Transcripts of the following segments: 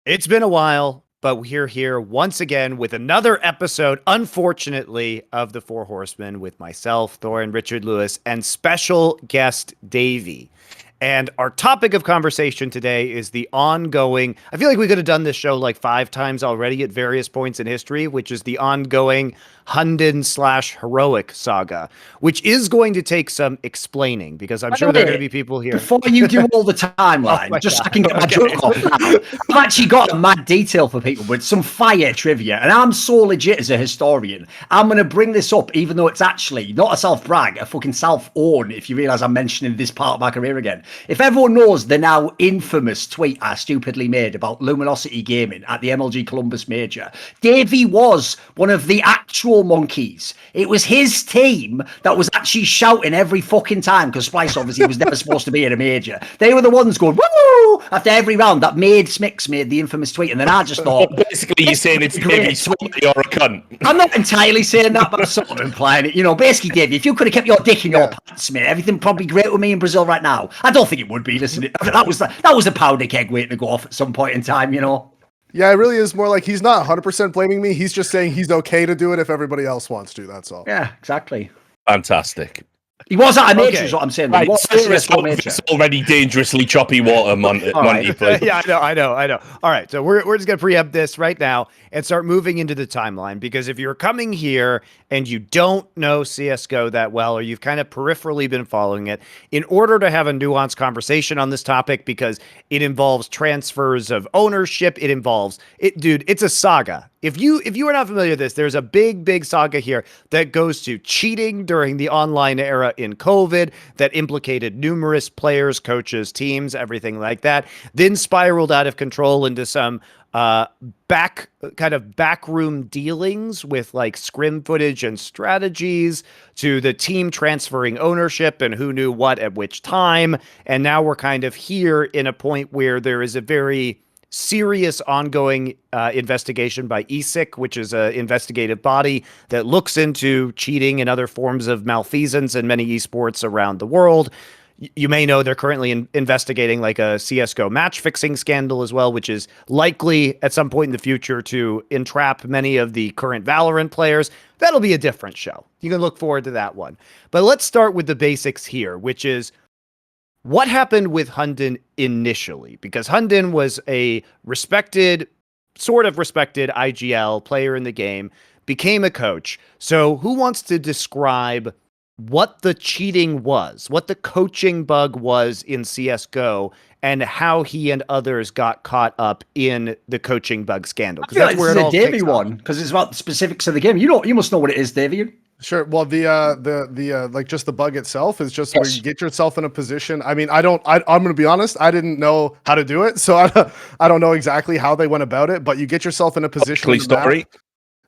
It's been a while, but we're here once again with another episode, unfortunately, of the Four Horsemen with myself, Thorin, Richard Lewis, and special guest DAVEY. And our topic of conversation today is the ongoing, I feel like we could have done this show like 5 times already at various points in history, which is the ongoing Hunden/heroic saga, which is going to take some explaining because I'm sure there are going to be people here. Before you do all the timeline, just so I can get my joke off now, I've actually got a mad detail for people with some fire trivia, and I'm so legit as a historian. I'm going to bring this up, even though it's actually not a self-brag, a fucking self-own, if you realise I'm mentioning this part of my career again. If everyone knows the now infamous tweet I stupidly made about Luminosity Gaming at the MLG Columbus Major, DAVEY was one of the actual monkeys. It was his team that was actually shouting every fucking time, because Splice obviously was never supposed to be in a major. They were the ones going woo after every round that made Smix made the infamous tweet, and then I just thought, basically you're saying it's DAVEY's fault that you're a cunt. I'm not entirely saying that, but I'm sort of implying it. You know, basically, DAVEY, if you could have kept your dick in your pants, mate, everything probably great with me in Brazil right now. I don't think it would be. Listen, that was a powder keg waiting to go off at some point in time, you know. Yeah, it really is more like he's not 100% blaming me. He's just saying he's okay to do it if everybody else wants to. That's all. Yeah, exactly. Fantastic. He was at a major, is what I'm saying. Right, it's already dangerously choppy water, Monty. Right. Yeah, I know. All right, so we're just going to preempt this right now and start moving into the timeline, because if you're coming here and you don't know CSGO that well, or you've kind of peripherally been following it, in order to have a nuanced conversation on this topic, because it involves transfers of ownership, it's a saga. If you are not familiar with this, there's a big saga here that goes to cheating during the online era in COVID that implicated numerous players, coaches, teams, everything like that, then spiraled out of control into some backroom dealings with like scrim footage and strategies, to the team transferring ownership and who knew what at which time. And now we're kind of here in a point where there is a very serious ongoing investigation by ESIC, which is an investigative body that looks into cheating and other forms of malfeasance in many esports around the world. You may know they're currently investigating like a CSGO match fixing scandal as well, which is likely at some point in the future to entrap many of the current Valorant players. That'll be a different show. You can look forward to that one. But let's start with the basics here, which is what happened with Hunden initially, because Hunden was a sort of respected IGL player in the game, became a coach. So who wants to describe what the cheating was, what the coaching bug was in CSGO, and how he and others got caught up in the coaching bug scandal? Because that's where it all kicks off. One, because it's about the specifics of the game. You must know what it is, DAVEY. Sure. Well, the like just the bug itself is just where you get yourself in a position. I mean, I'm going to be honest. I didn't know how to do it, so I don't know exactly how they went about it. But you get yourself in a position. Story.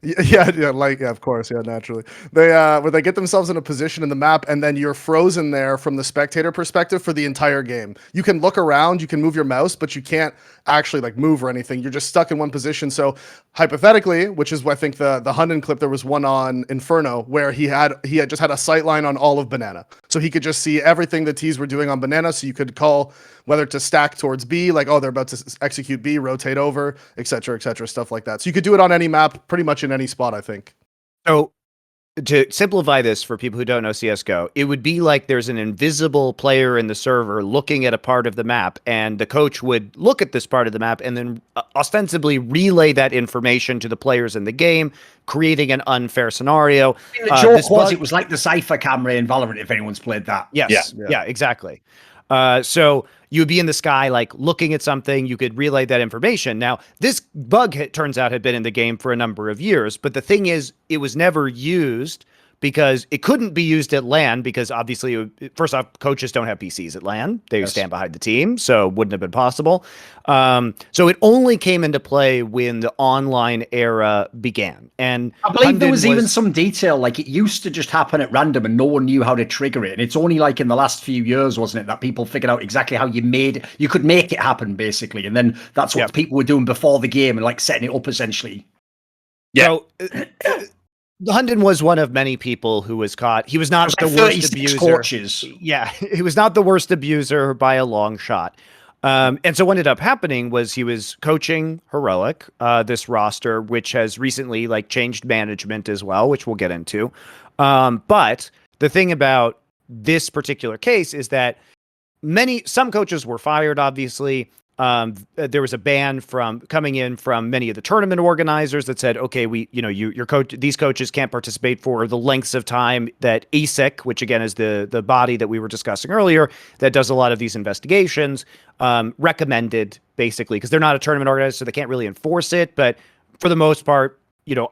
Yeah, of course, naturally. Where they get themselves in a position in the map, and then you're frozen there from the spectator perspective for the entire game. You can look around, you can move your mouse, but you can't actually like move or anything. You're just stuck in one position. So hypothetically, which is what I think the Hunden clip, there was one on Inferno where he had just had a sight line on all of Banana, so he could just see everything the T's were doing on Banana. So you could call whether to stack towards B, like, oh, they're about to execute B, rotate over, et cetera, stuff like that. So you could do it on any map, pretty much in any spot, I think. So to simplify this for people who don't know CSGO, it would be like there's an invisible player in the server looking at a part of the map, and the coach would look at this part of the map and then ostensibly relay that information to the players in the game, creating an unfair scenario. The joke was it was like the Cypher camera in Valorant, if anyone's played that. Yes. Yeah, exactly. So you would be in the sky, like looking at something, you could relay that information. Now, this bug, it turns out, had been in the game for a number of years, but the thing is, it was never used because it couldn't be used at LAN, because obviously, first off, coaches don't have PCs at LAN. They stand behind the team, so it wouldn't have been possible. So it only came into play when the online era began. And I believe there was even some detail, like it used to just happen at random and no one knew how to trigger it. And it's only like in the last few years, wasn't it, that people figured out exactly how you could make it happen, basically. And then that's what people were doing before the game and like setting it up, essentially. Yeah. So, Hunden was one of many people who was caught. He was not the worst abuser. Coaches. Yeah, he was not the worst abuser by a long shot. And so what ended up happening was he was coaching Heroic, this roster, which has recently like changed management as well, which we'll get into. But the thing about this particular case is that some coaches were fired, obviously. There was a ban from coming in from many of the tournament organizers that said, okay, these coaches can't participate for the lengths of time that ESIC, which again is the body that we were discussing earlier, that does a lot of these investigations, recommended, basically, because they're not a tournament organizer, so they can't really enforce it. But for the most part,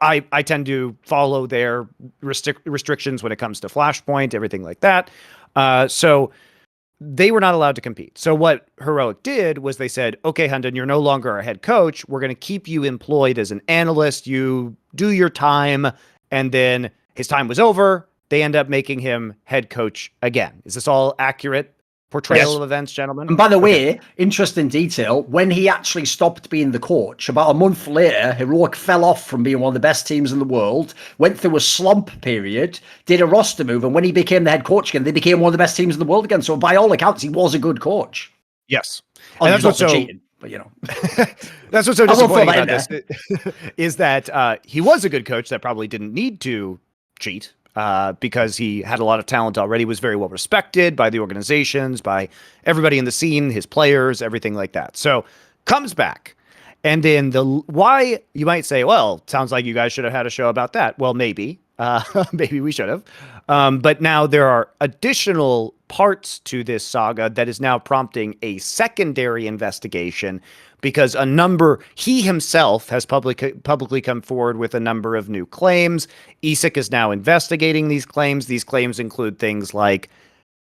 I tend to follow their restrictions when it comes to Flashpoint, everything like that. So they were not allowed to compete. So what Heroic did was they said, okay, Hunden, you're no longer our head coach. We're going to keep you employed as an analyst. You do your time. And then his time was over. They end up making him head coach again. Is this all accurate portrayal of events, gentlemen? And by the way, interesting detail, when he actually stopped being the coach, about a month later, Heroic fell off from being one of the best teams in the world, went through a slump period, did a roster move, and when he became the head coach again, they became one of the best teams in the world again. So by all accounts, he was a good coach. Yes. And that's what's so cheating, but that's what's so disappointing about this is that he was a good coach that probably didn't need to cheat. Because he had a lot of talent already, was very well respected by the organizations, by everybody in the scene, his players, everything like that. So comes back. And then why you might say, well, sounds like you guys should have had a show about that. Well, maybe, maybe we should have. But now there are additional parts to this saga that is now prompting a secondary investigation because he himself has publicly come forward with a number of new claims. ESIC is now investigating these claims. These claims include things like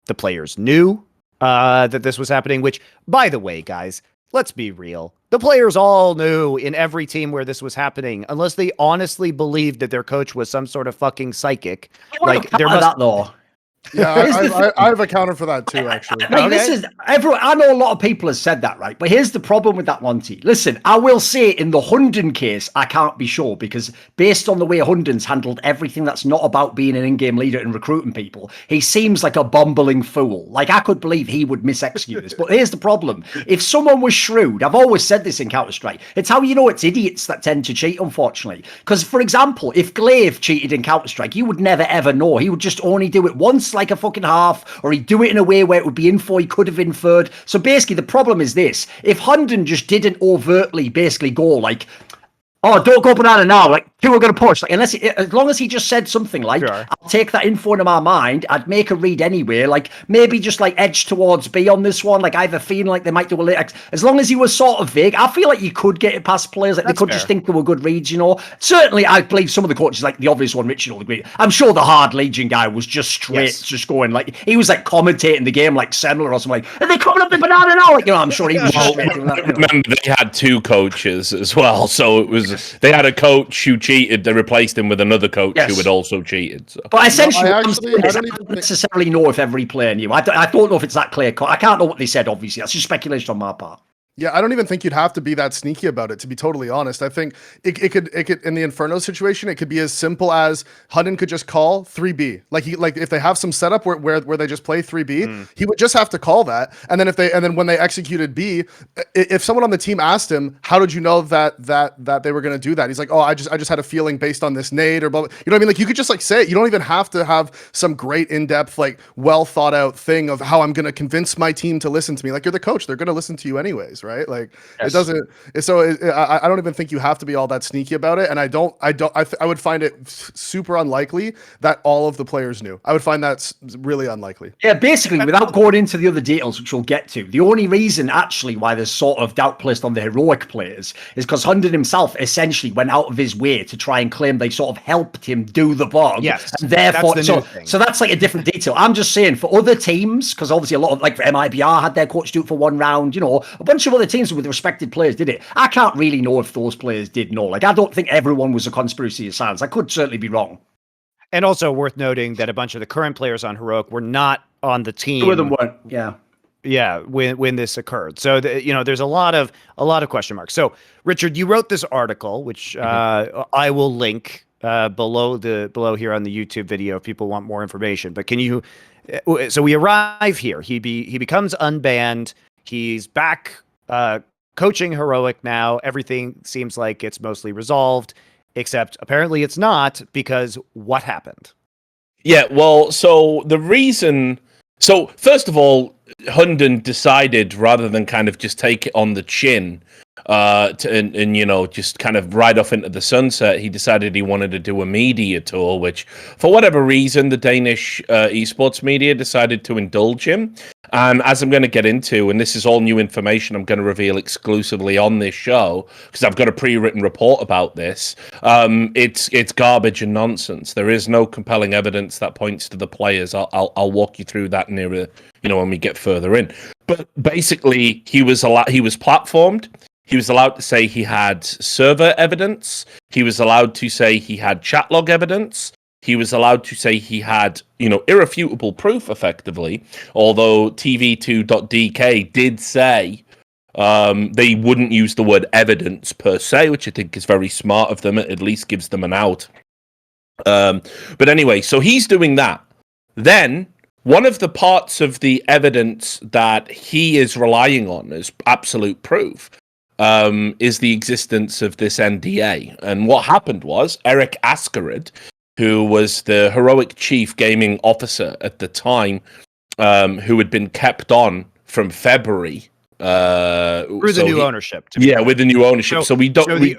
the players knew that this was happening, which, by the way, guys, let's be real. The players all knew in every team where this was happening, unless they honestly believed that their coach was some sort of fucking psychic. Like there must that though. Yeah, I've accounted for that too, actually. Like, this is everyone. I know a lot of people have said that, right? But here's the problem with that, Monty. Listen, I will say in the Hunden case, I can't be sure because based on the way Hunden's handled everything that's not about being an in-game leader and recruiting people, he seems like a bumbling fool. Like, I could believe he would mis-execute this. But here's the problem. If someone was shrewd, I've always said this in Counter-Strike, it's how you know it's idiots that tend to cheat, unfortunately. Because, for example, if Glaive cheated in Counter-Strike, you would never, ever know. He would just only do it once, like a fucking half, or he'd do it in a way where it would be info he could have inferred. So basically the problem is this: if Hunden just didn't overtly basically go like, oh, don't go banana now, like, who are going to push? Like, as long as he just said something like, sure, I'll take that info into my mind, I'd make a read anyway, like, maybe just, like, edge towards B on this one, like, I have a feeling like they might do a little, as long as he was sort of vague, I feel like you could get it past players, like, they could just think they were good reads, Certainly, I believe some of the coaches, like, the obvious one, Richard will agree, I'm sure the hard Legion guy was just straight, just going, like, he was, like, commentating the game like Semler or something, like, are they coming up in banana now? Like, I'm sure he was just remember, they had two coaches as well, so it was, they had a coach who cheated, they replaced him with another coach who had also cheated. So. But essentially, I don't necessarily know if every player knew. I don't know if it's that clear cut. I can't know what they said, obviously. That's just speculation on my part. Yeah, I don't even think you'd have to be that sneaky about it, to be totally honest. I think it could in the Inferno situation, it could be as simple as Hunden could just call 3B. Like if they have some setup where they just play 3B, he would just have to call that. And then when they executed B, if someone on the team asked him, how did you know that they were going to do that? He's like, oh, I just had a feeling based on this nade or blah, blah. You know what I mean? Like you could just like say it. You don't even have to have some great in-depth, like well thought out thing of how I'm going to convince my team to listen to me. Like you're the coach. They're going to listen to you anyways. Right? Like it doesn't. So I don't even think you have to be all that sneaky about it. And I would find it super unlikely that all of the players knew. I would find that's really unlikely. Yeah, basically, without going into the other details, which we'll get to, the only reason actually why there's sort of doubt placed on the Heroic players is because Hunden himself essentially went out of his way to try and claim they sort of helped him do the bug. Yes, and therefore, so that's like a different detail. I'm just saying for other teams, because obviously a lot of like for MIBR had their coach do it for one round. A bunch of other teams with respected players did it. I can't really know if those players did know. Like, I don't think everyone was a conspiracy of science. I could certainly be wrong. And also worth noting that a bunch of the current players on Heroic were not on the team. Two of them weren't. Yeah, when this occurred. So there's a lot of question marks. So Richard, you wrote this article, which I will link below here on the YouTube video if people want more information. But can you? So we arrive here. He becomes unbanned. He's back coaching Heroic now. Everything seems like it's mostly resolved, except apparently it's not, because what happened? Yeah, well, so the reason... So, first of all, Hunden decided, rather than kind of just take it on the chin, and you know, just kind of ride off into the sunset, he decided he wanted to do a media tour, which, for whatever reason, the Danish esports media decided to indulge him. And as I'm going to get into, and this is all new information I'm going to reveal exclusively on this show, because I've got a pre-written report about this, it's garbage and nonsense. There is no compelling evidence that points to the players. I'll walk you through that nearer, you know, when we get further in. But basically, he was platformed. He was allowed to say he had server evidence. He was allowed to say he had chat log evidence. He was allowed to say he had, you know, irrefutable proof, effectively, although TV2.dk did say they wouldn't use the word evidence per se, which I think is very smart of them. It at least gives them an out. But anyway, so he's doing that. Then, one of the parts of the evidence that he is relying on as absolute proof is the existence of this NDA. And what happened was Eric Askerid, who was the Heroic Chief Gaming Officer at the time, who had been kept on from February. Through the new ownership. Yeah, with the new ownership. So we don't...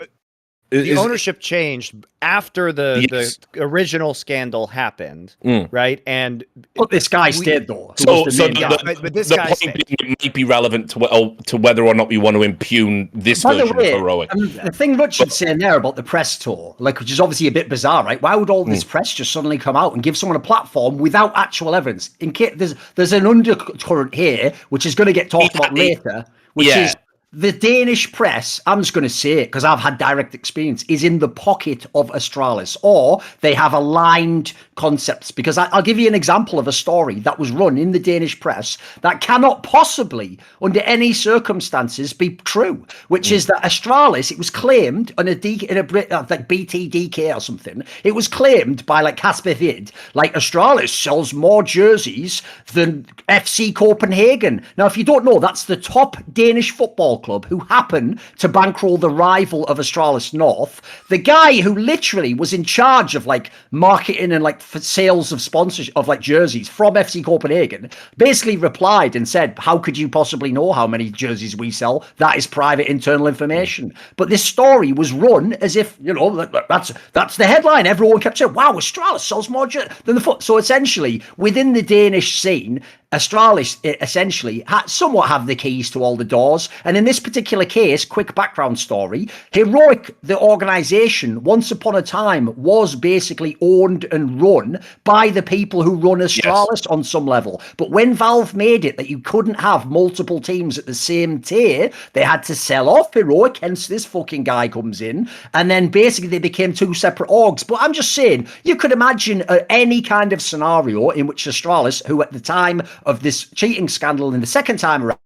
The ownership changed after the original scandal happened, right? And but this guy stayed though. But this guy stayed. It might be relevant to whether or not we want to impugn this version of Heroic. The thing Richard's saying there about the press tour, like, which is obviously a bit bizarre, right? Why would all this press just suddenly come out and give someone a platform without actual evidence? In case there's an undercurrent here, which is going to get talked about later, which is. The Danish press, I'm just going to say it because I've had direct experience, is in the pocket of Astralis, or they have aligned concepts. Because I'll give you an example of a story that was run in the Danish press that cannot possibly, under any circumstances, be true, which is that Astralis, it was claimed on like BTDK or something, it was claimed by like Casper Vid, like Astralis sells more jerseys than FC Copenhagen. Now, if you don't know, that's the top Danish football club who happen to bankroll the rival of Astralis North. The guy who literally was in charge of like marketing and like sales of sponsorship of like jerseys from FC Copenhagen basically replied and said, how could you possibly know how many jerseys we sell? That is private internal information. But this story was run as if, you know, that's the headline. Everyone kept saying, wow, Astralis sells more jerseys than the foot. So essentially within the Danish scene, Astralis essentially somewhat have the keys to all the doors. And in this particular case, quick background story, Heroic, the organization, once upon a time was basically owned and run by the people who run Astralis on some level. But when Valve made it that you couldn't have multiple teams at the same tier, they had to sell off Heroic, hence this fucking guy comes in. And then basically they became two separate orgs. But I'm just saying, you could imagine any kind of scenario in which Astralis, who at the time of this cheating scandal in the second time around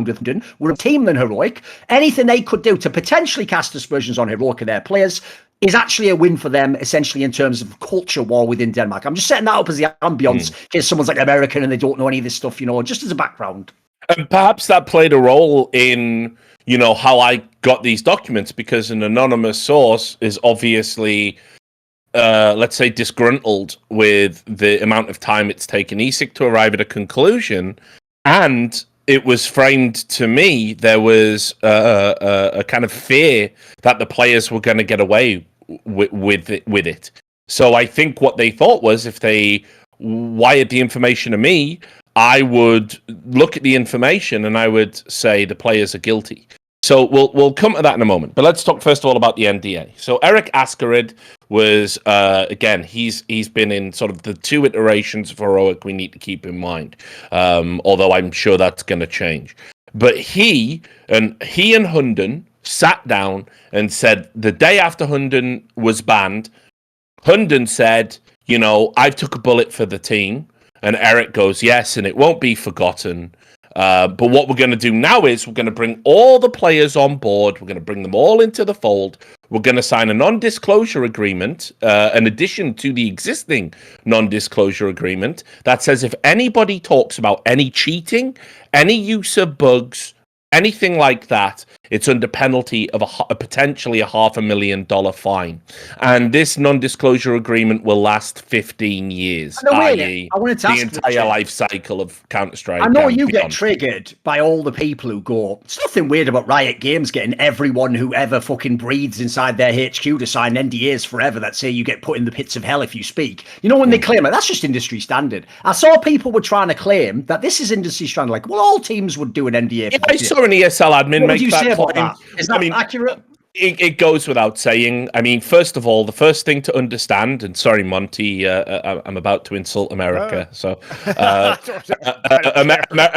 with Hunden, were a team than Heroic. Anything they could do to potentially cast aspersions on Heroic and their players is actually a win for them, essentially, in terms of culture war within Denmark. I'm just setting that up as the ambience, in case someone's like American and they don't know any of this stuff, you know, just as a background. And perhaps that played a role in, you know, how I got these documents, because an anonymous source is obviously... let's say, disgruntled with the amount of time it's taken ESIC to arrive at a conclusion. And it was framed to me, there was a kind of fear that the players were going to get away with it. So I think what they thought was, if they wired the information to me, I would look at the information and I would say the players are guilty. So we'll come to that in a moment. But let's talk first of all about the NDA. So Eric Askerid was, again, he's been in sort of the two iterations of Heroic we need to keep in mind, although I'm sure that's going to change. But he and Hunden sat down and said, the day after Hunden was banned, Hunden said, you know, I've took a bullet for the team. And Eric goes, yes, and it won't be forgotten. But what we're going to do now is we're going to bring all the players on board. We're going to bring them all into the fold. We're going to sign a non-disclosure agreement, in addition to the existing non-disclosure agreement, that says if anybody talks about any cheating, any use of bugs, anything like that, it's under penalty of potentially a $500,000 fine. And this non-disclosure agreement will last 15 years, i.e. I wanted to the ask entire Richard, life cycle of Counter-Strike. I know you beyond. get triggered by all the people who go, it's nothing weird about Riot Games getting everyone who ever fucking breathes inside their HQ to sign NDAs forever that say you get put in the pits of hell if you speak. You know, when they claim it, that's just industry standard. I saw people were trying to claim that this is industry standard. Like, well, all teams would do an NDA. Yeah, I saw an ESL admin make that claim. Is that accurate? It goes without saying. I mean, first of all, the first thing to understand, and sorry, Monty, I'm about to insult America. So,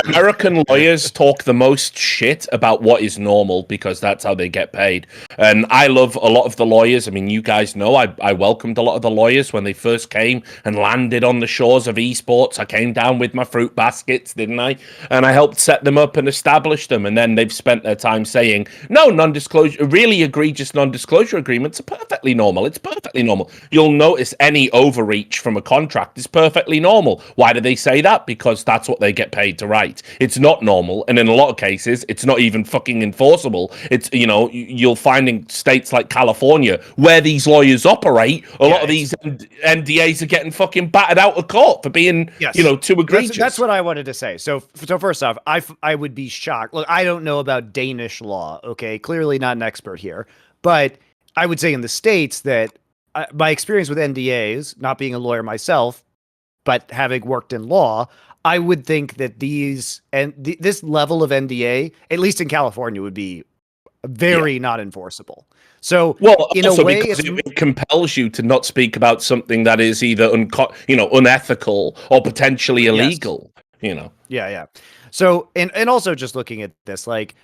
American lawyers talk the most shit about what is normal because that's how they get paid. And I love a lot of the lawyers. I mean, you guys know I welcomed a lot of the lawyers when they first came and landed on the shores of esports. I came down with my fruit baskets, didn't I? And I helped set them up and establish them. And then they've spent their time saying, no, non-disclosure, really egregious non-disclosure agreements are perfectly normal. It's perfectly normal. You'll notice any overreach from a contract is perfectly normal. Why do they say that? Because that's what they get paid to write. It's not normal, and in a lot of cases, it's not even fucking enforceable. It's, you know, you'll find in states like California where these lawyers operate, a lot of these NDAs are getting fucking battered out of court for being, you know, too egregious. That's what I wanted to say. So first off, I would be shocked. Look, I don't know about Danish law. Okay, clearly not an expert here. But I would say in the States that my experience with NDAs, not being a lawyer myself, but having worked in law, I would think that this level of NDA, at least in California, would be very not enforceable. So, well, in also a way, because it compels you to not speak about something that is either unethical or potentially illegal. You know. Yeah. So, and also just looking at this, like,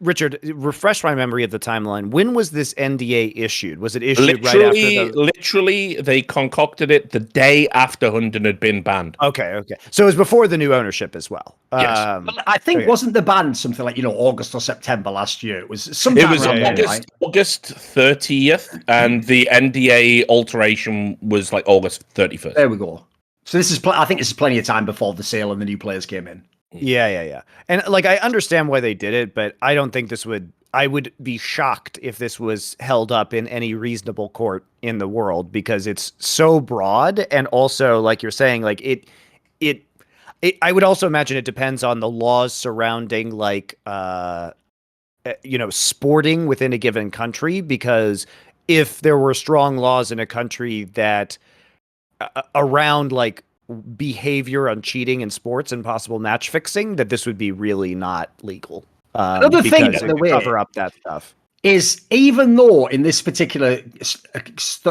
Richard, refresh my memory of the timeline. When was this NDA issued? Was it issued right after Literally, they concocted it the day after Hunden had been banned. Okay. So it was before the new ownership as well. Yes. I think, wasn't the ban something like, August or September last year? It was sometime around August 30th, and the NDA alteration was like August 31st. There we go. So this is, I think this is plenty of time before the sale and the new players came in. Yeah. And like, I understand why they did it, but I don't think I would be shocked if this was held up in any reasonable court in the world, because it's so broad. And also, like you're saying, like I would also imagine it depends on the laws surrounding like, sporting within a given country, because if there were strong laws in a country that around like behavior on cheating in sports and possible match fixing, that this would be really not legal. Another thing that would cover up that stuff is, even though in this particular,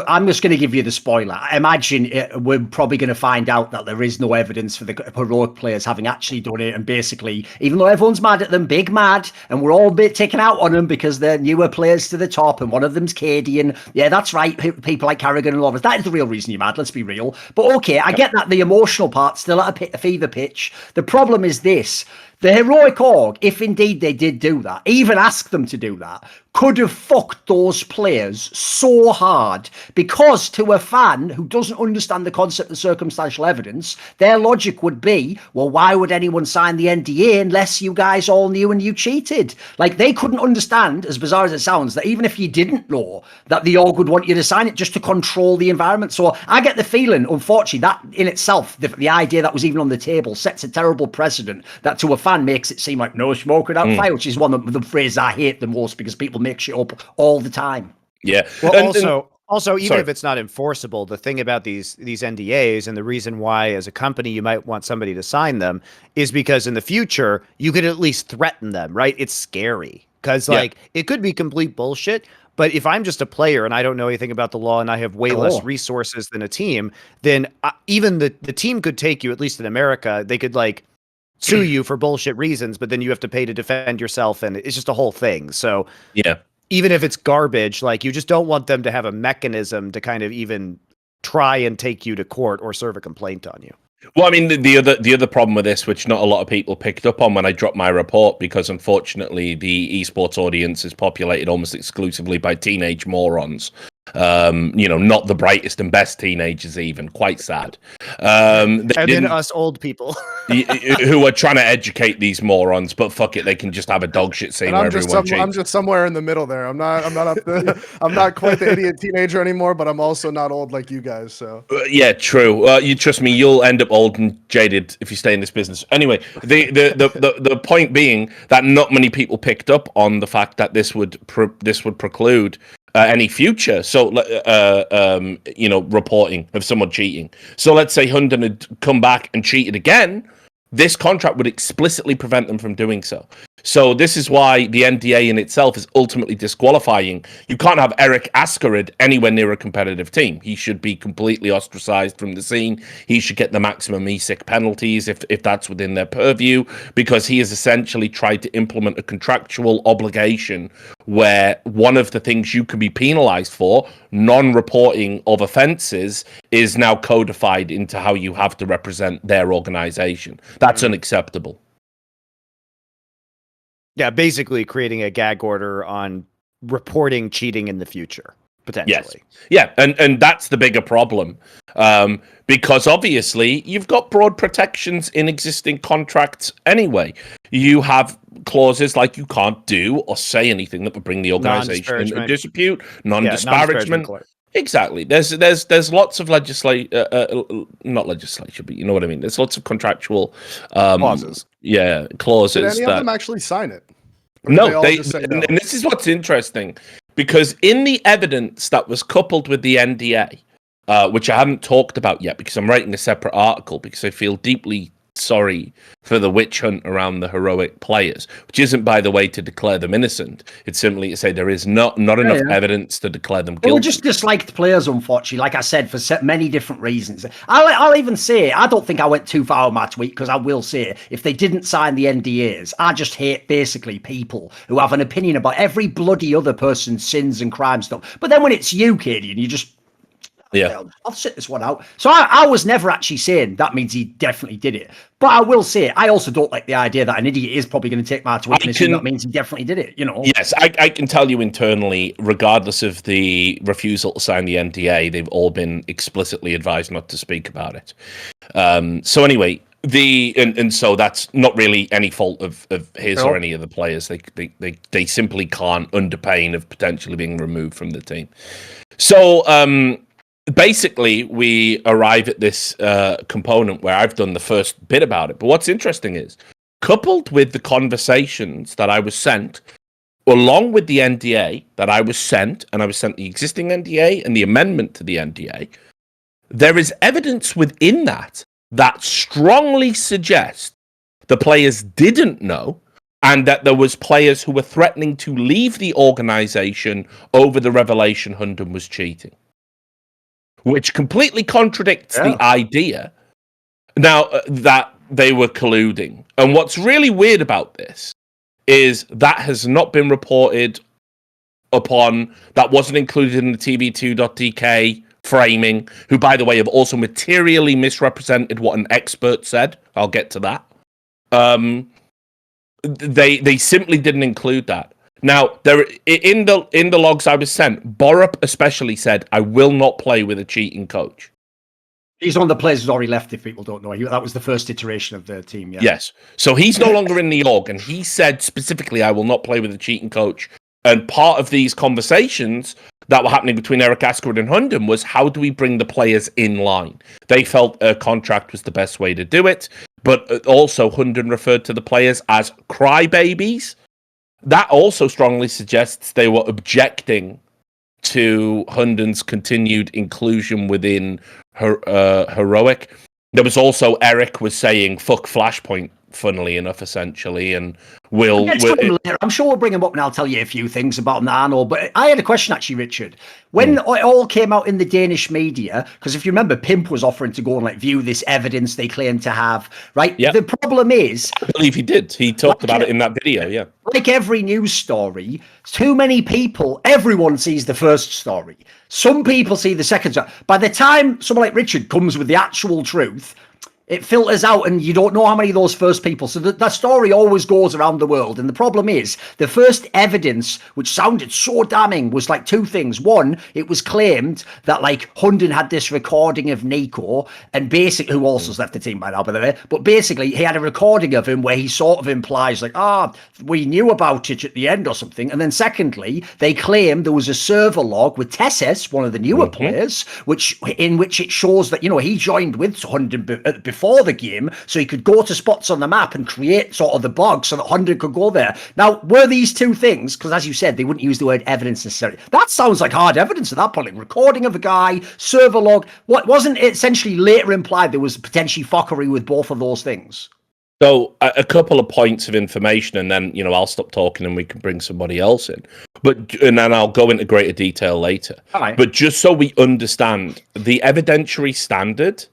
I'm just going to give you the spoiler. I imagine we're probably going to find out that there is no evidence for the heroic players having actually done it. And basically, even though everyone's mad at them, big mad, and we're all a bit taken out on them because they're newer players to the top, and one of them's Cadian. Yeah, that's right. People like Carrigan and Lovers. That is the real reason you're mad. Let's be real. But okay, I get that the emotional part's still at a fever pitch. The problem is this. The heroic org, if indeed they did do that, even ask them to do that, could have fucked those players so hard, because to a fan who doesn't understand the concept of circumstantial evidence, their logic would be, well, why would anyone sign the NDA unless you guys all knew and you cheated? Like, they couldn't understand, as bizarre as it sounds, that even if you didn't know, that the org would want you to sign it just to control the environment. So I get the feeling, unfortunately, that in itself, the idea that was even on the table sets a terrible precedent that to a fan makes it seem like no smoke without fire, which is one of the phrases I hate the most, because people make shit up all the time. Yeah. Well, also, even if it's not enforceable, the thing about these NDAs, and the reason why as a company you might want somebody to sign them, is because in the future you could at least threaten them, right? It's scary because it could be complete bullshit. But if I'm just a player and I don't know anything about the law and I have way less resources than a team, then even the team could take you, at least in America. They could like sue you for bullshit reasons, but then you have to pay to defend yourself, and it's just a whole thing. So even if it's garbage, like, you just don't want them to have a mechanism to kind of even try and take you to court or serve a complaint on you. Well, I mean, the other problem with this, which not a lot of people picked up on when I dropped my report, because unfortunately the esports audience is populated almost exclusively by teenage morons. Not the brightest and best teenagers, even. Quite sad. And then us old people who are trying to educate these morons, but fuck it, they can just have a dog shit scene where everyone cheats. I'm just somewhere in the middle there. I'm not I'm not quite the idiot teenager anymore, but I'm also not old like you guys. So yeah, true. You trust me, you'll end up old and jaded if you stay in this business. Anyway, the point being that not many people picked up on the fact that this would preclude any future reporting of someone cheating. So let's say Hunden had come back and cheated again, this contract would explicitly prevent them from doing so. So this is why the NDA in itself is ultimately disqualifying. You can't have Eric Askerid anywhere near a competitive team. He should be completely ostracized from the scene. He should get the maximum ESIC penalties if that's within their purview, because he has essentially tried to implement a contractual obligation where one of the things you can be penalized for, non-reporting of offenses, is now codified into how you have to represent their organization. That's unacceptable. Yeah, basically creating a gag order on reporting cheating in the future, potentially. Yes. Yeah, and that's the bigger problem. Because obviously you've got broad protections in existing contracts anyway. You have clauses like you can't do or say anything that would bring the organization into dispute, non-disparagement. Exactly. There's lots of not legislation, but you know what I mean. There's lots of contractual clauses. Yeah, clauses. Did any of them actually sign it? No, and this is what's interesting, because in the evidence that was coupled with the NDA, which I haven't talked about yet because I'm writing a separate article because I feel deeply sorry for the witch hunt around the heroic players, which isn't, by the way, to declare them innocent. It's simply to say there is not enough evidence to declare them guilty. Well, just disliked players, unfortunately, like I said, for many different reasons. I'll even say, I don't think I went too far on my tweet, because I will say, if they didn't sign the NDAs, I just hate basically people who have an opinion about every bloody other person's sins and crime stuff. But then when it's you, Katie, and you just... Yeah, I'll sit this one out. So I was never actually saying that means he definitely did it. But I will say, I also don't like the idea that an idiot is probably going to take my tweet and that means he definitely did it, Yes, I can tell you internally, regardless of the refusal to sign the NDA, they've all been explicitly advised not to speak about it. So anyway, so that's not really any fault of his or any of the players. They simply can't, under pain of potentially being removed from the team. So basically, we arrive at this component where I've done the first bit about it. But what's interesting is, coupled with the conversations that I was sent, along with the NDA that I was sent, and I was sent the existing NDA and the amendment to the NDA, there is evidence within that strongly suggests the players didn't know, and that there was players who were threatening to leave the organization over the revelation Hunden was cheating, which completely contradicts the idea now that they were colluding. And what's really weird about this is that has not been reported upon. That wasn't included in the TV2.dk framing, who, by the way, have also materially misrepresented what an expert said. I'll get to that. They simply didn't include that. Now, there in the logs I was sent, Borup especially said, "I will not play with a cheating coach." He's one of the players who's already left, if people don't know. That was the first iteration of the team, yeah. Yes. So he's no longer in the org, and he said specifically, "I will not play with a cheating coach." And part of these conversations that were happening between Eric Askerid and Hunden was, how do we bring the players in line? They felt a contract was the best way to do it, but also Hunden referred to the players as crybabies. That also strongly suggests they were objecting to Hunden's continued inclusion within heroic. There was also Eric was saying "fuck Flashpoint," funnily enough, essentially, and I'm sure we'll bring him up and I'll tell you a few things about him that I know. But I had a question actually, Richard. When it all came out in the Danish media, because if you remember, Pimp was offering to go and view this evidence they claim to have, right? Yeah. The problem is, I believe he did. He talked about it in that video, yeah. Like every news story, too many people, everyone sees the first story. Some people see the second story. By the time someone like Richard comes with the actual truth, it filters out, and you don't know how many of those first people. So the story always goes around the world. And the problem is the first evidence, which sounded so damning, was like two things. One, it was claimed that like Hunden had this recording of niko, and basically, who also left the team by now, by the way, but basically he had a recording of him where he sort of implies like, we knew about it at the end or something. And then secondly, they claimed there was a server log with Tesses, one of the newer players, in which it shows that, you know, he joined with Hunden before the game, so he could go to spots on the map and create sort of the bug so that Hunden could go there. Now, were these two things, because as you said, they wouldn't use the word evidence necessarily. That sounds like hard evidence at that point. Like recording of a guy, server log. What wasn't it essentially later implied there was potentially fuckery with both of those things? So a couple of points of information, and then, you know, I'll stop talking and we can bring somebody else in. And then I'll go into greater detail later. Right. But just so we understand, the evidentiary standard,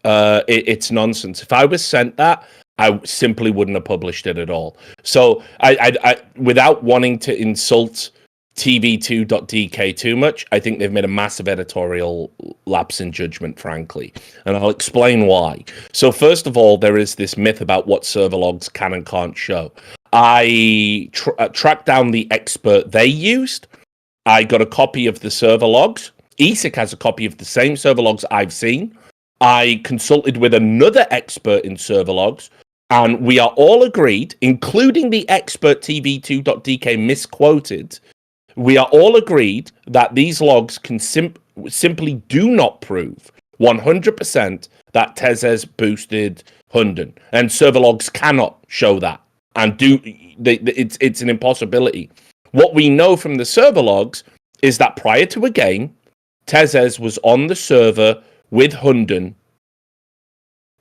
it's nonsense. If I was sent that, I simply wouldn't have published it at all. So I without wanting to insult TV2.dk too much, I think they've made a massive editorial lapse in judgment, frankly. And I'll explain why. So first of all, there is this myth about what server logs can and can't show. I tracked down the expert they used. I got a copy of the server logs. ESIC has a copy of the same server logs I've seen. I consulted with another expert in server logs, and we are all agreed, including the expert TV2.dk misquoted, we are all agreed that these logs can simply do not prove 100% that Tesses boosted Hunden, and server logs cannot show that, and it's an impossibility. What we know from the server logs is that prior to a game, Tesses was on the server with Hunden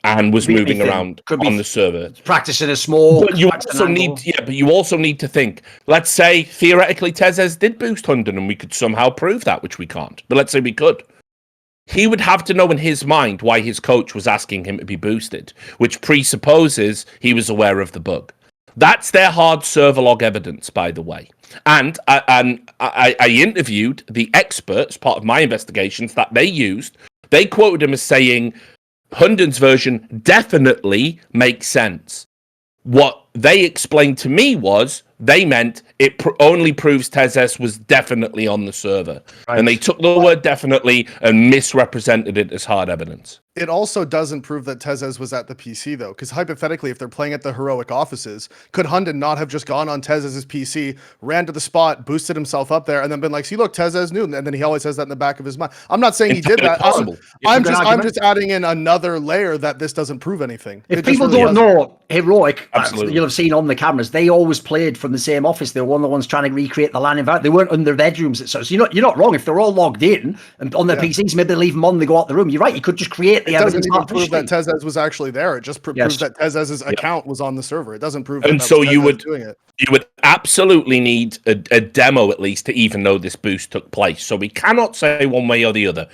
and was moving around on the server, practicing a small. But you also need to think. Let's say theoretically Tesses did boost Hunden, and we could somehow prove that, which we can't. But let's say we could. He would have to know in his mind why his coach was asking him to be boosted, which presupposes he was aware of the bug. That's their hard server log evidence, by the way. And I interviewed the experts, part of my investigations that they used. They quoted him as saying, Hunden's version definitely makes sense. What they explained to me was they meant it only proves Tesses was definitely on the server. Right. And they took the word definitely and misrepresented it as hard evidence. It also doesn't prove that Tesses was at the PC, though, because hypothetically, if they're playing at the heroic offices, could Hunden not have just gone on Tesses' PC, ran to the spot, boosted himself up there, and then been like, see, look, Tesses knew, and then he always has that in the back of his mind. I'm not saying he did that. I'm just adding in another layer that this doesn't prove anything. If people don't know heroic, you'll have seen on the cameras, they always played from the same office. They were one of the ones trying to recreate the LAN environment. They weren't in their bedrooms. So you're not wrong. If they're all logged in and on their PCs, maybe they leave them on, they go out the room. You're right. You could just create the evidence. It doesn't even prove that Tesses was actually there. It just proves that Tesses' account was on the server. It doesn't prove that and so you would doing it. You would absolutely need a demo at least to even know this boost took place. So we cannot say one way or the other.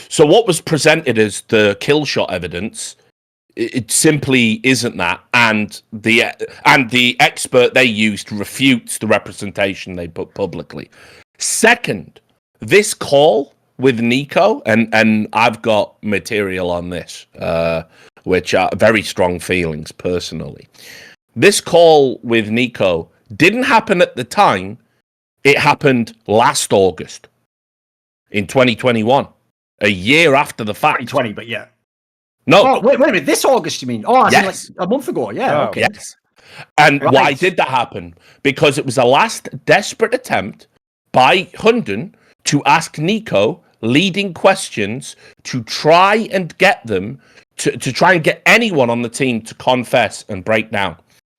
So what was presented as the kill shot evidence, it simply isn't that, and the expert they used refutes the representation they put publicly. Second, this call with niko, and I've got material on this, which are very strong feelings personally. This call with niko didn't happen at the time. It happened last August in 2021, a year after the fact. 2020, but yeah. No. Oh, wait a minute. This August, you mean? Oh, I yes. Like a month ago. Yeah. Okay. Yes. And why did that happen? Because it was a last desperate attempt by Hunden to ask niko leading questions to try and get them to try and get anyone on the team to confess and break down.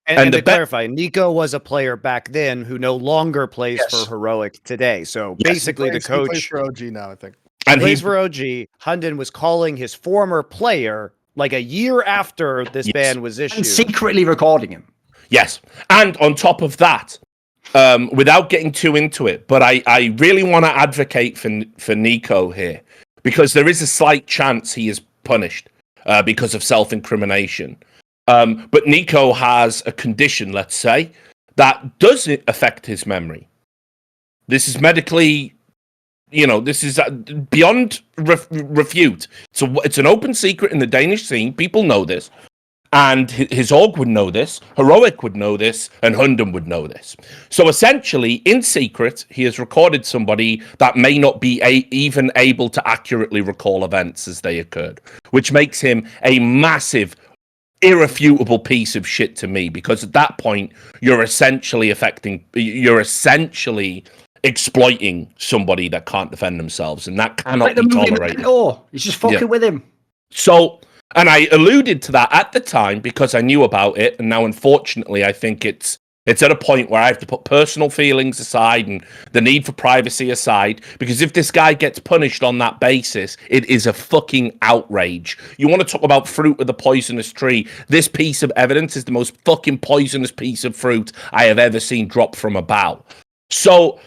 And to clarify, niko was a player back then who no longer plays Yes. for Heroic today. So basically, the coach he plays for OG now, I think. And plays for OG. Hunden was calling his former player like a year after this ban was issued, and secretly recording him. Yes, and on top of that, without getting too into it, but I really want to advocate for niko here, because there is a slight chance he is punished because of self-incrimination. But niko has a condition, let's say, that does affect his memory. This is medically this is beyond refute. So it's an open secret in the Danish scene. People know this. And his org would know this, Heroic would know this, and Hunden would know this. So essentially, in secret, he has recorded somebody that may not be even able to accurately recall events as they occurred, which makes him a massive, irrefutable piece of shit to me, because at that point, you're essentially exploiting somebody that can't defend themselves, and that cannot be tolerated. He's just fucking with him. So... And I alluded to that at the time because I knew about it, and now unfortunately I think it's at a point where I have to put personal feelings aside and the need for privacy aside, because if this guy gets punished on that basis, it is a fucking outrage. You want to talk about fruit of the poisonous tree? This piece of evidence is the most fucking poisonous piece of fruit I have ever seen drop from a bough. So,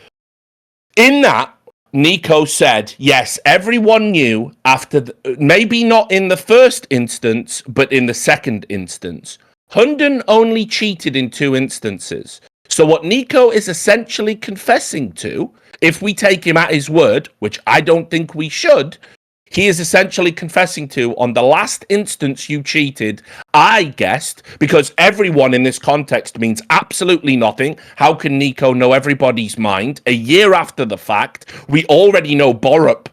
in that, niko said, yes, everyone knew after, maybe not in the first instance, but in the second instance. Hunden only cheated in 2 instances. So what niko is essentially confessing to, if we take him at his word, which I don't think we should, he is essentially confessing to, on the last instance you cheated, I guessed, because everyone in this context means absolutely nothing. How can niko know everybody's mind? A year after the fact, we already know Borup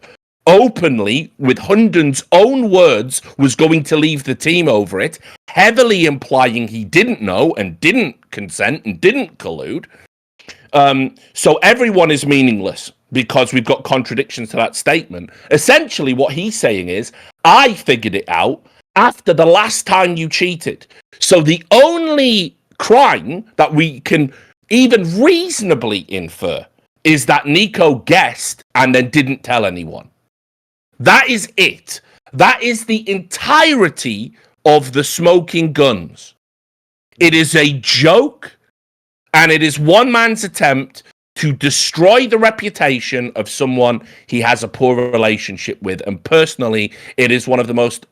openly, with Hunden's own words, was going to leave the team over it, heavily implying he didn't know and didn't consent and didn't collude. So everyone is meaningless, because we've got contradictions to that statement. Essentially, what he's saying is, I figured it out after the last time you cheated. So the only crime that we can even reasonably infer is that niko guessed and then didn't tell anyone. That is it. That is the entirety of the smoking guns. It is a joke, and it is one man's attempt to destroy the reputation of someone he has a poor relationship with. And personally, it is one of the most,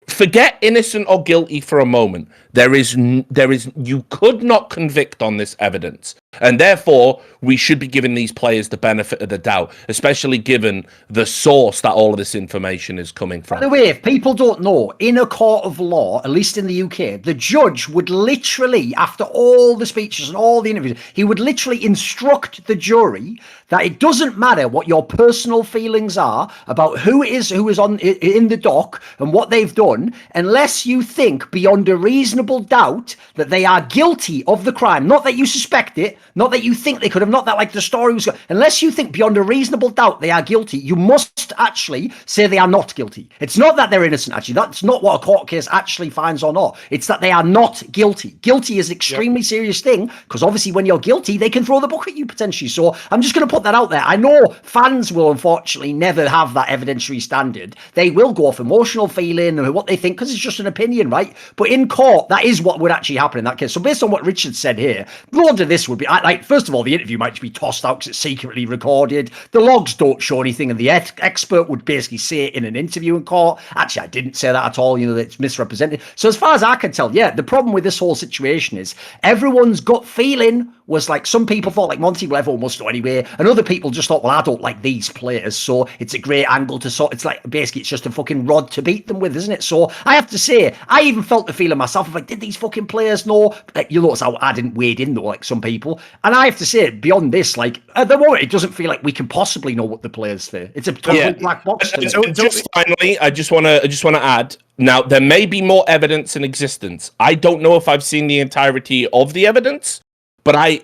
forget innocent or guilty for a moment. You could not convict on this evidence. And therefore, we should be giving these players the benefit of the doubt, especially given the source that all of this information is coming from. By the way, if people don't know, in a court of law, at least in the UK, the judge would literally, after all the speeches and all the interviews, he would literally instruct the jury that it doesn't matter what your personal feelings are about who is in the dock and what they've done, unless you think beyond a reasonable doubt that they are guilty of the crime. Not that you suspect it, not that you think they could have, not that the story was... Unless you think beyond a reasonable doubt they are guilty, you must actually say they are not guilty. It's not that they're innocent, actually. That's not what a court case actually finds or not. It's that they are not guilty. Guilty is an extremely serious thing, because obviously when you're guilty, they can throw the book at you potentially. So I'm just going to put that out there. I know fans will unfortunately never have that evidentiary standard. They will go off emotional feeling and what they think, because it's just an opinion, right? But in court, that is what would actually happen in that case. So based on what Richard said here, loads of this would be, first of all, the interview might just be tossed out because it's secretly recorded. The logs don't show anything, and the expert would basically say it in an interview in court. Actually, I didn't say that at all. It's misrepresented. So as far as I can tell, the problem with this whole situation is everyone's gut feeling was some people thought Monty, well, everyone must know anyway, and other people just thought, well, I don't like these players, so it's a great angle to sort. It's basically it's just a fucking rod to beat them with, isn't it? So I have to say, I even felt the feeling myself of did these fucking players know? You'll notice I didn't wade in though, some people. And I have to say, beyond this, at the moment, it doesn't feel like we can possibly know what the players say. It's a total black box. Just finally, I just want to add. Now, there may be more evidence in existence. I don't know if I've seen the entirety of the evidence, but I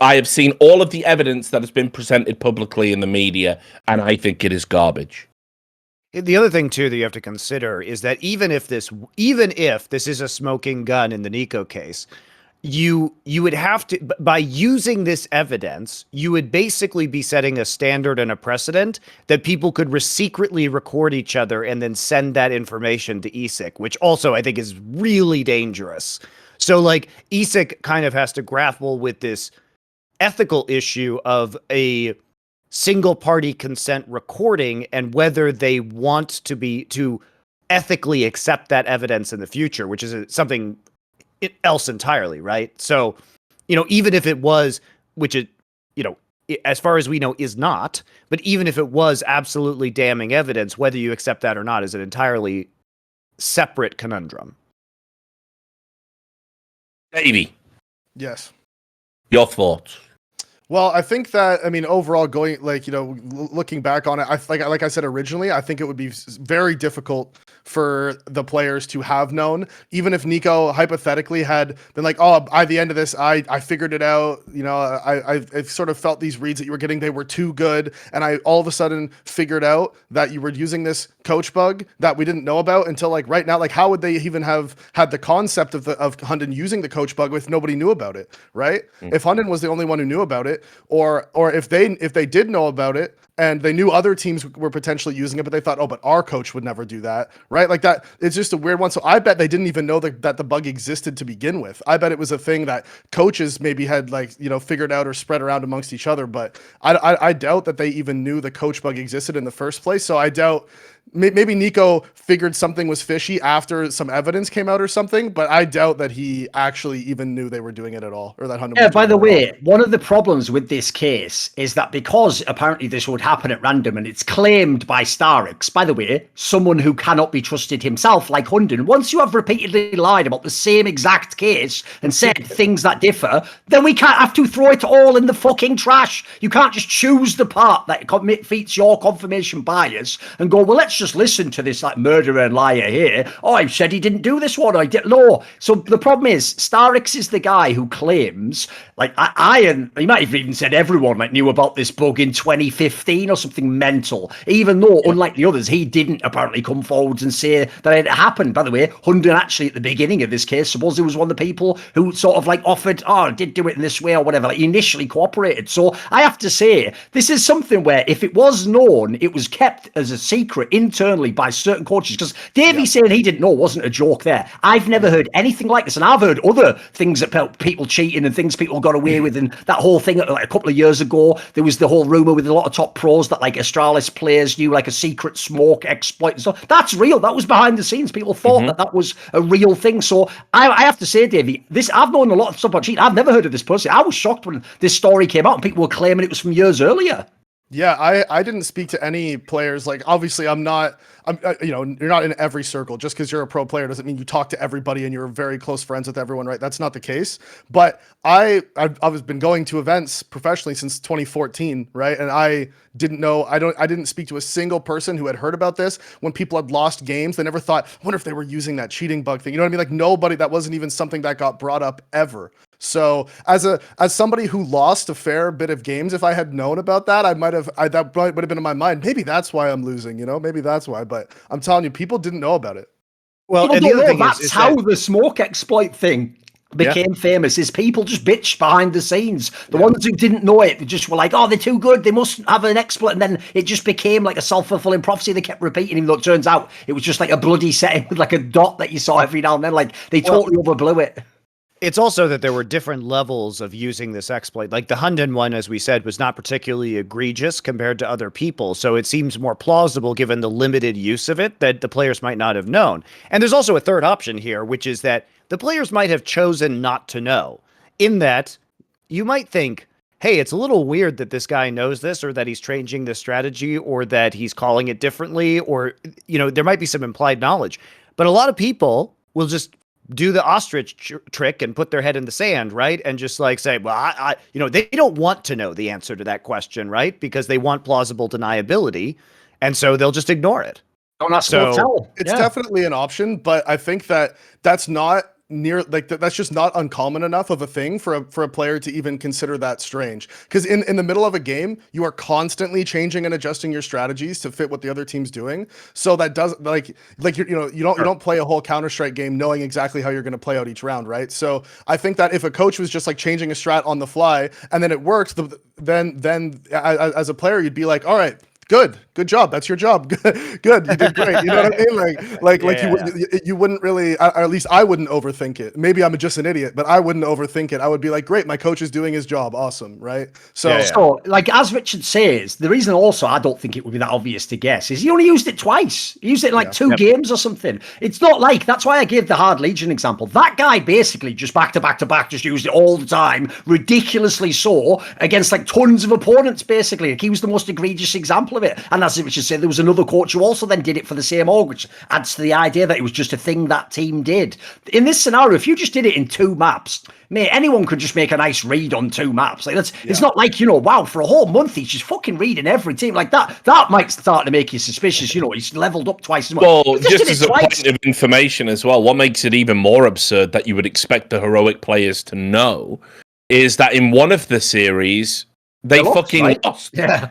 have seen all of the evidence that has been presented publicly in the media, and I think it is garbage. The other thing too that you have to consider is that even if this is a smoking gun in the niko case, you would have to, by using this evidence, you would basically be setting a standard and a precedent that people could secretly record each other and then send that information to ESIC, which also I think is really dangerous. So ESIC kind of has to grapple with this ethical issue of a single party consent recording and whether they want to ethically accept that evidence in the future, which is something else entirely, right? So, even if it was, which it, as far as we know, is not. But even if it was absolutely damning evidence, whether you accept that or not is an entirely separate conundrum. Davey, Yes. your thoughts? Well, I think that, I mean, overall, going looking back on it, like I said originally, I think it would be very difficult for the players to have known, even if niko hypothetically had been like, oh, by the end of this, I figured it out. I sort of felt these reads that you were getting, they were too good, and I all of a sudden figured out that you were using this coach bug that we didn't know about until like right now. Like, how would they even have had the concept of Hunden using the coach bug if nobody knew about it, right? If Hunden was the only one who knew about it, or if they did know about it and they knew other teams were potentially using it, but they thought, oh, but our coach would never do that, right? Like that, it's just a weird one. So I bet they didn't even know that the bug existed to begin with. I bet it was a thing that coaches maybe had figured out or spread around amongst each other, but I doubt that they even knew the coach bug existed in the first place. So I doubt. Maybe niko figured something was fishy after some evidence came out or something, but I doubt that he actually even knew they were doing it at all, or that Hunden. Yeah, by the way, one of the problems with this case is that because apparently this would happen at random and it's claimed by Starrix, by the way, someone who cannot be trusted himself, like Hunden, once you have repeatedly lied about the same exact case and said things that differ, then we can't have to throw it all in the fucking trash. You can't just choose the part that fits your confirmation bias and go, well, let's just listen to this like murderer and liar here. Oh, I said he didn't do this one. I did. No. So the problem is Starrix is the guy who claims, like and he might have even said everyone knew about this bug in 2015 or something mental, even though unlike the others, he didn't apparently come forwards and say that it happened. By the way, Hunden actually at the beginning of this case, suppose he was one of the people who sort of offered, I did do it in this way or whatever. He initially cooperated. So I have to say, this is something where if it was known, it was kept as a secret internally by certain coaches, because Davey saying he didn't know wasn't a joke there. I've never heard anything like this, and I've heard other things about people cheating and things people got away with, and that whole thing a couple of years ago, there was the whole rumor with a lot of top pros that Astralis players knew a secret smoke exploit and stuff. That's real. That was behind the scenes. People thought that was a real thing. So I have to say, Davey, I've known a lot of stuff about cheating. I've never heard of this person. I was shocked when this story came out and people were claiming it was from years earlier. Yeah, I didn't speak to any players. Obviously you're not in every circle. Just because you're a pro player doesn't mean you talk to everybody and you're very close friends with everyone, right? That's not the case. But I've been going to events professionally since 2014, right? And I didn't know, I didn't speak to a single person who had heard about this. When people had lost games, they never thought, I wonder if they were using that cheating bug thing. You know what I mean? Nobody, that wasn't even something that got brought up ever. So as somebody who lost a fair bit of games, if I had known about that, that would have been in my mind. Maybe that's why I'm losing, maybe that's why, but I'm telling you, people didn't know about it. Well, and the other thing is how the smoke exploit thing became famous, is people just bitched behind the scenes. The ones who didn't know it, they just were like, oh, they're too good, they must have an exploit, and then it just became a self-fulfilling prophecy. They kept repeating, even though it turns out it was just a bloody setting with a dot that you saw every now and then. They totally overblew it. It's also that there were different levels of using this exploit. The Hunden one, as we said, was not particularly egregious compared to other people. So it seems more plausible, given the limited use of it, that the players might not have known. And there's also a third option here, which is that the players might have chosen not to know. In that, you might think, hey, it's a little weird that this guy knows this, or that he's changing this strategy, or that he's calling it differently, or, there might be some implied knowledge. But a lot of people will just do the ostrich trick and put their head in the sand, right? And just say, well, they don't want to know the answer to that question, right? Because they want plausible deniability. And so they'll just ignore it. Don't ask, so tell. It's definitely an option, but I think that's not that's just not uncommon enough of a thing for a player to even consider that strange. Because in the middle of a game, you are constantly changing and adjusting your strategies to fit what the other team's doing. So that does you don't play a whole Counter-Strike game knowing exactly how you're going to play out each round, right? So I think that if a coach was just changing a strat on the fly and then it works, then as a player you'd be like, all right, Good job. That's your job. Good. You did great. You know what I mean? Like you wouldn't really, or at least I wouldn't overthink it. Maybe I'm just an idiot, but I wouldn't overthink it. I would be like, great, my coach is doing his job. Awesome, right? So, like as Richard says, the reason also I don't think it would be that obvious to guess is he only used it twice. He used it in like 2 games or something. It's not like, that's why I gave the Hard Legion example. That guy basically just back to back, just used it all the time, ridiculously so, against like tons of opponents basically. Like he was the most egregious example of it. And as Richard said, there was another coach who also then did it for the same org, which adds to the idea that it was just a thing that team did. In this scenario, if you just did it in 2 maps, mate, anyone could just make a nice read on 2 maps. Like it's not like, wow, for a whole month he's just fucking reading every team like that. That might start to make you suspicious. He's leveled up twice as much. Well, just as a point of information as well, what makes it even more absurd that you would expect the heroic players to know is that in one of the series they fucking lost. Yeah.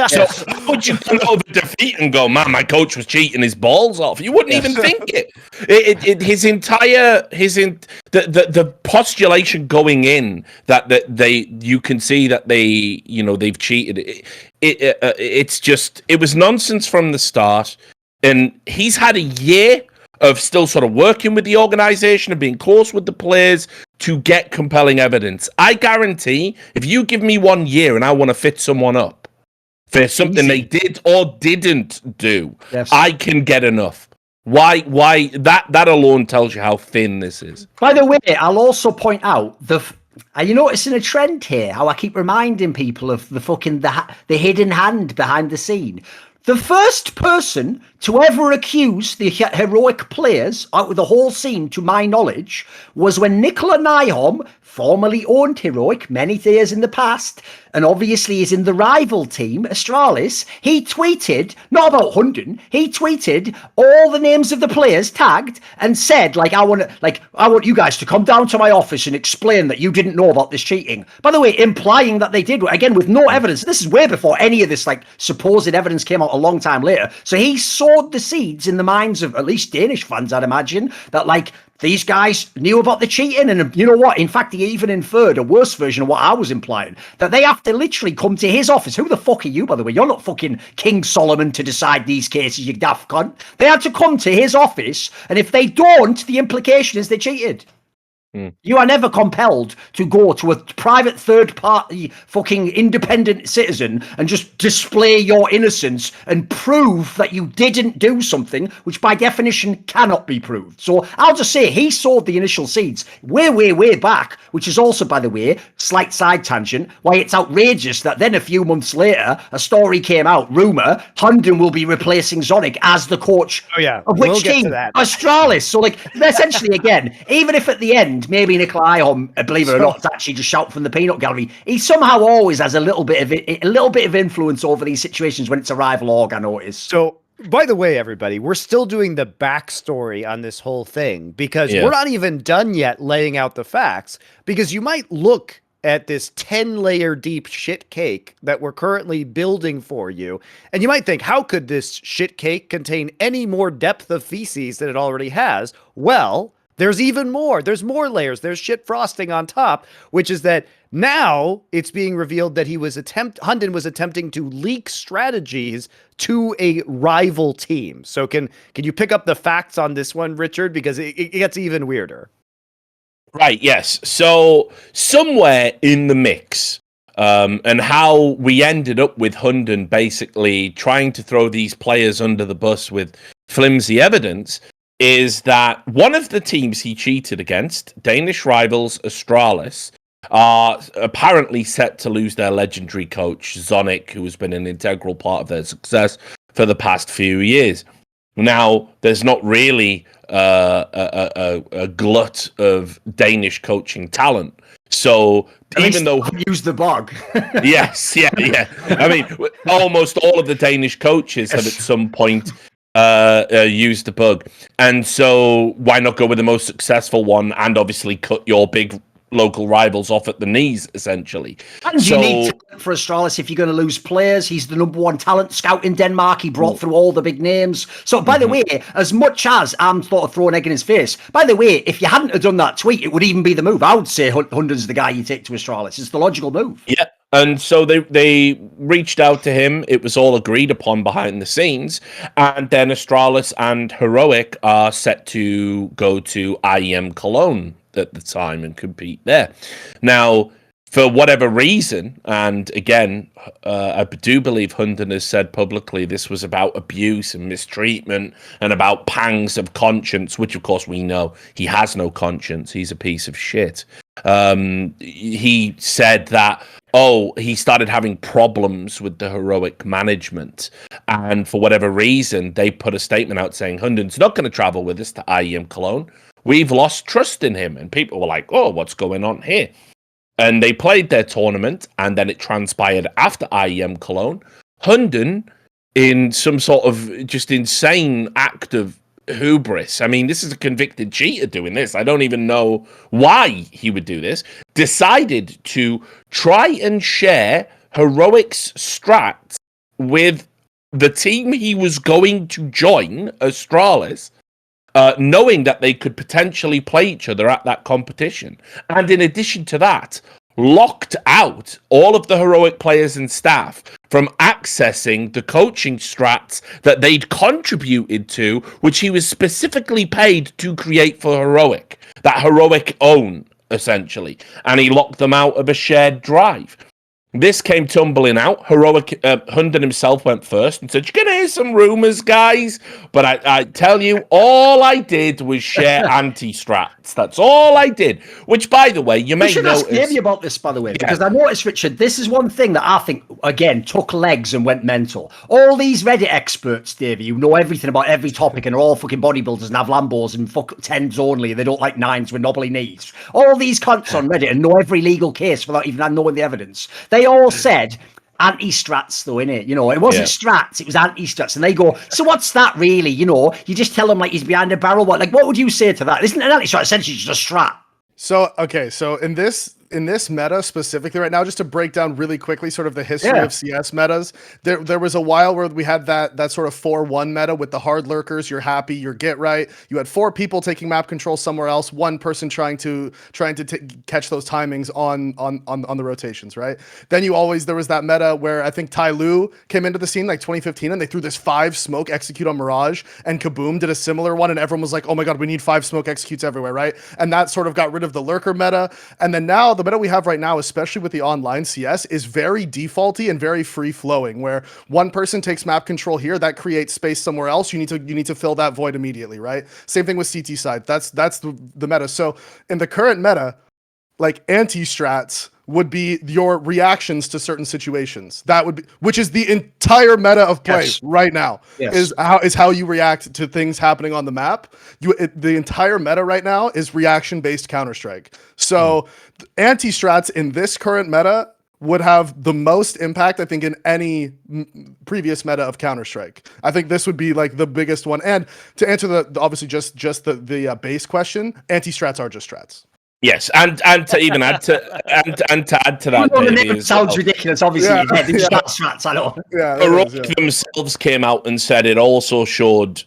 So how would you come over defeat and go, man, my coach was cheating his balls off? You wouldn't even think it. The postulation going in that you can see that they've cheated. It was nonsense from the start, and he's had a year of still sort of working with the organization and being close with the players to get compelling evidence. I guarantee if you give me 1 year and I want to fit someone up for something they did or didn't do, I can get enough. Why that alone tells you how thin this is. By the way, I'll also point out are you noticing a trend here? How I keep reminding people of the hidden hand behind the scene. The first person to ever accuse the heroic players out of the whole scene, to my knowledge, was when Nicola Nyholm, formerly owned Heroic many years in the past, and obviously is in the rival team, Astralis, he tweeted, not about Hunden, he tweeted all the names of the players tagged and said, I want you guys to come down to my office and explain that you didn't know about this cheating. By the way, implying that they did, again, with no evidence. This is way before any of this supposed evidence came out a long time later. So he sowed the seeds in the minds of at least Danish fans, I'd imagine, that these guys knew about the cheating, and you know what? In fact, he even inferred a worse version of what I was implying, that they have to literally come to his office. Who the fuck are you, by the way? You're not fucking King Solomon to decide these cases, you daft cunt. They had to come to his office, and if they don't, the implication is they cheated. You are never compelled to go to a private third-party fucking independent citizen and just display your innocence and prove that you didn't do something, which by definition cannot be proved. So I'll just say he sowed the initial seeds way back, which is also, by the way, slight side tangent, why it's outrageous that then a few months later, a story came out, rumour, Hunden will be replacing Zonic as the coach of which team? Astralis. So essentially, again, even if at the end, maybe Nikolai, believe it or not, it's actually just shout from the peanut gallery, he somehow always has a little bit of influence over these situations when it's a rival org, I notice. So, by the way, everybody, we're still doing the backstory on this whole thing because we're not even done yet laying out the facts, because you might look at this 10-layer deep shit cake that we're currently building for you, and you might think, how could this shit cake contain any more depth of feces than it already has? Well, there's even more. There's more layers. There's shit frosting on top, which is that now it's being revealed that Hunden was attempting to leak strategies to a rival team. So can you pick up the facts on this one, Richard? Because it gets even weirder. Right, yes. So somewhere in the mix, and how we ended up with Hunden basically trying to throw these players under the bus with flimsy evidence, is that one of the teams he cheated against, Danish rivals Astralis, are apparently set to lose their legendary coach, Zonic, who has been an integral part of their success for the past few years. Now, there's not really a glut of Danish coaching talent. So even though use the bug, yes, yeah. I mean, almost all of the Danish coaches have at some point used the bug, and so why not go with the most successful one and obviously cut your big local rivals off at the knees, essentially. And you need talent for Astralis if you're going to lose players. He's the #1 talent scout in Denmark. He brought through all the big names. So, by the way, as much as I'm sort of throwing egg in his face, by the way, if you hadn't have done that tweet, it would even be the move. I would say Hunden's the guy you take to Astralis. It's the logical move. Yeah. And so they reached out to him. It was all agreed upon behind the scenes. And then Astralis and Heroic are set to go to IEM Cologne at the time and compete there. Now, for whatever reason, and again, I do believe Hunden has said publicly this was about abuse and mistreatment and about pangs of conscience, which of course we know he has no conscience. He's a piece of shit. He said that, he started having problems with the Heroic management. And for whatever reason, they put a statement out saying Hunden's not going to travel with us to IEM Cologne. We've lost trust in him. And people were like, what's going on here? And they played their tournament, and then it transpired after IEM Cologne. Hunden, in some sort of just insane act of hubris, I mean, this is a convicted cheater doing this. I don't even know why he would do this. Decided to try and share Heroic's strats with the team he was going to join, Astralis, knowing that they could potentially play each other at that competition. And in addition to that, locked out all of the Heroic players and staff from accessing the coaching strats that they'd contributed to, which he was specifically paid to create for Heroic, that Heroic own, essentially. And he locked them out of a shared drive. This came tumbling out. Heroic Hunden himself went first and said, "You're going to hear some rumors, guys." But I tell you, all I did was share anti-strats. That's all I did. Which, by the way, you may should notice... ask Davey about this, by the way, because I noticed, Richard, this is one thing that I think, again, took legs and went mental. All these Reddit experts, Davey, who know everything about every topic and are all fucking bodybuilders and have Lambos and fuck 10s only, and they don't like 9s with knobbly knees. All these cunts on Reddit and know every legal case without even knowing the evidence. They all said anti-strats, though, innit? You know, it wasn't strats, it was anti-strats. And they go, so what's that really? You know, you just tell them like he's behind a barrel. What would you say to that? Isn't an anti-strat essentially just a strat? So, okay, so in this meta specifically right now, just to break down really quickly sort of the history of CS metas, there was a while where we had that sort of 4-1 meta with the hard lurkers, you're happy, you're get right. You had 4 people taking map control somewhere else, 1 person trying to catch those timings on the rotations, right? Then there was that meta where I think Tai Lu came into the scene like 2015 and they threw this 5 smoke execute on Mirage, and Kaboom did a similar one, and everyone was like, oh my god, we need 5 smoke executes everywhere, right? And that sort of got rid of the lurker meta. And then now the meta we have right now, especially with the online CS, is very defaulty and very free flowing, where one person takes map control here, that creates space somewhere else. You need to fill that void immediately, right? Same thing with CT side. That's the meta. So in the current meta, like anti-strats would be your reactions to certain situations. That would be, which is the entire meta of play right now. Is how you react to things happening on the map. The entire meta right now is reaction-based Counter-Strike. So anti-strats in this current meta would have the most impact, I think, in any previous meta of Counter-Strike. I think this would be like the biggest one. And to answer the obviously just the base question, anti-strats are just strats. Yes, and to even add to that, it sounds ridiculous. Obviously, strats. I know. Heroic themselves came out and said it also showed,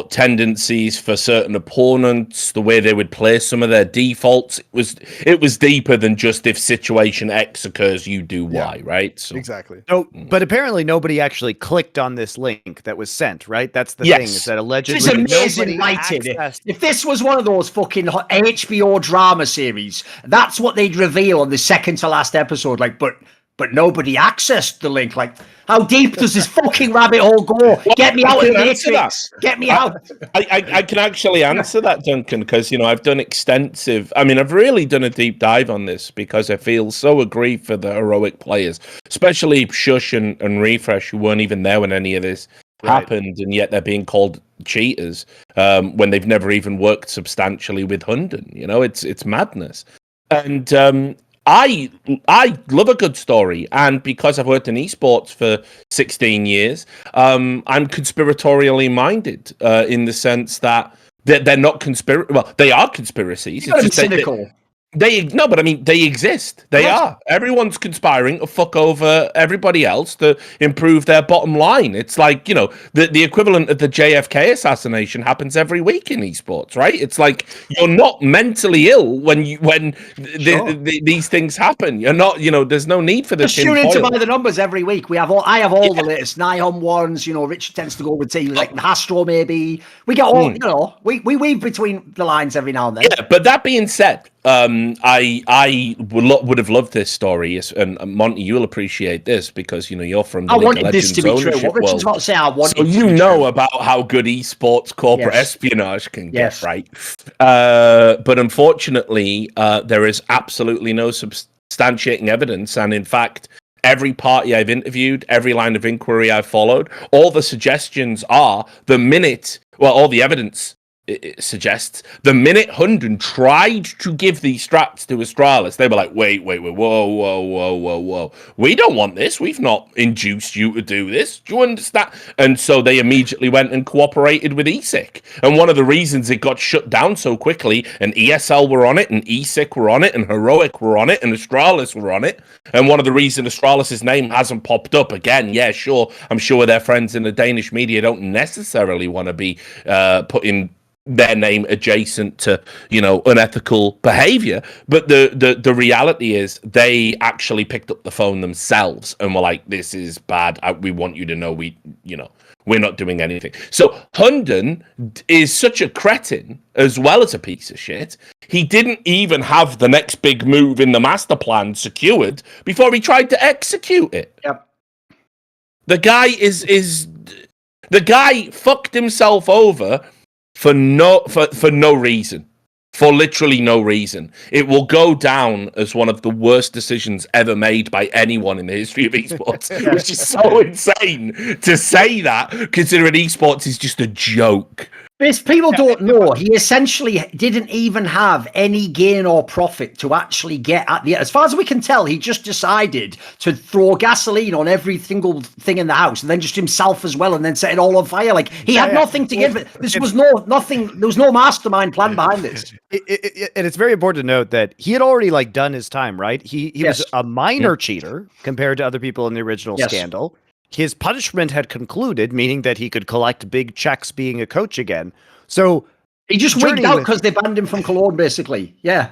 tendencies for certain opponents, the way they would play some of their defaults. It was deeper than just if situation X occurs, you do Y, right? So, exactly. No, but apparently nobody actually clicked on this link that was sent, right? That's the thing, is that allegedly it's amazing writing. If this was one of those fucking HBO drama series, that's what they'd reveal on the second to last episode. Like, but nobody accessed the link. Like, how deep does this fucking rabbit hole go? Well, get me out of the matrix. Get me out. I can actually answer that, Duncan, because, I've done I've really done a deep dive on this because I feel so aggrieved for the Heroic players, especially Shush and Refresh, who weren't even there when any of this happened, and yet they're being called cheaters when they've never even worked substantially with Hunden. It's madness. And I love a good story, and because I've worked in esports for 16 years, I'm conspiratorially minded in the sense that they're not well, they are conspiracies. It's cynical. But I mean, they exist. They are. Everyone's conspiring to fuck over everybody else to improve their bottom line. It's like, the equivalent of the JFK assassination happens every week in esports, right? It's like you're not mentally ill when these things happen. You're not, there's no need for this. Just tune in to By the Numbers every week. I have all the latest Nihon ones. Richard tends to go with teams like Hastro, monte. We get all, we weave between the lines every now and then. Yeah, but that being said, I would have loved this story, and Monty, you'll appreciate this because you're from the I League wanted of this Legends to be ownership true. What Richard's world. about to say, I wanted So it to be know about how good esports corporate espionage can get, right? But unfortunately, there is absolutely no substantiating evidence, and in fact, every party I've interviewed, every line of inquiry I've followed, all the suggestions are all the evidence it suggests the minute Hunden tried to give these strats to Astralis, they were like, wait, whoa. We don't want this. We've not induced you to do this. Do you understand? And so they immediately went and cooperated with ESIC. And one of the reasons it got shut down so quickly, and ESL were on it, and ESIC were on it, and Heroic were on it, and Astralis were on it. And one of the reasons Astralis' name hasn't popped up again, I'm sure their friends in the Danish media don't necessarily want to be putting their name adjacent to unethical behavior, but the reality is they actually picked up the phone themselves and were like, this is bad, we want you to know we're not doing anything. So Hunden is such a cretin as well as a piece of shit. He didn't even have the next big move in the master plan secured before he tried to execute it. Yep. The guy fucked himself over for no reason, for literally no reason. It will go down as one of the worst decisions ever made by anyone in the history of esports, which is so insane to say that, considering esports is just a joke. People don't know, he essentially didn't even have any gain or profit to actually get at the... As far as we can tell, he just decided to throw gasoline on every single thing in the house, and then just himself as well, and then set it all on fire. Like, he had nothing to give it. There was no mastermind plan behind this. And it's very important to note that he had already done his time, right? He was a minor cheater compared to other people in the original scandal. His punishment had concluded, meaning that he could collect big checks being a coach again. So he just wigged out because they banned him from Cologne, basically. Yeah.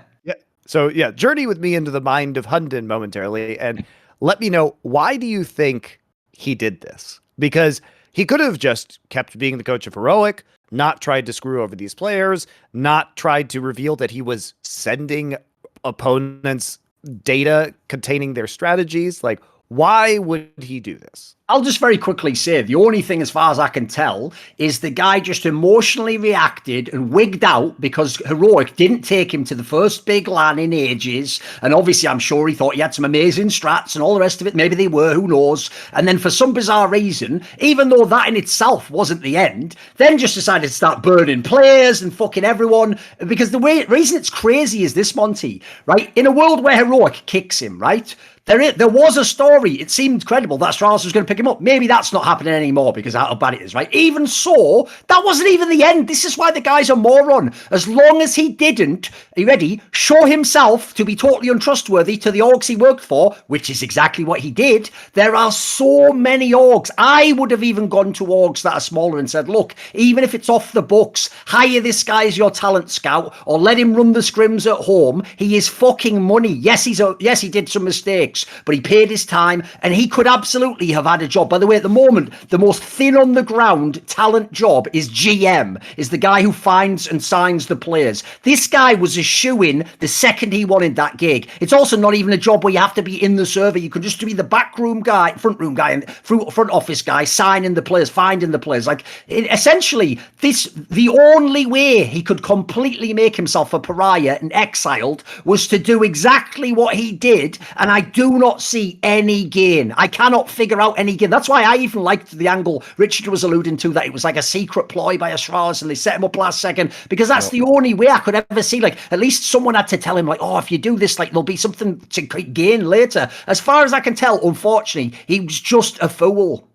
So journey with me into the mind of Hunden momentarily, and let me know, why do you think he did this? Because he could have just kept being the coach of Heroic, not tried to screw over these players, not tried to reveal that he was sending opponents data containing their strategies. Why would he do this? I'll just very quickly say, the only thing as far as I can tell is the guy just emotionally reacted and wigged out because Heroic didn't take him to the first big LAN in ages. And obviously, I'm sure he thought he had some amazing strats and all the rest of it. Maybe they were, who knows? And then for some bizarre reason, even though that in itself wasn't the end, then just decided to start burning players and fucking everyone. Because the reason it's crazy is this, Monty, right? In a world where Heroic kicks him, right? There was a story. It seemed credible that Astralis was going to pick him up. Maybe that's not happening anymore because of how bad it is, right? Even so, that wasn't even the end. This is why the guy's a moron. As long as he didn't, are you ready, show himself to be totally untrustworthy to the orgs he worked for, which is exactly what he did, there are so many orgs. I would have even gone to orgs that are smaller and said, look, even if it's off the books, hire this guy as your talent scout or let him run the scrims at home. He is fucking money. Yes, he did some mistakes, but he paid his time and he could absolutely have had a job. By the way, at the moment, the most thin on the ground talent job is GM, is the guy who finds and signs the players. This guy was a shoo-in the second he wanted that gig. It's also not even a job where you have to be in the server. You can just be the backroom guy, front room guy, and front office guy, signing the players, finding the players. Essentially, the only way he could completely make himself a pariah and exiled was to do exactly what he did, and I do not see any gain. I cannot figure out any gain. That's why I even liked the angle Richard was alluding to, that it was like a secret ploy by Astralis and they set him up last second, because that's the only way I could ever see, at least someone had to tell him, if you do this, there'll be something to gain later. As far as I can tell, unfortunately, he was just a fool.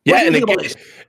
Yeah, and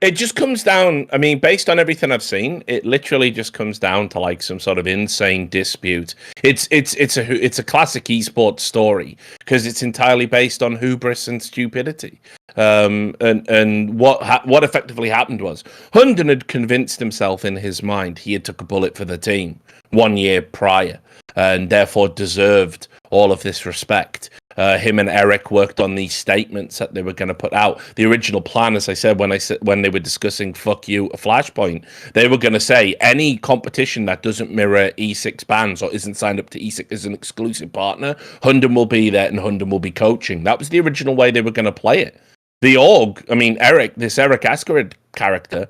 it just comes down. I mean, based on everything I've seen, it literally just comes down to like some sort of insane dispute. It's a classic esports story because it's entirely based on hubris and stupidity. And what effectively happened was Hunden had convinced himself in his mind he had took a bullet for the team 1 year prior, and therefore deserved all of this respect. Him and Eric worked on these statements that they were going to put out. The original plan, as I said, when they were discussing "fuck you" a Flashpoint, they were going to say any competition that doesn't mirror ESIC's bans or isn't signed up to ESIC as an exclusive partner, Hunden will be there and Hunden will be coaching. That was the original way they were going to play it. The org, I mean, Eric Askerid character,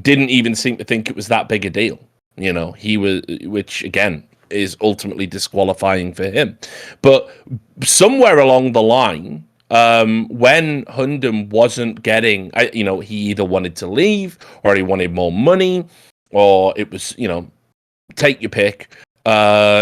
didn't even seem to think it was that big a deal. You know, he was, which again is ultimately disqualifying for him. But somewhere along the line, when Hunden wasn't getting, he either wanted to leave or he wanted more money, or it was, take your pick.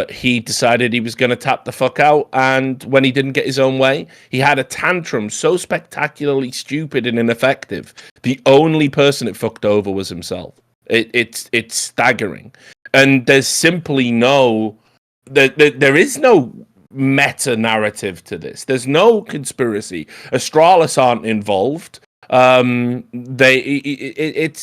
He decided he was going to tap the fuck out, and when he didn't get his own way, he had a tantrum so spectacularly stupid and ineffective. The only person it fucked over was himself. It's staggering. And there's simply there is no meta narrative to this. There's no conspiracy. Astralis aren't involved.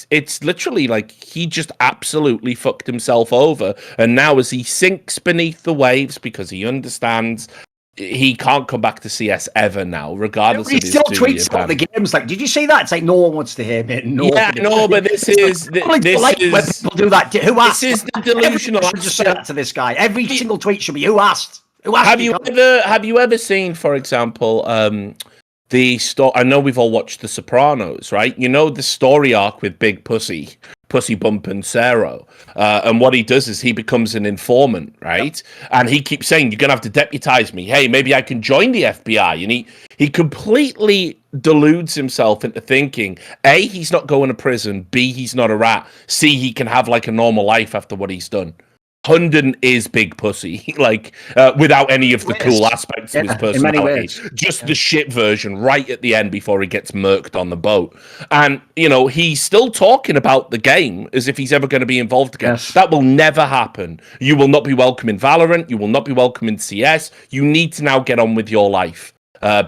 It's literally like he just absolutely fucked himself over. And now as he sinks beneath the waves because he understands he can't come back to CS ever now, regardless of his still tweets about the games. Like, did you see that? It's like no one wants to hear me. But this is when people do that. Who asked? This is the delusional. Just say that to this guy. Every single tweet should be who asked. Have you ever seen, for example, the story? I know we've all watched The Sopranos, right? You know the story arc with Big Pussy Bump and Cero. And what he does is he becomes an informant, right? And he keeps saying, you're going to have to deputize me. Hey, maybe I can join the FBI. And he completely deludes himself into thinking, A, he's not going to prison. B, he's not a rat. C, he can have like a normal life after what he's done. Hunden is Big Pussy, like without any of the cool aspects of his personality. Just the shit version right at the end before he gets murked on the boat. And, he's still talking about the game as if he's ever going to be involved again. Yes. That will never happen. You will not be welcome in Valorant. You will not be welcome in CS. You need to now get on with your life.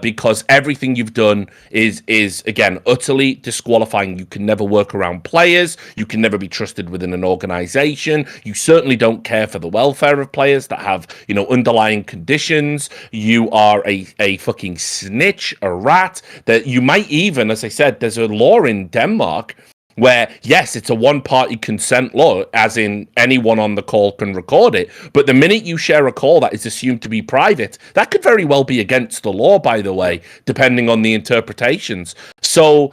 Because everything you've done is again utterly disqualifying. You can never work around players. You can never be trusted within an organization. You certainly don't care for the welfare of players that have underlying conditions. You are a fucking snitch, a rat. That you might even, as I said, there's a law in Denmark where, yes, it's a one-party consent law, as in anyone on the call can record it. But the minute you share a call that is assumed to be private, that could very well be against the law, by the way, depending on the interpretations. So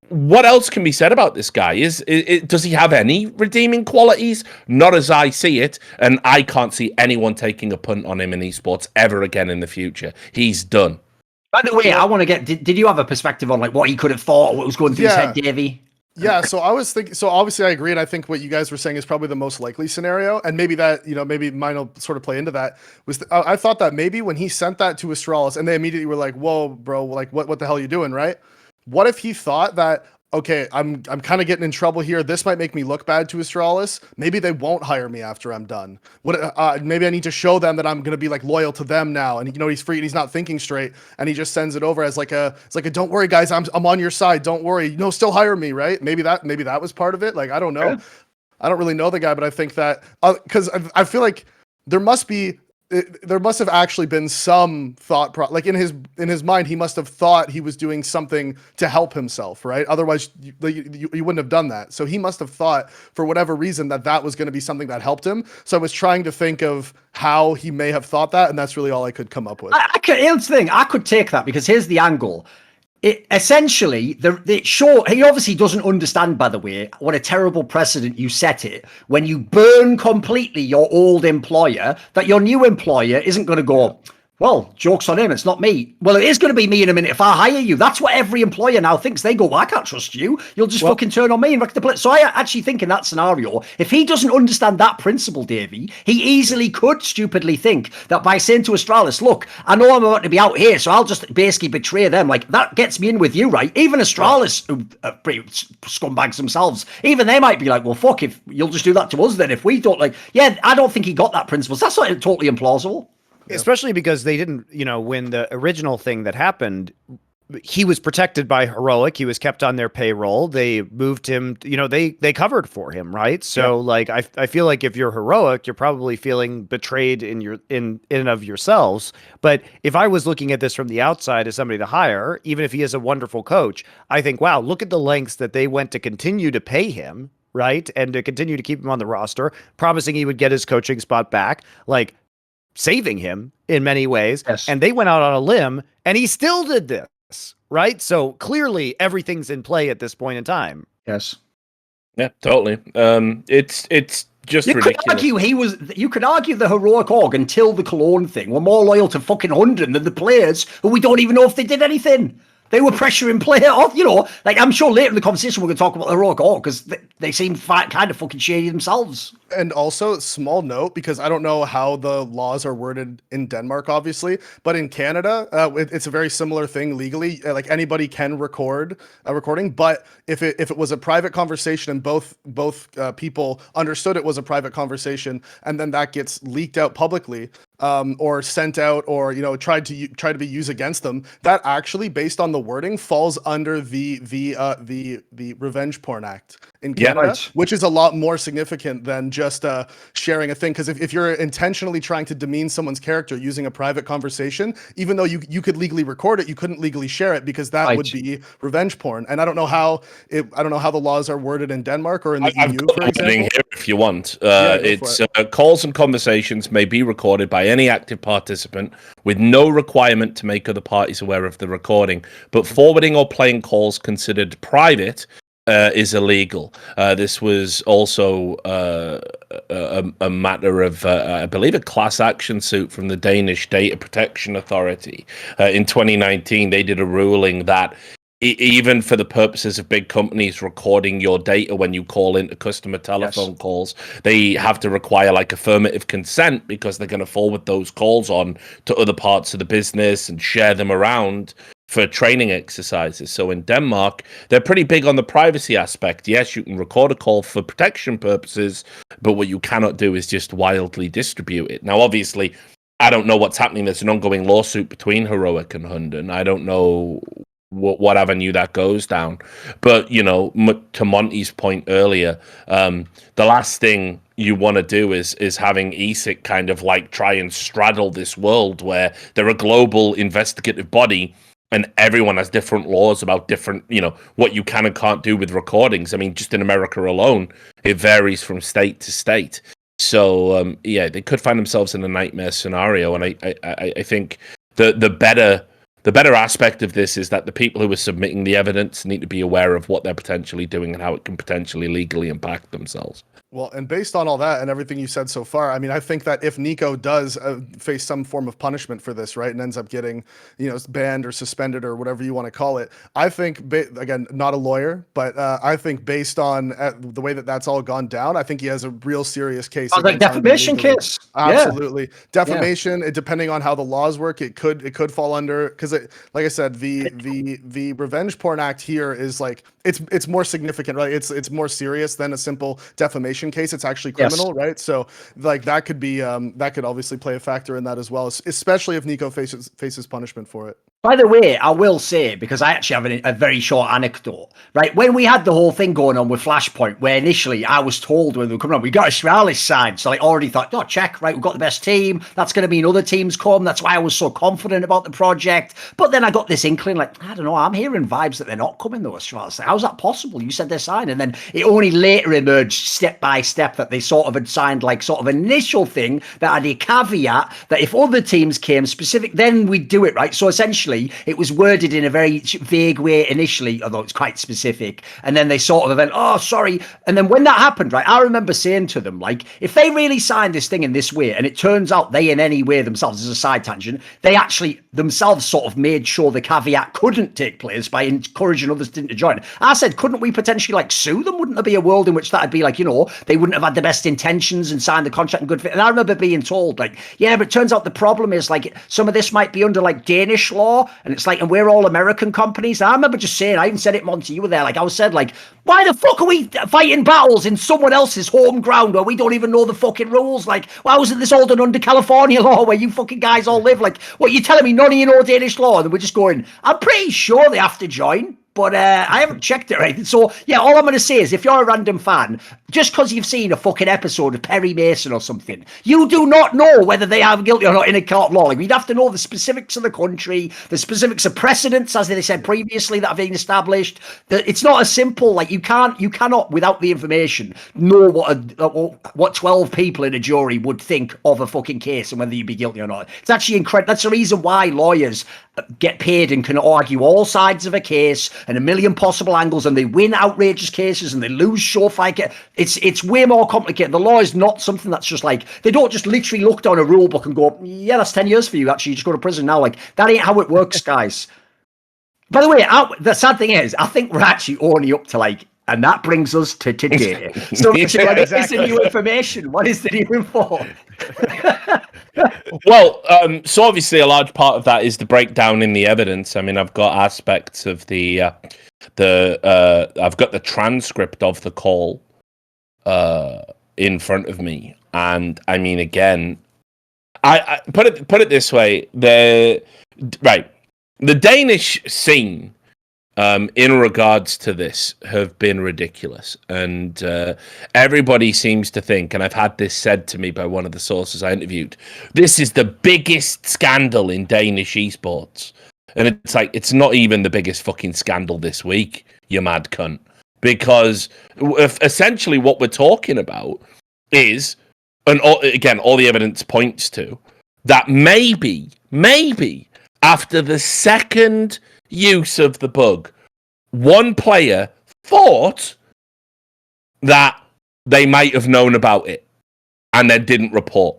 what else can be said about this guy? Does he have any redeeming qualities? Not as I see it, and I can't see anyone taking a punt on him in esports ever again in the future. He's done. By the way, I want to get, did you have a perspective on like what he could have thought, what was going through his head, Davey? Yeah, so I was thinking, so obviously I agree, and I think what you guys were saying is probably the most likely scenario, and maybe that, maybe mine will sort of play into that, I thought that maybe when he sent that to Astralis, and they immediately were like, whoa, bro, like, what the hell are you doing, right? What if he thought that, okay, I'm kind of getting in trouble here. This might make me look bad to Astralis. Maybe they won't hire me after I'm done. Maybe I need to show them that I'm going to be like loyal to them now. And he's free and he's not thinking straight. And he just sends it over as like a don't worry guys, I'm on your side. Don't worry. Still hire me, right? Maybe that was part of it. Like, I don't know. Yeah. I don't really know the guy, but I think that because I feel like there must have actually been some thought like in his mind, he must have thought he was doing something to help himself, right? Otherwise you wouldn't have done that. So he must have thought for whatever reason that was going to be something that helped him. So I was trying to think of how he may have thought that, and that's really all I could come up with. Here's the thing, I could take that because here's the angle. Essentially, he obviously doesn't understand, by the way, what a terrible precedent you set it when you burn completely your old employer, that your new employer isn't going to go, Well, joke's on him. It's not me. Well, it is going to be me in a minute if I hire you. That's what every employer now thinks. They go, well, I can't trust you. You'll just fucking turn on me and wreck the place. So I actually think in that scenario, if he doesn't understand that principle, Davey, he easily could stupidly think that by saying to Astralis, look, I know I'm about to be out here, so I'll just basically betray them. Like, that gets me in with you, right? Even Astralis, who are pretty scumbags themselves, even they might be like, well, fuck, if you'll just do that to us then. If we don't, like, yeah, I don't think he got that principle. So that's not totally implausible. Especially because they didn't, when the original thing that happened, he was protected by Heroic. He was kept on their payroll. They moved him, they covered for him, right? So I feel like if you're Heroic, you're probably feeling betrayed in and of yourselves. But if I was looking at this from the outside as somebody to hire, even if he is a wonderful coach, I think, wow, look at the lengths that they went to continue to pay him, right? And to continue to keep him on the roster, promising he would get his coaching spot back. Like, saving him in many ways. Yes. And they went out on a limb and he still did this, right? So clearly everything's in play at this point in time. Yes. Yeah, totally. It's just ridiculous. You could argue the Heroic Org until the Cologne thing were more loyal to fucking Hunden than the players, who we don't even know if they did anything. They were pressuring player off, like I'm sure later in the conversation we're going to talk about the Heroic Org because they seem kind of fucking shady themselves. And also, small note, because I don't know how the laws are worded in Denmark, obviously, but in Canada, it's a very similar thing legally. Like anybody can record a recording, but if it was a private conversation and both people understood it was a private conversation, and then that gets leaked out publicly, or sent out, or tried to be used against them, that actually, based on the wording, falls under the Revenge Porn Act in Canada, which is a lot more significant than just sharing a thing. Because if you're intentionally trying to demean someone's character using a private conversation, even though you could legally record it, you couldn't legally share it because that would be revenge porn. And I don't know how the laws are worded in Denmark or in the EU, for example. Here if you want. It's calls and conversations may be recorded by any active participant with no requirement to make other parties aware of the recording, but forwarding or playing calls considered private is illegal. This was also a matter of, I believe, a class action suit from the Danish Data Protection Authority. In 2019, they did a ruling that even for the purposes of big companies recording your data when you call into customer telephone calls, they have to require like affirmative consent because they're going to forward those calls on to other parts of the business and share them around for training exercises. So in Denmark, they're pretty big on the privacy aspect. Yes, you can record a call for protection purposes, but what you cannot do is just wildly distribute it. Now, obviously, I don't know what's happening. There's an ongoing lawsuit between Heroic and Hunden. I don't know what avenue that goes down. But, to Monty's point earlier, the last thing you want to do is having ESIC kind of like try and straddle this world where they're a global investigative body and everyone has different laws about different, what you can and can't do with recordings. I mean, just in America alone, it varies from state to state. So, they could find themselves in a nightmare scenario. And I think the better aspect of this is that the people who are submitting the evidence need to be aware of what they're potentially doing and how it can potentially legally impact themselves. Well, and based on all that and everything you said so far, I mean, I think that if Niko does face some form of punishment for this, right, and ends up getting, banned or suspended or whatever you want to call it, I think, again, not a lawyer, but I think based on the way that that's all gone down, I think he has a real serious case. Like defamation case. Absolutely. Yeah. Defamation, depending on how the laws work, it could fall under, because like I said, the Revenge Porn Act here is like, it's more significant, right? It's more serious than a simple defamation case. It's actually criminal, right? So like that could be that could obviously play a factor in that as well, especially if Niko faces punishment for it. By the way, I will say, because I actually have a very short anecdote, right? When we had the whole thing going on with Flashpoint, where initially I was told when they were coming on, we got Astralis signed. So I already thought, check, right? We've got the best team. That's going to mean other teams come. That's why I was so confident about the project. But then I got this inkling, like, I don't know, I'm hearing vibes that they're not coming though, Astralis. How's that possible? You said they're signed. And then it only later emerged step by step that they sort of had signed like sort of an initial thing that had a caveat that if other teams came specific, then we'd do it, right? So essentially, initially, it was worded in a very vague way initially, although it's quite specific. And then they sort of went, oh, sorry. And then when that happened, right, I remember saying to them, like, if they really signed this thing in this way, and it turns out they in any way themselves, as a side tangent, they actually themselves sort of made sure the caveat couldn't take place by encouraging others to join. I said, couldn't we potentially like sue them? Wouldn't there be a world in which that'd be like, you know, they wouldn't have had the best intentions and signed the contract in good faith? And I remember being told, like, yeah, but it turns out the problem is like some of this might be under like Danish law, and it's like, and we're all American companies. And I remember just saying, I even said it, Monty, you were there, like I was said, like, why the fuck are we fighting battles in someone else's home ground where we don't even know the fucking rules? Like, why wasn't this all done under California law where you fucking guys all live? Like, what, you telling me none of you know Danish law? And we're just going, I'm pretty sure they have to join. But I haven't checked it or anything. So, yeah, all I'm going to say is if you're a random fan, just because you've seen a fucking episode of Perry Mason or something, you do not know whether they are guilty or not in a court of law. Like, we'd have to know the specifics of the country, the specifics of precedents, as they said previously, that have been established. It's not as simple. Like, you cannot, without the information, know what 12 people in a jury would think of a fucking case and whether you'd be guilty or not. It's actually incredible. That's the reason why lawyers get paid and can argue all sides of a case and a million possible angles, and they win outrageous cases and they lose surefire cases. It's way more complicated. The law is not something that's just like, they don't just literally look down a rule book and go, yeah, that's 10 years for you. Actually, you just go to prison now. Like, that ain't how it works, guys. By the way, the sad thing is, I think we're actually only up to like, and that brings us to today. So, what is the new information? What is the new info? Well, so obviously a large part of that is the breakdown in the evidence. I mean, I've got aspects of I've got the transcript of the call in front of me, and I mean, again, I put it this way: the Danish scene in regards to this have been ridiculous, and everybody seems to think, and I've had this said to me by one of the sources I interviewed, this is the biggest scandal in Danish esports. And it's like, it's not even the biggest fucking scandal this week, you mad cunt. Because essentially what we're talking about is, and again, all the evidence points to, that maybe after the second use of the bug, one player thought that they might have known about it and then didn't report.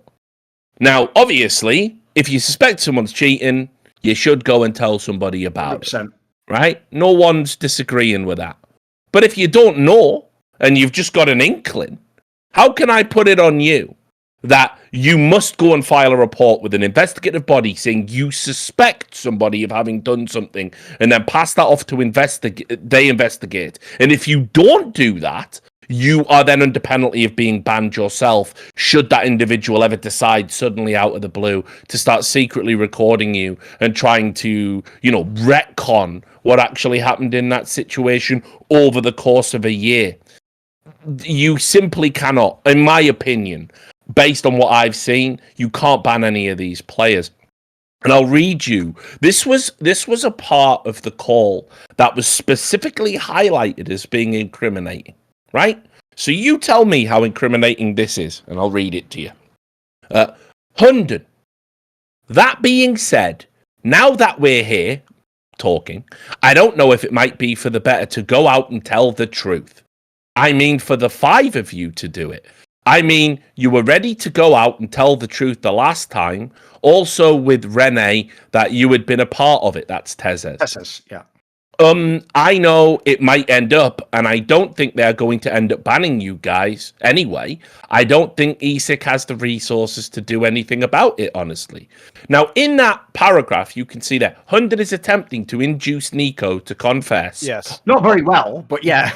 Now, obviously, if you suspect someone's cheating, you should go and tell somebody about 100%. It, right? No one's disagreeing with that. But if you don't know and you've just got an inkling, how can I put it on you that you must go and file a report with an investigative body saying you suspect somebody of having done something, and then pass that off to they investigate. And if you don't do that, you are then under penalty of being banned yourself, should that individual ever decide suddenly out of the blue to start secretly recording you and trying to, retcon what actually happened in that situation over the course of a year. You simply cannot, in my opinion, based on what I've seen, you can't ban any of these players. And I'll read you. This was a part of the call that was specifically highlighted as being incriminating, right? So you tell me how incriminating this is, and I'll read it to you. Hunden. That being said, now that we're here talking, I don't know if it might be for the better to go out and tell the truth. I mean, for the 5 of you to do it. I mean, you were ready to go out and tell the truth the last time. Also with Rene, that you had been a part of it. That's Tezes. Tezes, yeah. I know it might end up, and I don't think they're going to end up banning you guys anyway. I don't think ESIC has the resources to do anything about it, honestly. Now, in that paragraph, you can see that Hunden is attempting to induce Niko to confess. Yes. Not very well, but yeah.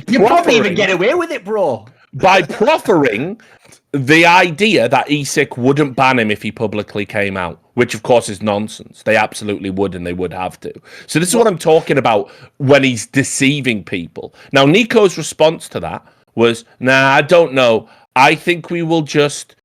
You probably even get away with it, bro. By proffering the idea that ESIC wouldn't ban him if he publicly came out, which of course is nonsense. They absolutely would, and they would have to. So this is what I'm talking about when he's deceiving people. Now, Niko's response to that was, nah, I don't know. I think we will just,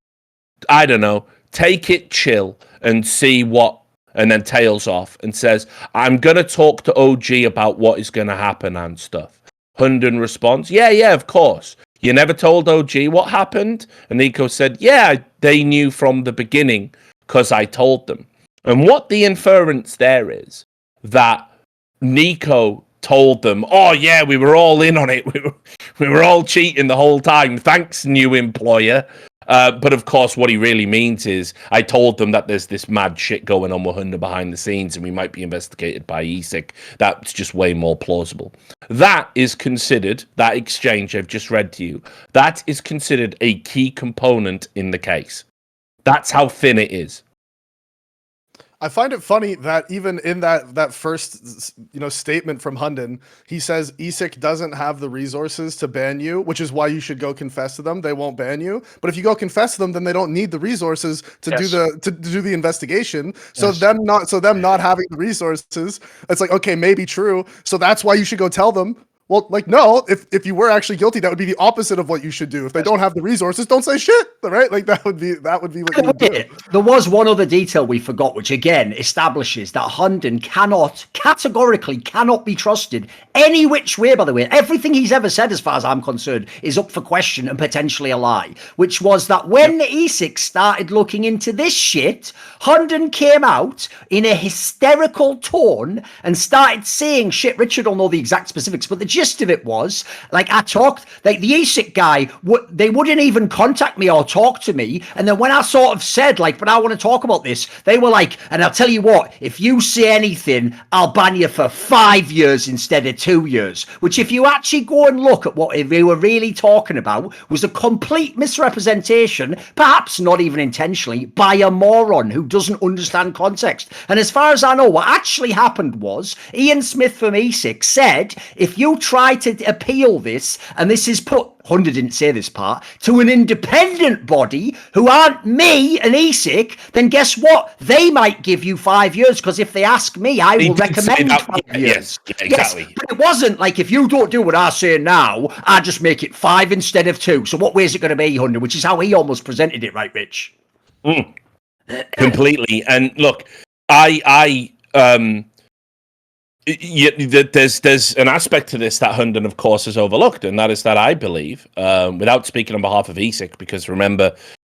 I don't know, take it chill and see what, and then tails off and says, I'm going to talk to OG about what is going to happen and stuff. Hunden responds, yeah, of course. You never told OG what happened? And Niko said, yeah, they knew from the beginning because I told them. And what the inference there is that Niko told them, oh yeah, we were all in on it. We were all cheating the whole time. Thanks, new employer. But of course, what he really means is, I told them that there's this mad shit going on with Hunden behind the scenes and we might be investigated by ESIC. That's just way more plausible. That is considered, that exchange I've just read to you, that is considered a key component in the case. That's how thin it is. I find it funny that even in that first statement from Hunden, he says ESIC doesn't have the resources to ban you, which is why you should go confess to them. They won't ban you, but if you go confess to them, then they don't need the resources to do the investigation. So them not having the resources, it's like, okay, maybe true. So that's why you should go tell them. Well, like, no, if you were actually guilty, that would be the opposite of what you should do. If they don't have the resources, don't say shit, right? Like, that would be what you would do. There was one other detail we forgot, which again establishes that Hunden categorically cannot be trusted any which way, by the way. Everything he's ever said, as far as I'm concerned, is up for question and potentially a lie, which was that when the ESIC started looking into this shit, Hunden came out in a hysterical tone and started saying shit. Richard will know the exact specifics, but the gist of it was, like, the ESIC guy, they wouldn't even contact me or talk to me. And then when I sort of said, like, but I want to talk about this, they were like, and I'll tell you what, if you say anything, I'll ban you for 5 years instead of 2 years. Which, if you actually go and look at what they were really talking about, was a complete misrepresentation, perhaps not even intentionally, by a moron who doesn't understand context. And as far as I know, what actually happened was, Ian Smith from ESIC said, if you try to appeal this, and this is put, Hunden didn't say this part, to an independent body who aren't me, an ESIC, then guess what? They might give you 5 years, because if they ask me, I will recommend 5 years. Yes, exactly. Yes, but it wasn't like, if you don't do what I say now, I just make it 5 instead of 2. So what way is it going to be, Hunden? Which is how he almost presented it, right, Rich? Completely. And look, there's an aspect to this that Hunden, of course, has overlooked, and that is that I believe, without speaking on behalf of ESIC, because remember,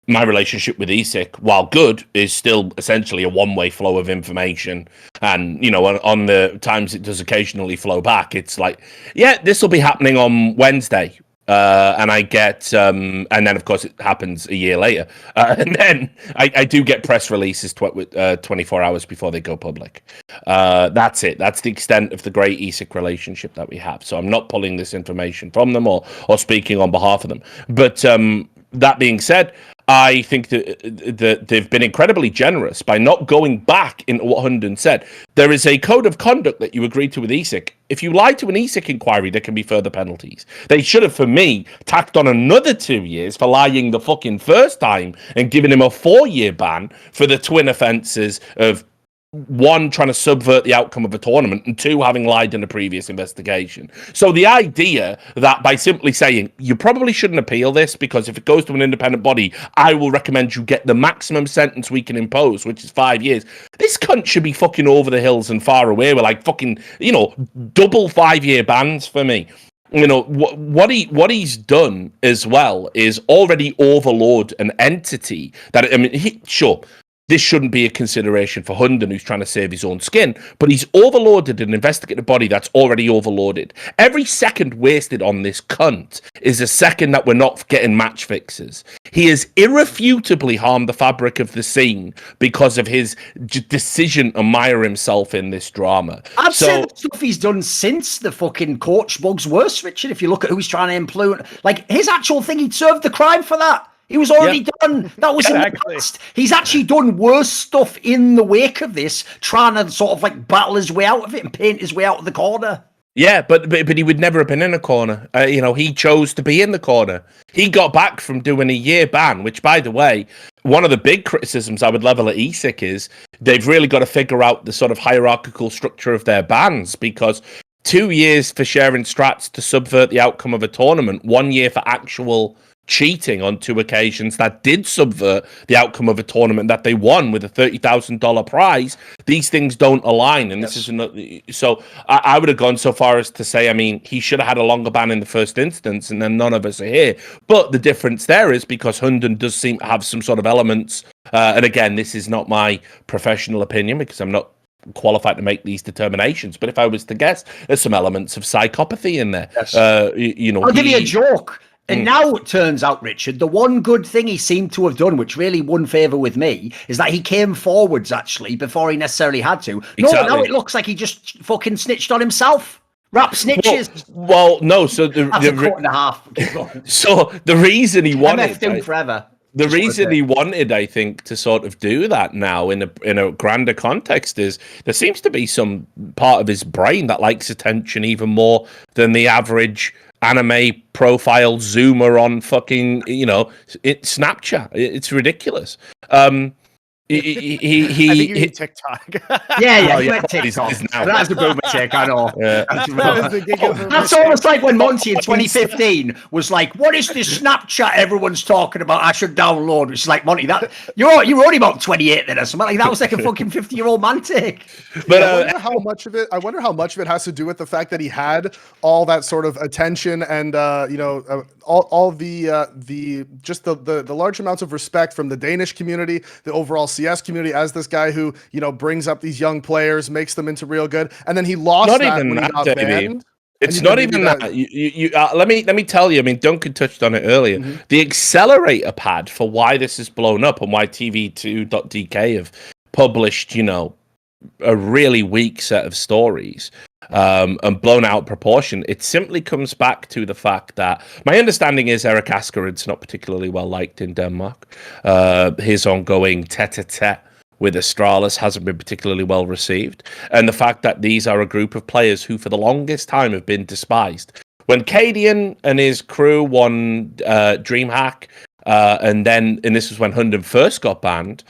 my relationship with ESIC, while good, is still essentially a one-way flow of information. And, on the times it does occasionally flow back, it's like, yeah, this will be happening on Wednesday. And I get, and then of course it happens a year later, and then I do get press releases 24 hours before they go public. That's it. That's the extent of the great ESIC relationship that we have. So I'm not pulling this information from them or speaking on behalf of them. But that being said, I think that they've been incredibly generous by not going back into what Hunden said. There is a code of conduct that you agreed to with ESIC. If you lie to an ESIC inquiry, there can be further penalties. They should have, for me, tacked on another 2 years for lying the fucking first time and given him a 4-year ban for the twin offences of 1, trying to subvert the outcome of a tournament, and 2, having lied in a previous investigation. So the idea that by simply saying, you probably shouldn't appeal this, because if it goes to an independent body, I will recommend you get the maximum sentence we can impose, which is 5 years. This cunt should be fucking over the hills and far away with, like, fucking, double 5-year bans for me. What he's done as well is already overload an entity that, sure, this shouldn't be a consideration for Hunden, who's trying to save his own skin, but he's overloaded an investigative body that's already overloaded. Every second wasted on this cunt is a second that we're not getting match fixes. He has irrefutably harmed the fabric of the scene because of his decision to mire himself in this drama. I've said the stuff he's done since the fucking coach bug's worse, Richard. If you look at who he's trying to implement, like, his actual thing, he'd served the crime for that. He was already done. That was in the past. He's actually done worse stuff in the wake of this, trying to sort of like battle his way out of it and paint his way out of the corner. Yeah, but he would never have been in a corner. He chose to be in the corner. He got back from doing a year ban, which, by the way, one of the big criticisms I would level at ESIC is they've really got to figure out the sort of hierarchical structure of their bans, because 2 years for sharing strats to subvert the outcome of a tournament, 1 year for actual cheating on 2 occasions that did subvert the outcome of a tournament that they won with a $30,000 prize. These things don't align, and this is another. So I would have gone so far as to say, I mean, he should have had a longer ban in the first instance, and then none of us are here. But the difference there is because Hunden does seem to have some sort of elements, and again, this is not my professional opinion because I'm not qualified to make these determinations. But if I was to guess, there's some elements of psychopathy in there. Yes. I'll give you a joke. And now it turns out, Richard, the one good thing he seemed to have done, which really won favour with me, is that he came forwards, actually, before he necessarily had to. Exactly. No, now it looks like he just fucking snitched on himself. Rap snitches. Well, no, so That's a cut and a half. So the reason he wanted... MF'd him forever. The reason he wanted, I think, to sort of do that now in a grander context is there seems to be some part of his brain that likes attention even more than the average anime profile zoomer on fucking, Snapchat. It's ridiculous. I think you mean TikTok. TikTok. That's the boomer tick, I know. Yeah. That's almost like when Monty in 2015 was like, "What is this Snapchat everyone's talking about? I should download." It's like, Monty, that you were only about 28 then or something. Like that was like a fucking 50-year-old man tick. But I wonder how much of it has to do with the fact that he had all that sort of attention and all the just the large amounts of respect from the Danish community, the overall CS community, as this guy who brings up these young players, makes them into real good, and then he lost not that even when that, he got Davey. banned. It's not even that. Let me tell you. I mean, Duncan touched on it earlier. The accelerator pad for why this has blown up and why TV2.dk have published, a really weak set of stories. And blown out proportion. It simply comes back to the fact that my understanding is Eric Askerid's not particularly well liked in Denmark. His ongoing tete-a-tete with Astralis hasn't been particularly well received. And the fact that these are a group of players who for the longest time have been despised. When Cadian and his crew won DreamHack, and this was when Hunden first got banned,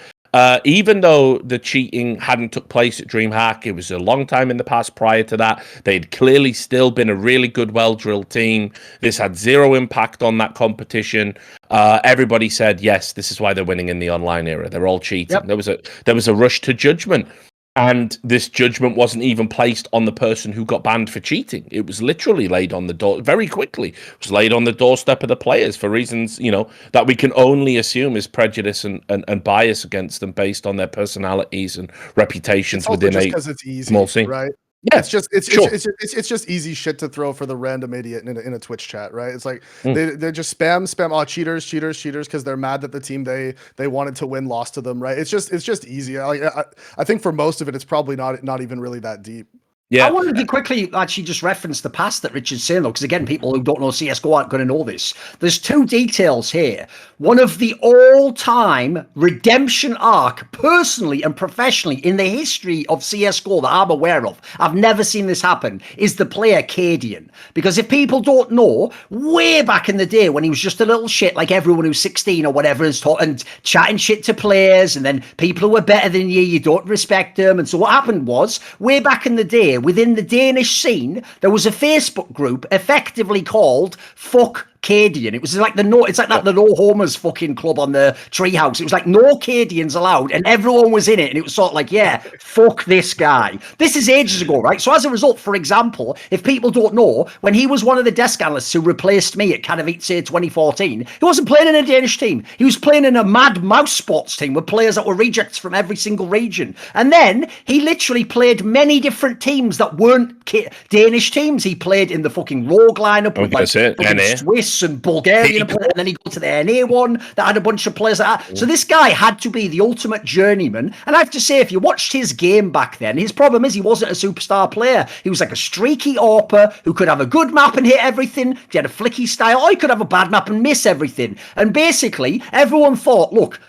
even though the cheating hadn't took place at DreamHack, it was a long time in the past prior to that. They'd clearly still been a really good, well-drilled team. This had zero impact on that competition. Everybody said, yes, this is why they're winning in the online era. They're all cheating. Yep. There was a rush to judgment. And this judgment wasn't even placed on the person who got banned for cheating. It was literally laid on the door very quickly. It was laid on the doorstep of the players for reasons, that we can only assume is prejudice and bias against them based on their personalities and reputations within a small scene. Right? Yeah, it's just easy shit to throw for the random idiot in a Twitch chat, right? It's like they just spam, cheaters, because they're mad that the team they wanted to win lost to them, right? It's just easy. I think for most of it, it's probably not even really that deep. Yeah. I wanted to quickly actually just reference the past that Richard's saying, though, because again, people who don't know CSGO aren't going to know this. There's 2 details here. One of the all-time redemption arc, personally and professionally, in the history of CSGO that I'm aware of, I've never seen this happen, is the player Cadian. Because if people don't know, way back in the day when he was just a little shit, like everyone who's 16 or whatever, and chatting shit to players, and then people who are better than you don't respect them. And so what happened was, way back in the day, within the Danish scene, there was a Facebook group effectively called Fuck Cadian. It was like the No Homers fucking club on the treehouse. It was like no Cadians allowed, and everyone was in it, and it was sort of like, yeah, fuck this guy. This is ages ago, right? So as a result, for example, if people don't know, when he was one of the desk analysts who replaced me at Katowice 2014, he wasn't playing in a Danish team. He was playing in a Mad Mouse Sports team with players that were rejects from every single region. And then he literally played many different teams that weren't Danish teams. He played in the fucking Rogue lineup with like Swiss and Bulgarian, and then he got to the NA one that had a bunch of players like that. So this guy had to be the ultimate journeyman. And I have to say, if you watched his game back then, his problem is he wasn't a superstar player. He was like a streaky AWPer who could have a good map and hit everything. He had a flicky style, or he could have a bad map and miss everything. And basically, everyone thought, look,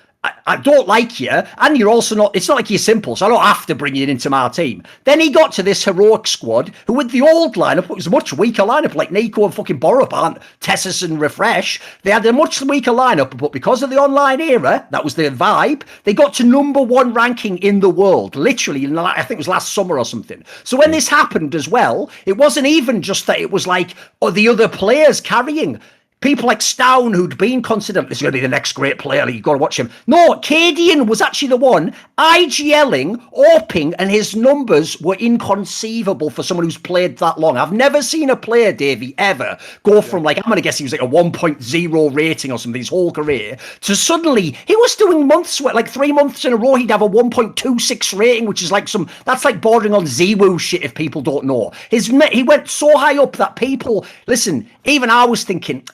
I don't like you, and you're also not, it's not like you're simple, so I don't have to bring you into my team. Then he got to this heroic squad, who with the old lineup, it was a much weaker lineup, like niko and fucking Borup aren't Tessus and Refresh. They had a much weaker lineup, but because of the online era, that was their vibe, they got to #1 ranking in the world, literally, I think it was last summer or something. So when this happened as well, it wasn't even just that it was like, the other players carrying. people like Stown, who'd been considered, this is going to be the next great player, you've got to watch him. No, Cadian was actually the one IGLing, AWPing, and his numbers were inconceivable for someone who's played that long. I've never seen a player, Davey, ever go from like, I'm going to guess he was like a 1.0 rating or something his whole career, to suddenly, he was doing months, like 3 months in a row, he'd have a 1.26 rating, which is like that's like bordering on ZWoo shit if people don't know. He went so high up that people, listen, even I was thinking,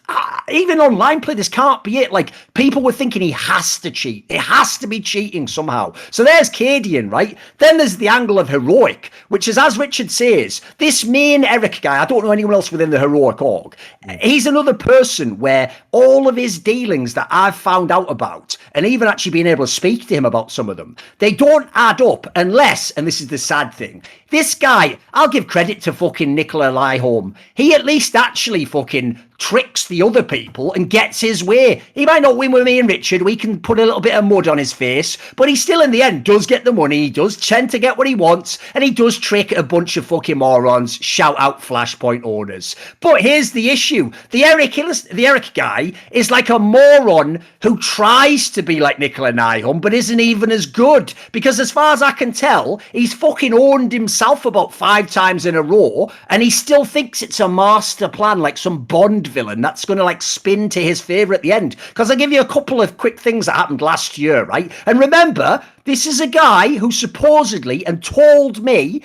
even online play, this can't be it. Like, people were thinking he has to cheat. It has to be cheating somehow. So there's Cadian, right? Then there's the angle of Heroic, which is, as Richard says, this main Eric guy, I don't know anyone else within the Heroic org, he's another person where all of his dealings that I've found out about, and even actually being able to speak to him about some of them, they don't add up unless, and this is the sad thing, this guy, I'll give credit to fucking Nicola Lyholm. He at least actually fucking tricks the other people and gets his way. He might not win with me and Richard. We can put a little bit of mud on his face, but he still in the end does get the money. He does tend to get what he wants, and he does trick a bunch of fucking morons, shout out Flashpoint owners. But here's the issue. The Eric guy is like a moron who tries to be like Nicola Nyholm, but isn't even as good. Because as far as I can tell, he's fucking owned himself about 5 times in a row, and he still thinks it's a master plan, like some Bond villain that's going to like spin to his favor at the end. Because I'll give you a couple of quick things that happened last year, right? And remember, this is a guy who supposedly and told me,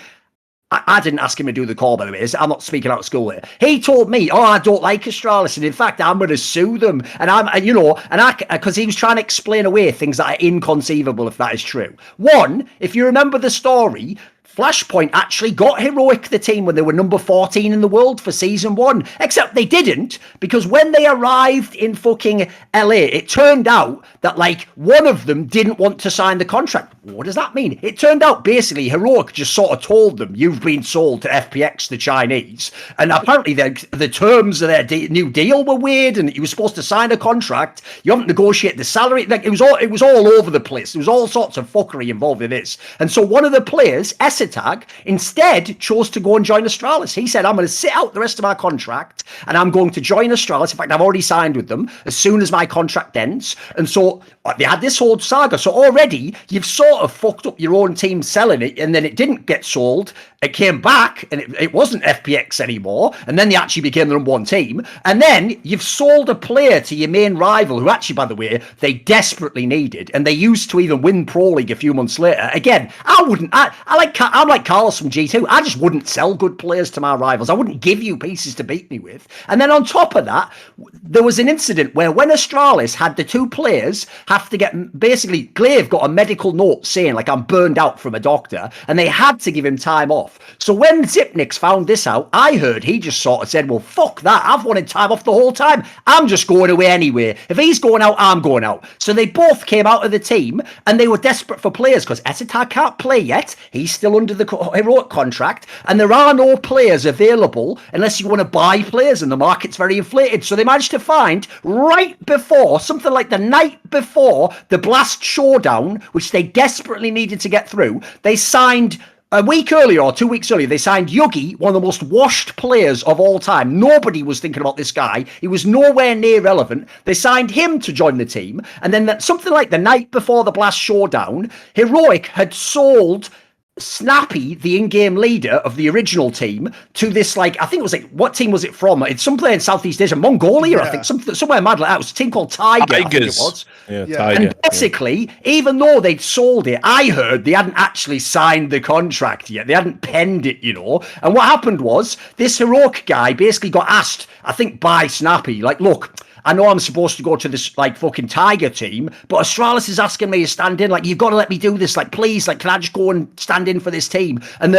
I didn't ask him to do the call, by the way. I'm not speaking out of school here. He told me, I don't like Astralis, and in fact, I'm going to sue them. And because he was trying to explain away things that are inconceivable if that is true. One, if you remember the story, Flashpoint actually got Heroic the team when they were number 14 in the world for season 1. Except they didn't, because when they arrived in fucking LA, it turned out that like one of them didn't want to sign the contract. What does that mean? It turned out basically Heroic just sort of told them, you've been sold to FPX, the Chinese. And apparently the terms of their new deal were weird, and you were supposed to sign a contract. You haven't negotiated the salary. Like, it was all over the place. There was all sorts of fuckery involved in this. And so one of the players, Tag, instead chose to go and join Astralis. He said, I'm going to sit out the rest of my contract and I'm going to join Astralis. In fact, I've already signed with them as soon as my contract ends. And so they had this whole saga. So already you've sort of fucked up your own team selling it, and then it didn't get sold. It came back and it wasn't FPX anymore. And then they actually became the number 1 team. And then you've sold a player to your main rival, who actually, by the way, they desperately needed. And they used to even win Pro League a few months later. Again, I'm like Carlos from G2. I just wouldn't sell good players to my rivals. I wouldn't give you pieces to beat me with. And then on top of that, there was an incident where when Astralis had the 2 players have to get, basically, Glaive got a medical note saying, like, I'm burned out from a doctor, and they had to give him time off. So when Zipnix found this out, I heard he just sort of said, well, fuck that. I've wanted time off the whole time. I'm just going away anyway. If he's going out, I'm going out. So they both came out of the team, and they were desperate for players because Esetag can't play yet. He's still under the Heroic contract, and there are no players available unless you want to buy players, and the market's very inflated. So they managed to find right before, something like the night before the Blast Showdown, which they desperately needed to get through, they signed a week earlier or 2 weeks earlier, they signed Yugi, one of the most washed players of all time. Nobody was thinking about this guy. He was nowhere near relevant. They signed him to join the team. And then something like the night before the Blast Showdown, Heroic had sold Snappy, the in-game leader of the original team, to this, like, I think it was like, what team was it from? It's somewhere in Southeast Asia, Mongolia, I think, somewhere mad like that. It was a team called Tiger, I think it was. Yeah. Tiger. And basically, even though they'd sold it, I heard they hadn't actually signed the contract yet. They hadn't penned it, you know. And what happened was, this Heroic guy basically got asked, I think by Snappy, like, look, I know I'm supposed to go to this, like, fucking Tiger team, but Astralis is asking me to stand in. Like, you've got to let me do this. Like, please, like, can I just go and stand in for this team? And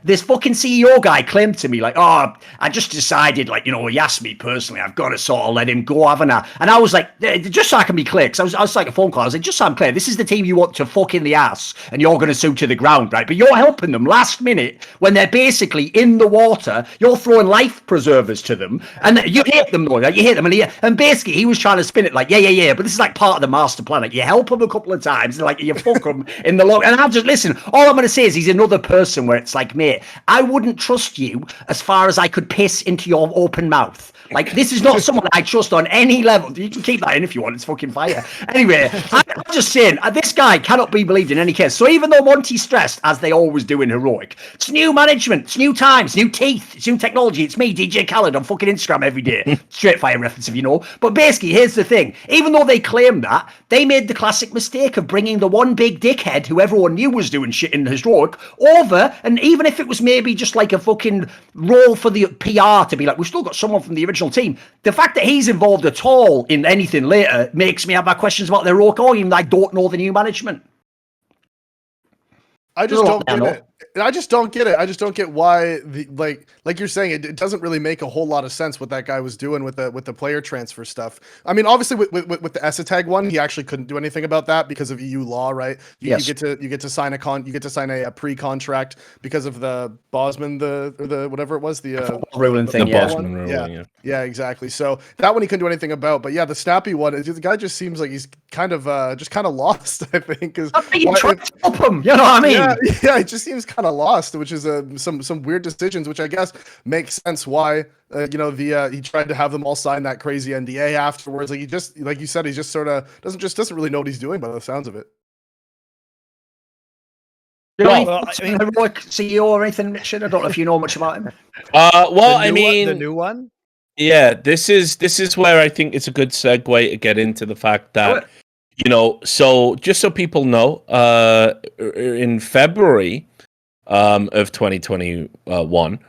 this fucking CEO guy claimed to me, like, oh, I just decided, like, you know, he asked me personally, I've got to sort of let him go, haven't I? And I was like, just so I can be clear, because I was like a phone call. I was like, just so I'm clear, this is the team you want to fuck in the ass, and you're going to sue to the ground, right? But you're helping them last minute when they're basically in the water. You're throwing life preservers to them, and you hate them, though. Like, you hate them, And basically, he was trying to spin it like, yeah, but this is like part of the master plan. Like, you help him a couple of times, like you fuck him in the long. And I've just listen. All I'm going to say is he's another person where it's like, mate, I wouldn't trust you as far as I could piss into your open mouth. Like, this is not someone I trust on any level. You can keep that in if you want. It's fucking fire. Anyway, I'm just saying, this guy cannot be believed in any case. So even though Monty stressed, as they always do in Heroic, it's new management, it's new times, new teeth, it's new technology. It's me, DJ Khaled, on fucking Instagram every day. Straight fire reference, if you know. But basically, here's the thing. Even though they claim that, they made the classic mistake of bringing the one big dickhead who everyone knew was doing shit in Heroic over, and even if it was maybe just like a fucking role for the PR to be like, we've still got someone from the original team. The fact that he's involved at all in anything later makes me have my questions about their Heroic, or even I don't know the new management. I just don't get it. I just don't get it. I just don't get why like you're saying, it doesn't really make a whole lot of sense what that guy was doing with the player transfer stuff. I mean, obviously with the ESIC one, he actually couldn't do anything about that because of EU law, right? You get to sign a pre-contract because of the Bosman the whatever it was, the ruling thing. The Bosman ruling, yeah, exactly. So that one he couldn't do anything about. But yeah, the Snappy one, the guy just seems like he's kind of lost, I think. You try to help him, you know what I mean? Yeah, it just seems kind of lost, which is some weird decisions, which I guess makes sense why he tried to have them all sign that crazy NDA afterwards. Like, he just, like you said, he just sort of doesn't really know what he's doing by the sounds of it. Heroic CEO or anything, Richard? I don't know if you know much about him. The new one. Yeah, this is where I think it's a good segue to get into the fact that so just so people know, in February of 2021,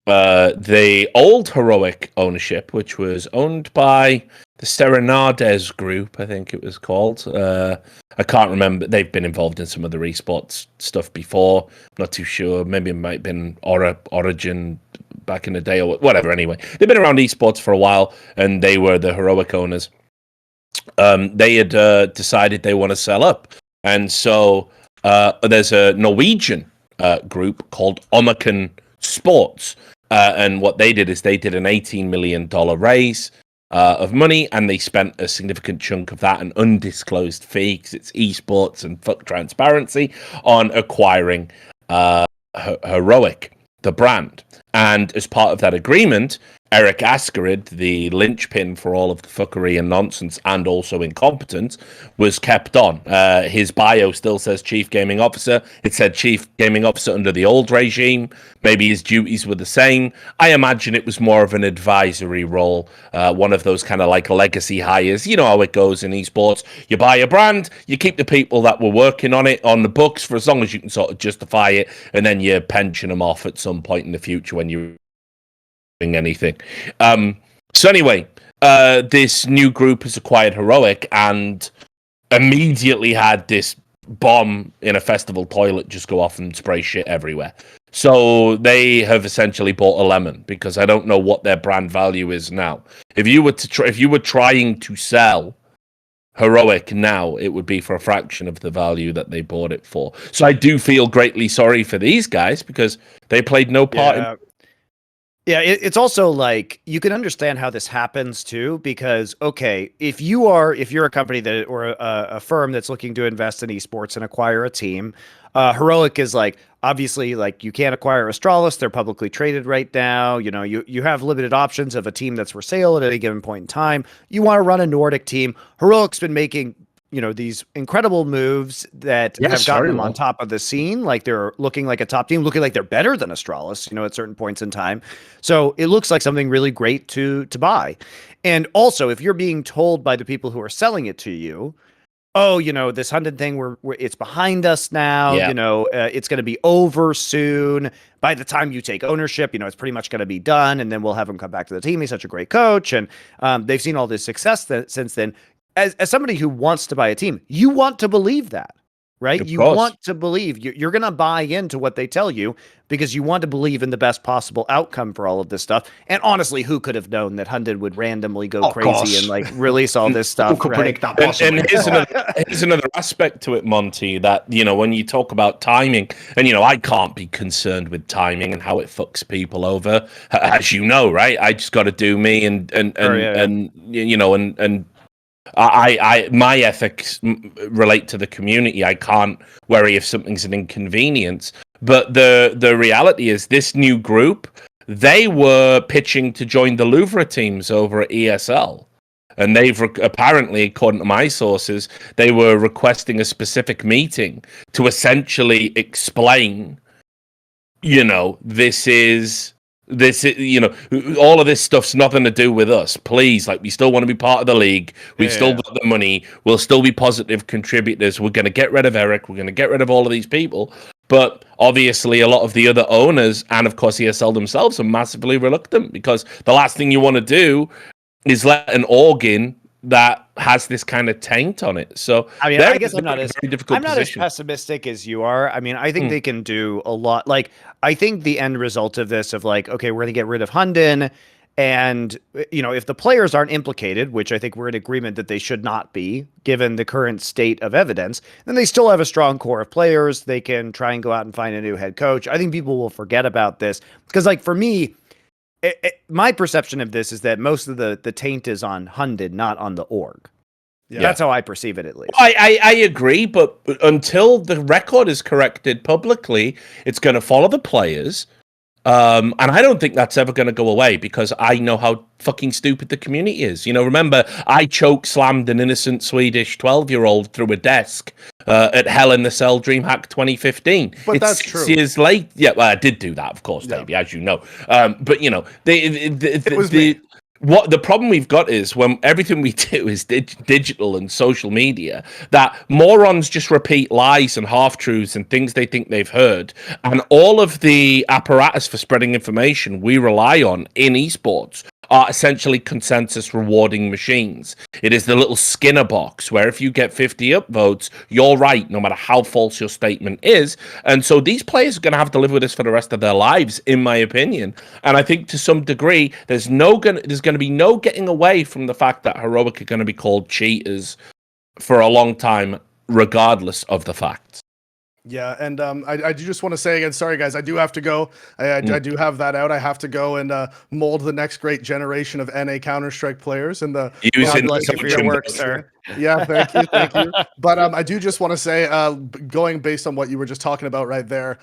the old Heroic ownership, which was owned by the Serenades Group, I think it was called. I can't remember. They've been involved in some of the esports stuff before. I'm not too sure. Maybe it might have been Origin back in the day or whatever. Anyway, they've been around esports for a while, and they were the Heroic owners. They had decided they want to sell up. And so there's a Norwegian group called Omicron Sports. And what they did is they did an $18 million raise of money, and they spent a significant chunk of that, an undisclosed fee, because it's esports and fuck transparency, on acquiring Heroic, the brand. And as part of that agreement, Eric Askerid, the linchpin for all of the fuckery and nonsense and also incompetence, was kept on. His bio still says Chief Gaming Officer. It said Chief Gaming Officer under the old regime. Maybe his duties were the same. I imagine it was more of an advisory role, one of those kind of like legacy hires. You know how it goes in esports. You buy a brand, you keep the people that were working on it on the books for as long as you can sort of justify it, and then you pension them off at some point in the future when you're anything. So anyway, this new group has acquired Heroic and immediately had this bomb in a festival toilet just go off and spray shit everywhere. So they have essentially bought a lemon, because I don't know what their brand value is now. If you were trying to sell Heroic now, it would be for a fraction of the value that they bought it for. So I do feel greatly sorry for these guys, because they played no part in. Yeah, it's also like, you can understand how this happens too, because okay, if you're a company that, or a firm that's looking to invest in esports and acquire a team, Heroic is like, obviously, like, you can't acquire Astralis; they're publicly traded right now. You have limited options of a team that's for sale at any given point in time. You want to run a Nordic team. Heroic's been making these incredible moves that have gotten them on top of the scene. Like, they're looking like a top team, looking like they're better than Astralis, at certain points in time. So it looks like something really great to buy. And also, if you're being told by the people who are selling it to you, oh, this Hunden thing, it's behind us now, it's going to be over soon. By the time you take ownership, it's pretty much going to be done, and then we'll have him come back to the team. He's such a great coach, and they've seen all this success since then. As somebody who wants to buy a team, you want to believe that. right? Of You course. want to believe. You're going to buy into what they tell you because you want to believe in the best possible outcome for all of this stuff. And honestly, who could have known that Hunden would randomly go crazy and like release all this stuff? Who could predict that possibly? And here's another aspect to it, Monty, that, when you talk about timing, and, I can't be concerned with timing and how it fucks people over, as you know, right? I just got to do me and my ethics relate to the community. I can't worry if something's an inconvenience. But the reality is, this new group, they were pitching to join the Louvre teams over at ESL. And they've apparently, according to my sources, they were requesting a specific meeting to essentially explain, all of this stuff's nothing to do with us. Please, we still want to be part of the league. We've still got the money. We'll still be positive contributors. We're going to get rid of Eric. We're going to get rid of all of these people. But obviously, a lot of the other owners and, of course, ESL themselves are massively reluctant, because the last thing you want to do is let an organ that has this kind of taint on it. So I guess I'm not as pessimistic as you are. I think they can do a lot. I think the end result of this of okay, we're going to get rid of Hunden, and if the players aren't implicated, which I think we're in agreement that they should not be given the current state of evidence, then they still have a strong core of players. They can try and go out and find a new head coach. I think people will forget about this because for me, my perception of this is that most of the taint is on Hunden, not on the org. Yeah. That's how I perceive it, at least. I agree, but until the record is corrected publicly, it's going to follow the players. And I don't think that's ever going to go away, because I know how fucking stupid the community is. Remember, I choke slammed an innocent Swedish 12-year-old through a desk at Hell in the Cell DreamHack 2015. But it's that's 6 true. years late. Yeah, well, I did do that, of course, Davey, as you know. But what the problem we've got is, when everything we do is digital and social media, that morons just repeat lies and half-truths and things they think they've heard. And all of the apparatus for spreading information we rely on in esports are essentially consensus rewarding machines. It is the little Skinner box where if you get 50 upvotes, you're right, no matter how false your statement is. And so these players are going to have to live with this for the rest of their lives, in my opinion. And I think to some degree, there's going to be no getting away from the fact that Heroic are going to be called cheaters for a long time, regardless of the facts. Yeah, and I do just want to say again, sorry guys, I do have to go. I do have that out. I have to go and mold the next great generation of NA Counter-Strike players. And God bless you for your work, sir. Yeah, thank you. But I do just want to say, going based on what you were just talking about right there,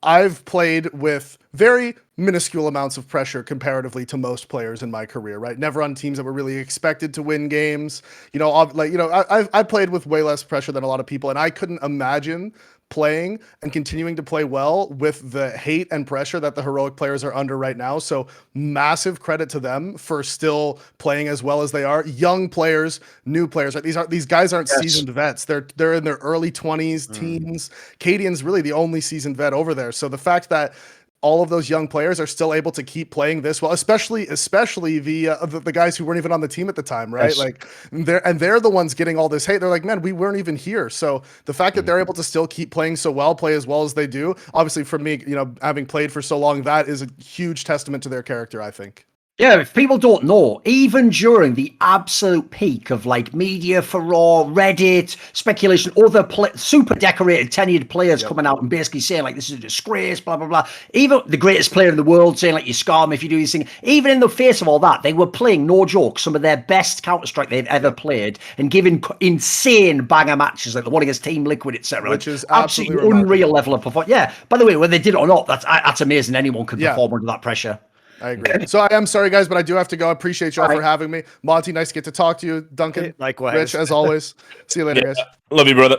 I've played with very minuscule amounts of pressure comparatively to most players in my career, right? Never on teams that were really expected to win games. I played with way less pressure than a lot of people, and I couldn't imagine playing and continuing to play well with the hate and pressure that the Heroic players are under right now. So massive credit to them for still playing as well as they are. Young players, new players, right? These guys aren't seasoned vets. They're in their early 20s, teens. Cadian's really the only seasoned vet over there. So the fact that all of those young players are still able to keep playing this well, especially the guys who weren't even on the team at the time, right? Yes. They're the ones getting all this hate. They're like, man, we weren't even here. So the fact that they're able to still keep playing so well, play as well as they do, obviously for me, having played for so long, that is a huge testament to their character, I think. Yeah, if people don't know, even during the absolute peak of media furore, Reddit, speculation, other super decorated, tenured players coming out and basically saying this is a disgrace, blah, blah, blah. Even the greatest player in the world saying you scar me if you do these things. Even in the face of all that, they were playing, no joke, some of their best Counter-Strike they've ever played and giving insane banger matches like the one against Team Liquid, etc. Which is absolutely unreal level of performance. Yeah, by the way, whether they did it or not, that's amazing. Anyone could perform under that pressure. I agree. So I am sorry, guys, but I do have to go. I appreciate y'all for having me. Monty, nice to get to talk to you. Duncan, likewise. Rich, as always. See you later, guys. Love you, brother.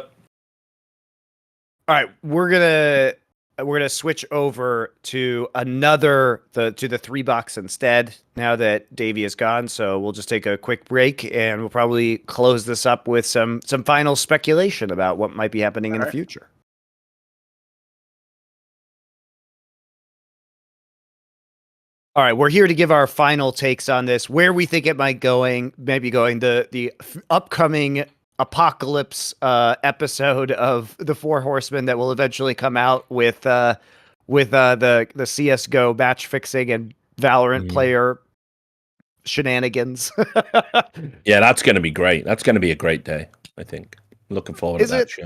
All right, we're gonna switch over to the 3 box instead. Now that Davey is gone, so we'll just take a quick break and we'll probably close this up with some final speculation about what might be happening in the future. All right, we're here to give our final takes on this, where we think it might be going, the upcoming apocalypse episode of the Four Horsemen that will eventually come out with the CS:GO match fixing and Valorant player shenanigans. Yeah, that's going to be great. That's going to be a great day, I think. Looking forward to that show.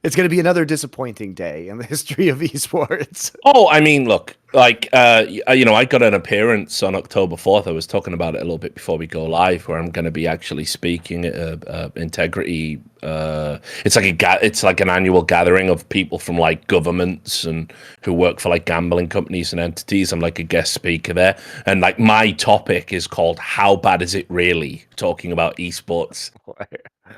It's going to be another disappointing day in the history of esports. Oh, I mean, look, like, I got an appearance on October 4th. I was talking about it a little bit before we go live, where I'm going to be actually speaking at Integrity. It's like an annual gathering of people from like governments and who work for like gambling companies and entities. I'm like a guest speaker there, and like my topic is called "How Bad Is It Really?" Talking about esports.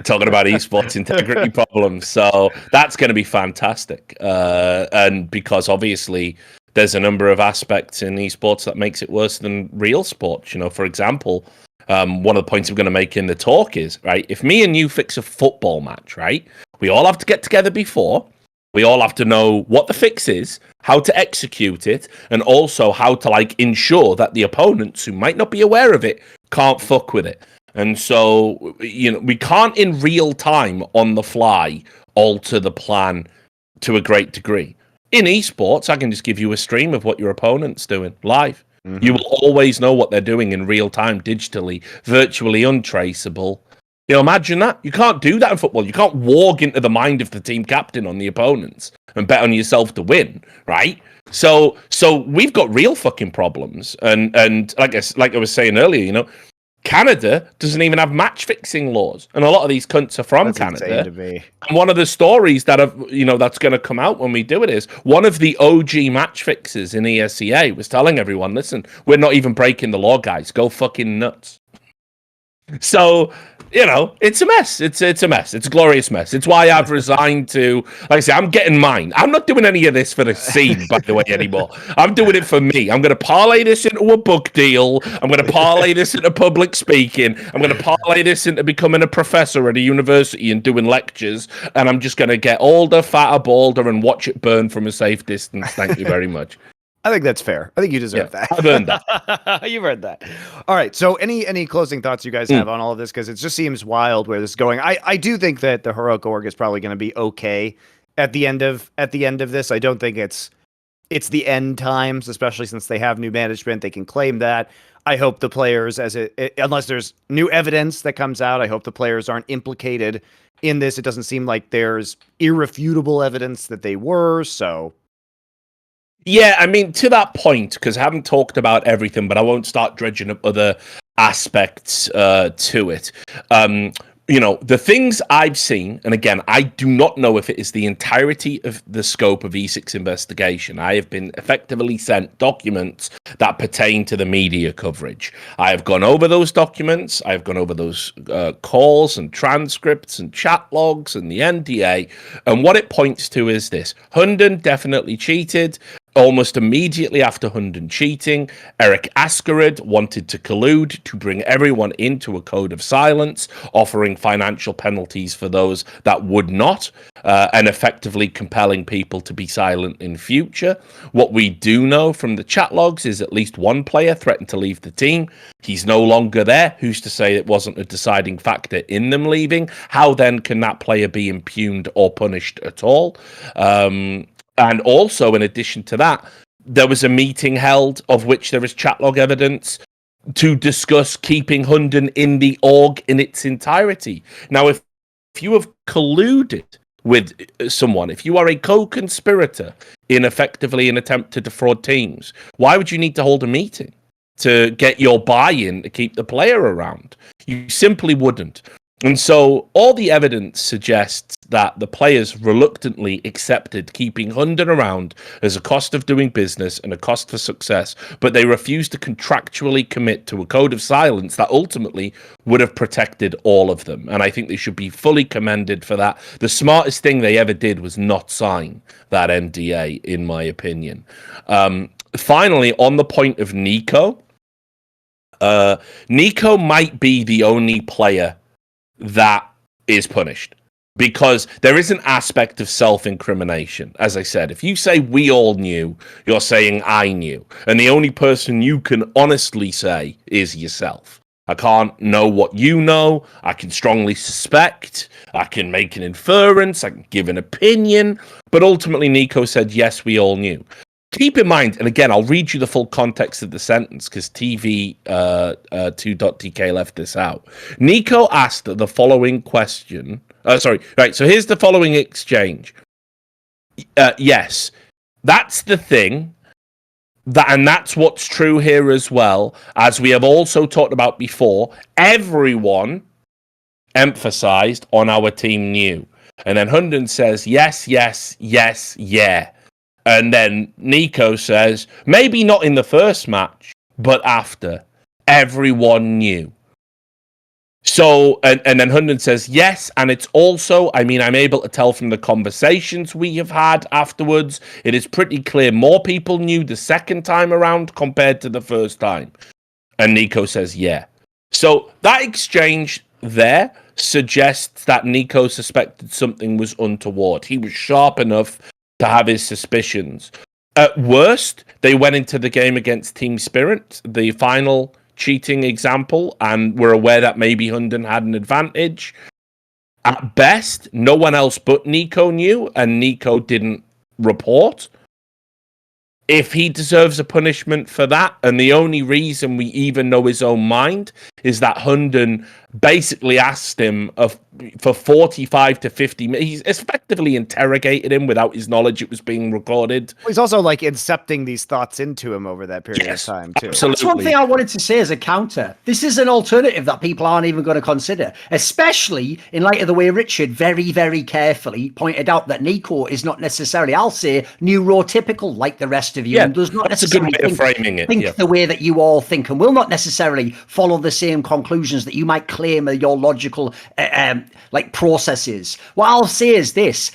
Talking about esports integrity problems. So that's going to be fantastic. And because obviously there's a number of aspects in esports that makes it worse than real sports. You know, for example, one of the points I'm going to make in the talk is, right, if me and you fix a football match, right, we all have to get together before. We all have to know what the fix is, how to execute it, and also how to like ensure that the opponents who might not be aware of it can't fuck with it. And so, you know, we can't in real time on the fly alter the plan to a great degree. In esports, I can just give you a stream of what your opponent's doing live. Mm-hmm. You will always know what they're doing in real time, digitally, virtually untraceable. You know, imagine that. You can't do that in football. You can't walk into the mind of the team captain on the opponents and bet on yourself to win, right? So we've got real fucking problems. And like I was saying earlier, you know, Canada doesn't even have match fixing laws, and a lot of these cunts are from Canada. And one of the stories that that's going to come out when we do it is one of the OG match fixers in ESEA was telling everyone, "Listen, we're not even breaking the law, guys. Go fucking nuts." So, you know, it's a mess. It's a mess. It's a glorious mess. It's why I've resigned to, like I say, I'm getting mine. I'm not doing any of this for the scene, by the way, anymore. I'm doing it for me. I'm going to parlay this into a book deal. I'm going to parlay this into public speaking. I'm going to parlay this into becoming a professor at a university and doing lectures. And I'm just going to get older, fatter, balder, and watch it burn from a safe distance. Thank you very much. I think that's fair. I think you deserve that. I've earned that. You've earned that. All right. So any closing thoughts you guys have on all of this? Because it just seems wild where this is going. I do think that the heroic org is probably going to be okay at the end of this. I don't think it's the end times, especially since they have new management. They can claim that. I hope the players, unless there's new evidence that comes out, I hope the players aren't implicated in this. It doesn't seem like there's irrefutable evidence that they were. So. Yeah, I mean, to that point, because I haven't talked about everything, but I won't start dredging up other aspects to it. You know, the things I've seen, and again, I do not know if it is the entirety of the scope of ESIC's investigation. I have been effectively sent documents that pertain to the media coverage. I have gone over those documents. I've gone over those calls and transcripts and chat logs and the NDA. And what it points to is this. Hunden definitely cheated. Almost immediately after Hunden cheating, Eric Askerud wanted to collude to bring everyone into a code of silence, offering financial penalties for those that would not, and effectively compelling people to be silent in future. What we do know from the chat logs is at least one player threatened to leave the team. He's no longer there. Who's to say it wasn't a deciding factor in them leaving? How then can that player be impugned or punished at all? And also, in addition to that, there was a meeting held of which there is chat log evidence to discuss keeping Hunden in the org in its entirety. Now, if you have colluded with someone, if you are a co-conspirator in effectively an attempt to defraud teams, why would you need to hold a meeting to get your buy-in to keep the player around? You simply wouldn't. And so all the evidence suggests that the players reluctantly accepted keeping Hunden around as a cost of doing business and a cost for success, but they refused to contractually commit to a code of silence that ultimately would have protected all of them. And I think they should be fully commended for that. The smartest thing they ever did was not sign that NDA, in my opinion. Finally, on the point of niko, niko might be the only player that is punished, because there is an aspect of self-incrimination. As I said, if you say we all knew, you're saying I knew, and the only person you can honestly say is yourself. I can't know what you know. I can strongly suspect. I can make an inference. I can give an opinion. But ultimately, Niko said, yes, we all knew. Keep in mind, and again, I'll read you the full context of the sentence because TV2.tk left this out. Niko asked the following question. So here's the following exchange. Yes, that's the thing. And that's what's true here as well. As we have also talked about before, everyone emphasized on our team knew. And then Hunden says, yes, yes, yes, yeah. And then Niko says, maybe not in the first match, but after. Everyone knew. So, and then Hunden says, yes, and it's also, I mean, I'm able to tell from the conversations we have had afterwards, it is pretty clear more people knew the second time around compared to the first time. And Niko says, yeah. So that exchange there suggests that Niko suspected something was untoward. He was sharp enough to have his suspicions. At worst, they went into the game against Team Spirit, the final cheating example, and were aware that maybe Hunden had an advantage. At best, no one else but Niko knew, and Niko didn't report. If he deserves a punishment for that, and the only reason we even know his own mind is that Hunden basically asked him for 45 to 50 minutes. He's effectively interrogated him without his knowledge it was being recorded. He's also like incepting these thoughts into him over that period of time, too. Absolutely. That's one thing I wanted to say as a counter. This is an alternative that people aren't even going to consider, especially in light of the way Richard very, very carefully pointed out that Niko is not necessarily, I'll say, neurotypical like the rest of you. Yeah, and does not that's a good necessarily way of framing it. think the way that you all think, and will not necessarily follow the same conclusions that you might claim are your logical processes. What I'll say is this.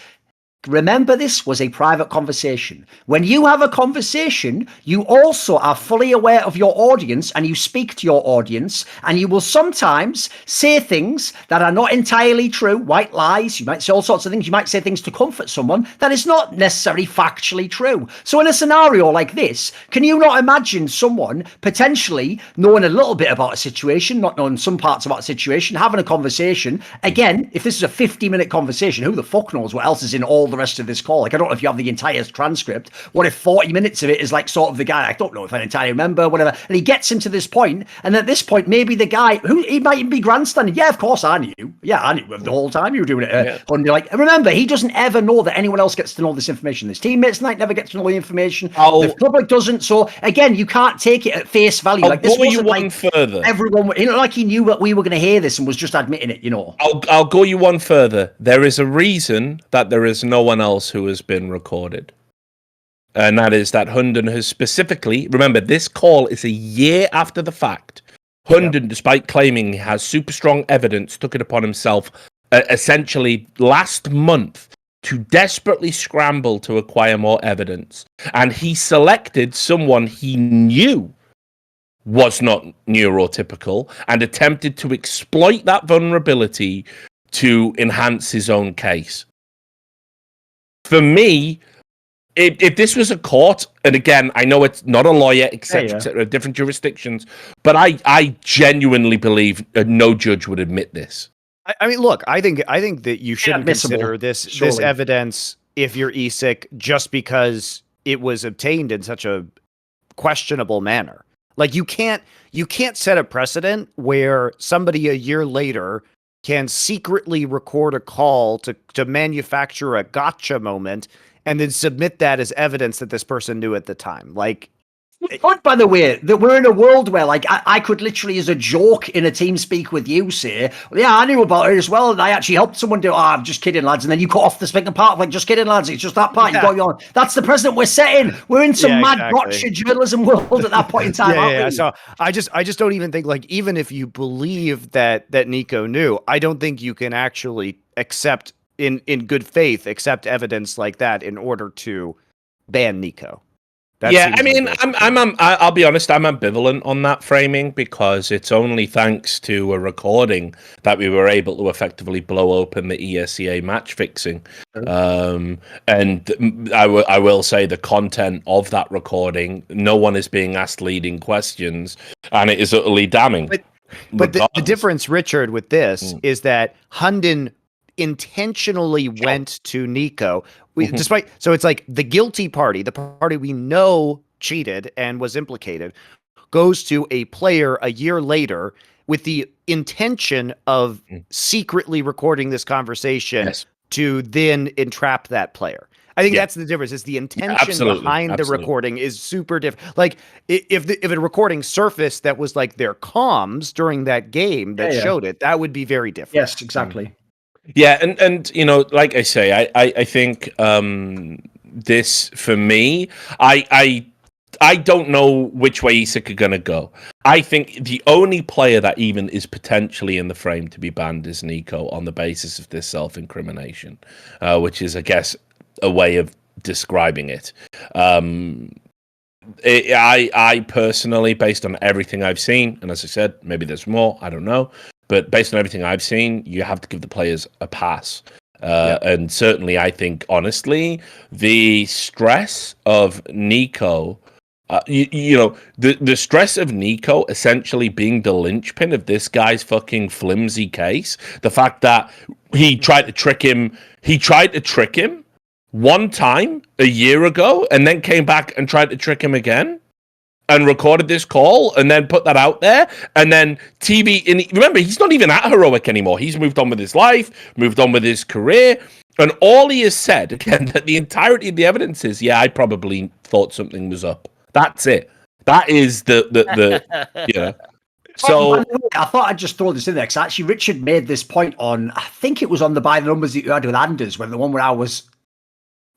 Remember, this was a private conversation. When you have a conversation, you also are fully aware of your audience and you speak to your audience, and you will sometimes say things that are not entirely true, white lies. You might say all sorts of things. You might say things to comfort someone that is not necessarily factually true. So in a scenario like this, can you not imagine someone potentially knowing a little bit about a situation, not knowing some parts about a situation, having a conversation? Again, if this is a 50-minute conversation, who the fuck knows what else is in all the rest of this call? Like, I don't know if you have the entire transcript. What if 40 minutes of it is like sort of the guy, I don't know if I entirely remember, whatever, and he gets him to this point, and at this point, maybe the guy, who he might even be grandstanding, yeah, of course I knew. Yeah, I knew the whole time you were doing it. And like, remember, he doesn't ever know that anyone else gets to know this information. His teammates never get to know the information. The public doesn't. So again, you can't take it at face value. Like, this wasn't like further. Everyone, like he knew that we were going to hear this and was just admitting it, I'll go you one further. There is a reason that there is no one else who has been recorded. And that is that Hunden has specifically, remember, this call is a year after the fact. Hunden, despite claiming he has super strong evidence, took it upon himself essentially last month to desperately scramble to acquire more evidence. And he selected someone he knew was not neurotypical and attempted to exploit that vulnerability to enhance his own case. For me, if this was a court, and again, I know it's not a lawyer, etc., different jurisdictions, but I genuinely believe no judge would admit this. I mean, look, I think that you shouldn't consider this evidence if you're ESIC just because it was obtained in such a questionable manner. Like, you can't set a precedent where somebody a year later can secretly record a call to manufacture a gotcha moment and then submit that as evidence that this person knew at the time. Like, but by the way, that we're in a world where, like, I could literally, as a joke in a team speak with you, say, well, yeah, I knew about it as well, and I actually helped someone do it. Oh, I'm just kidding, lads. And then you cut off the speaking part, like, just kidding, lads. It's just that part you got on. That's the precedent we're setting. We're in some mad gotcha journalism world at that point in time. aren't we? So I just don't even think, like, even if you believe that Niko knew, I don't think you can actually accept in good faith accept evidence like that in order to ban Niko. I mean, I'll be honest, I'm ambivalent on that framing because it's only thanks to a recording that we were able to effectively blow open the ESEA match fixing. And I will say the content of that recording, no one is being asked leading questions, and it is utterly damning. But the difference, Richard, with this is that Hunden intentionally went to niko, despite, so it's like the guilty party, the party we know cheated and was implicated, goes to a player a year later with the intention of secretly recording this conversation to then entrap that player. I think that's the difference. Is the intention behind the recording is super different. Like if a recording surfaced that was like their comms during that game that showed it, that would be very different. Yes, exactly. Yeah, and you know, like I say, I think this for me, I don't know which way ESIC are gonna go. I think the only player that even is potentially in the frame to be banned is niko on the basis of this self-incrimination, which is, I guess, a way of describing it. I personally, based on everything I've seen, and as I said, maybe there's more, I don't know, but based on everything I've seen, you have to give the players a pass. And certainly, I think, honestly, the stress of niko, you know, the stress of niko essentially being the linchpin of this guy's fucking flimsy case, the fact that he tried to trick him one time a year ago and then came back and tried to trick him again and recorded this call and then put that out there, and then TV, and remember, he's not even at Heroic anymore. He's moved on with his life, moved on with his career, and all he has said, again, that the entirety of the evidence is, yeah, I probably thought something was up. That's it. That is the yeah. So I thought I'd just throw this in there because actually Richard made this point on, I think it was on the By the Numbers that you had with Anders, when the one where I was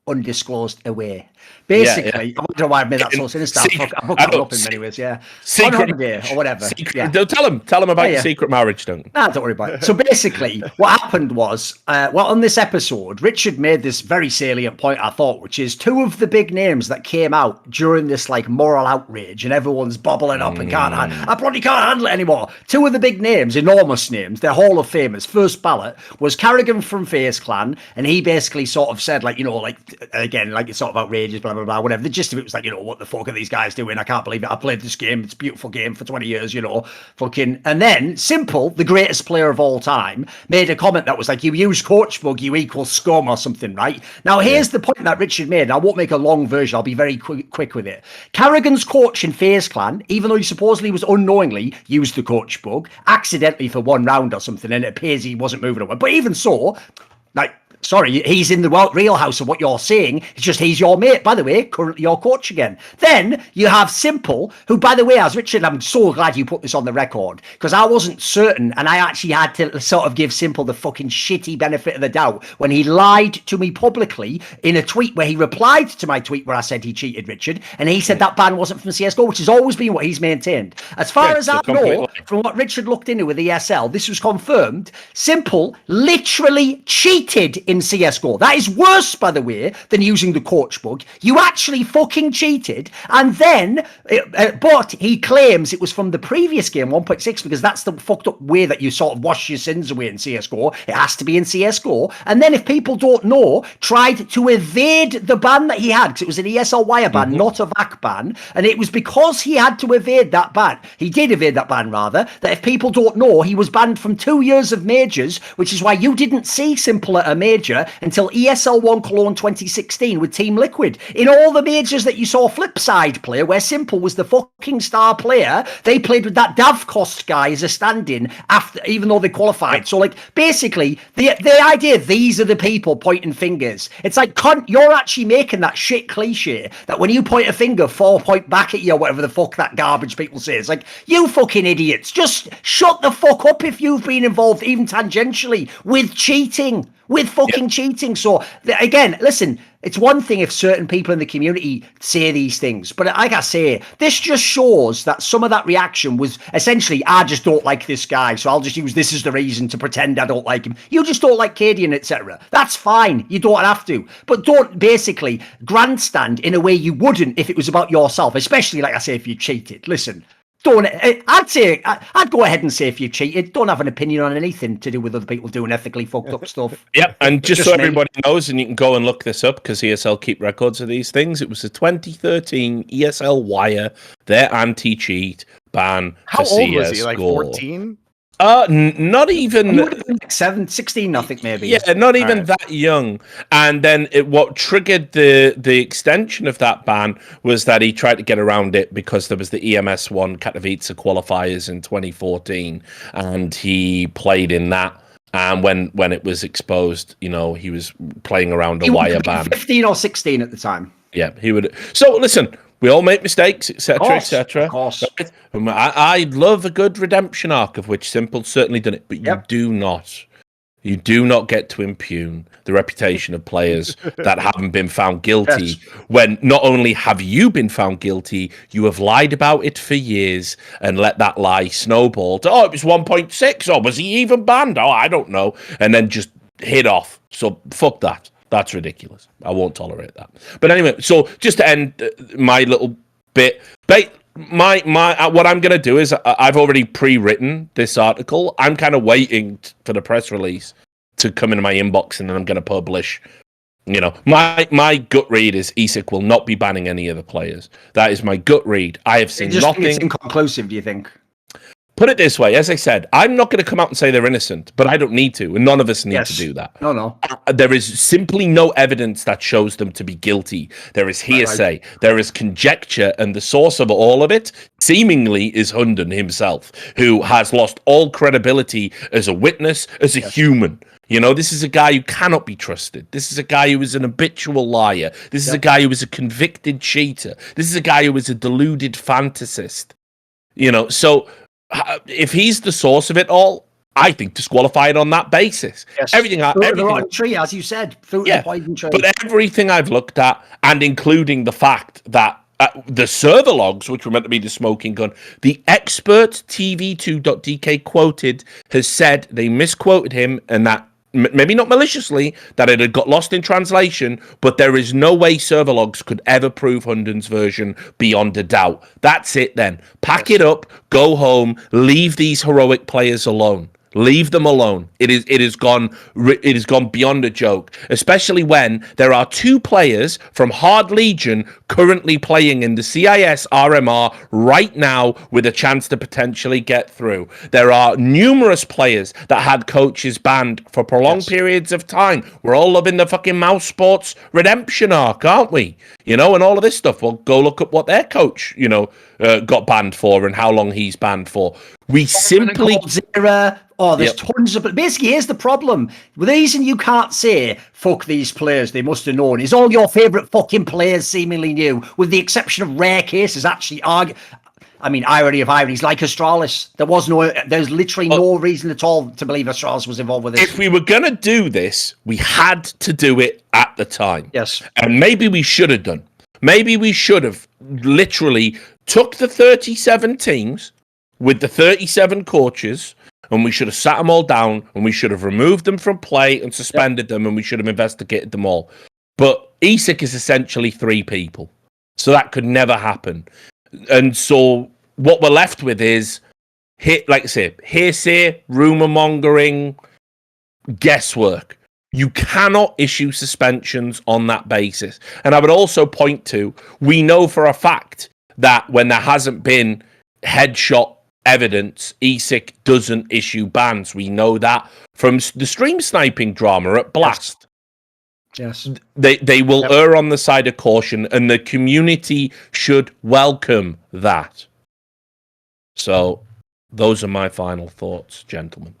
undisclosed away. Basically, I wonder why I made that so sinister. I hooked it up in many ways, secret or whatever. Tell him about your secret marriage, don't. Nah, don't worry about it. So basically, what happened was, on this episode, Richard made this very salient point, I thought, which is two of the big names that came out during this like moral outrage, and everyone's bobbling up and I probably can't handle it anymore. Two of the big names, enormous names, they're Hall of Famers. First ballot was Carrigan from FaZe Clan, and he basically sort of said, like, you know, like, again, like, it's sort of outrageous, blah, blah, blah, whatever. The gist of it was like, you know, what the fuck are these guys doing? I can't believe it. I played this game. It's a beautiful game for 20 years, you know, fucking. And then Simple, the greatest player of all time, made a comment that was like, you use coach bug, you equal scum or something, right? Now, here's the point that Richard made. I won't make a long version. I'll be very quick with it. Carrigan's coach in FaZe Clan, even though he supposedly was unknowingly used the coach bug, accidentally for one round or something, and it appears he wasn't moving away. But even so, like, sorry, he's in the real house of what you're saying. It's just he's your mate, by the way, currently your coach again. Then you have Simple, who, by the way, as Richard, I'm so glad you put this on the record, because I wasn't certain, and I actually had to sort of give Simple the fucking shitty benefit of the doubt when he lied to me publicly in a tweet where he replied to my tweet where I said he cheated, Richard, and he said that ban wasn't from CSGO, which has always been what he's maintained. As far as I know, from what Richard looked into with ESL, this was confirmed. Simple literally cheated in CSGO. That is worse, by the way, than using the coach bug. You actually fucking cheated. And then, but he claims it was from the previous game, 1.6, because that's the fucked up way that you sort of wash your sins away in CSGO. It has to be in CSGO. And then if people don't know, tried to evade the ban that he had, because it was an ESL wire ban, not a VAC ban. And it was because he had to evade that ban. He did evade that ban, rather, that if people don't know, he was banned from 2 years of majors, which is why you didn't see Simple at a major until ESL 1 Cologne 2016 with Team Liquid. In all the majors that you saw Flipside play, where Simple was the fucking star player, they played with that Davcost guy as a stand-in after, even though they qualified. So, like, basically, the idea, these are the people pointing fingers. It's like, you're actually making that shit cliche that when you point a finger, 4 point back at you, or whatever the fuck that garbage people say. It's like, you fucking idiots, just shut the fuck up if you've been involved, even tangentially, with cheating. With fucking cheating. So, again, listen, it's one thing if certain people in the community say these things, but like I say, this just shows that some of that reaction was essentially, I just don't like this guy, so I'll just use this as the reason to pretend I don't like him. You just don't like Katie and etc. That's fine. You don't have to. But don't basically grandstand in a way you wouldn't if it was about yourself, especially, like I say, if you cheated. Listen, I'd go ahead and say if you cheated, don't have an opinion on anything to do with other people doing ethically fucked up stuff. Yep, and just so me. everybody knows, and you can go and look this up because ESL keep records of these things. It was the 2013 ESL Wire, their anti-cheat ban. How for old was he? CS:GO. Like 14? Not even like 16, I think maybe. Yeah, not even that young. And then what triggered the extension of that ban was that he tried to get around it because there was the EMS1 Katowice qualifiers in 2014, and he played in that. And when it was exposed, he was playing around a wire ban. 15 or 16 at the time. Yeah, he would. So listen. We all make mistakes, etc., etc. Of course. I love a good redemption arc, of which Simple's certainly done it, but you do not get to impugn the reputation of players that haven't been found guilty. When not only have you been found guilty, you have lied about it for years and let that lie snowball to, it was 1.6, or was he even banned? I don't know. And then just hit off. So fuck that. That's ridiculous. I won't tolerate that. But anyway, so just to end my little bit, what I'm going to do is I've already pre-written this article. I'm kind of waiting for the press release to come into my inbox, and then I'm going to publish. My gut read is ESIC will not be banning any of the players. That is my gut read. I have seen nothing. It's inconclusive, do you think? Put it this way, as I said, I'm not going to come out and say they're innocent, but I don't need to, and none of us need to do that. No. There is simply no evidence that shows them to be guilty. There is hearsay, there is conjecture, and the source of all of it, seemingly, is Hunden himself, who has lost all credibility as a witness, as a human. This is a guy who cannot be trusted. This is a guy who is an habitual liar. This is a guy who is a convicted cheater. This is a guy who is a deluded fantasist. So if he's the source of it all, I think disqualified on that basis. Yes. Everything, the right tree, as you said, the poison tree. But everything I've looked at, and including the fact that the server logs, which were meant to be the smoking gun, the expert TV2.dk quoted has said they misquoted him, and that maybe not maliciously, that it had got lost in translation, but there is no way server logs could ever prove Hunden's version beyond a doubt. That's it then. Pack it up, go home, leave these heroic players alone. Leave them alone. It has gone beyond a joke, especially when there are 2 players from Hard Legion currently playing in the CIS RMR right now with a chance to potentially get through. There are numerous players that had coaches banned for prolonged periods of time. We're all loving the fucking Mouse Sports redemption arc, aren't we? And all of this stuff. Well, go look up what their coach, got banned for and how long he's banned for. We simply... there's tons of... Basically, here's the problem. The reason you can't say, fuck these players, they must have known, is all your favourite fucking players seemingly knew, with the exception of rare cases, actually irony of ironies, like Astralis. There's literally no reason at all to believe Astralis was involved with this. If we were going to do this, we had to do it at the time. Yes. And maybe we should have done. Maybe we should have literally took the 37 teams with the 37 coaches, and we should have sat them all down, and we should have removed them from play and suspended them, and we should have investigated them all. But ESIC is essentially 3 people, so that could never happen. And so what we're left with is, like I say, hearsay, rumor mongering, guesswork. You cannot issue suspensions on that basis. And I would also point to, we know for a fact that when there hasn't been headshot evidence, ESIC doesn't issue bans. We know that from the stream sniping drama at Blast. Yes. They will err on the side of caution, and the community should welcome that. So those are my final thoughts, gentlemen.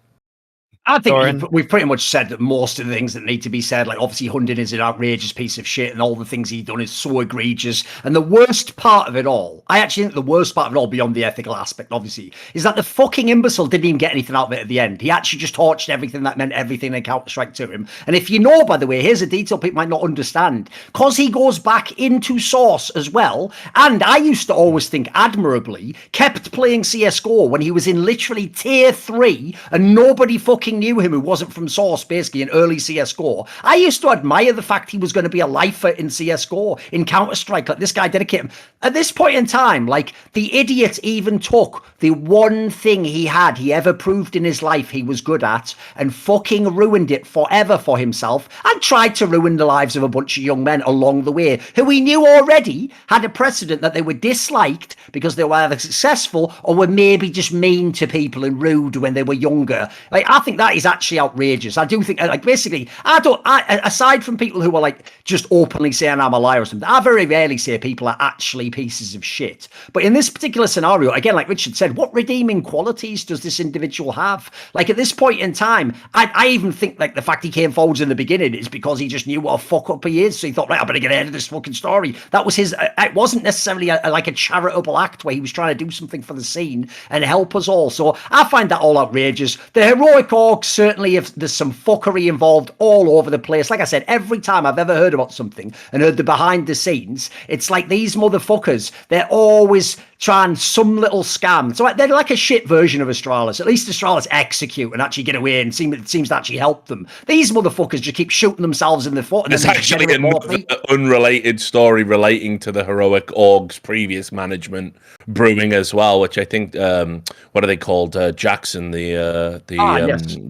I think we've pretty much said that most of the things that need to be said. Like, obviously, Hunden is an outrageous piece of shit, and all the things he's done is so egregious. And the worst part of it all, I actually think the worst part of it all, beyond the ethical aspect, obviously, is that the fucking imbecile didn't even get anything out of it at the end. He actually just torched everything that meant everything in Counter-Strike to him. And if you know, by the way, here's a detail people might not understand. Because he goes back into Source as well, and I used to always think admirably, kept playing CSGO when he was in literally tier 3, and nobody fucking fucking knew him who wasn't from Source, basically in early CSGO, I used to admire the fact he was going to be a lifer in CSGO, in Counter-Strike. Like, this guy dedicated him. At this point in time, like, the idiot even took the one thing he ever proved in his life he was good at and fucking ruined it forever for himself, and tried to ruin the lives of a bunch of young men along the way who he knew already had a precedent that they were disliked because they were either successful or were maybe just mean to people and rude when they were younger. Like, I think that is actually outrageous. I do think, like, basically, aside from people who are like just openly saying I'm a liar or something, I very rarely say people are actually pieces of shit. But in this particular scenario, again, like Richard said, what redeeming qualities does this individual have? Like, at this point in time, I even think like the fact he came forwards in the beginning is because he just knew what a fuck up he is. So he thought, right, I better get ahead of this fucking story. That was his, it wasn't necessarily like a charitable act where he was trying to do something for the scene and help us all. So I find that all outrageous. The heroic orgs, certainly, if there's some fuckery involved all over the place. Like I said, every time I've ever heard about something and heard the behind the scenes, it's like these motherfuckers, they're always trying some little scam. So they're like a shit version of Astralis. At least Astralis execute and actually get away, and it seems to actually help them. These motherfuckers just keep shooting themselves in the foot. And there's actually another unrelated story relating to the heroic orgs previous management brewing as well, which I think what are they called? Jackson, the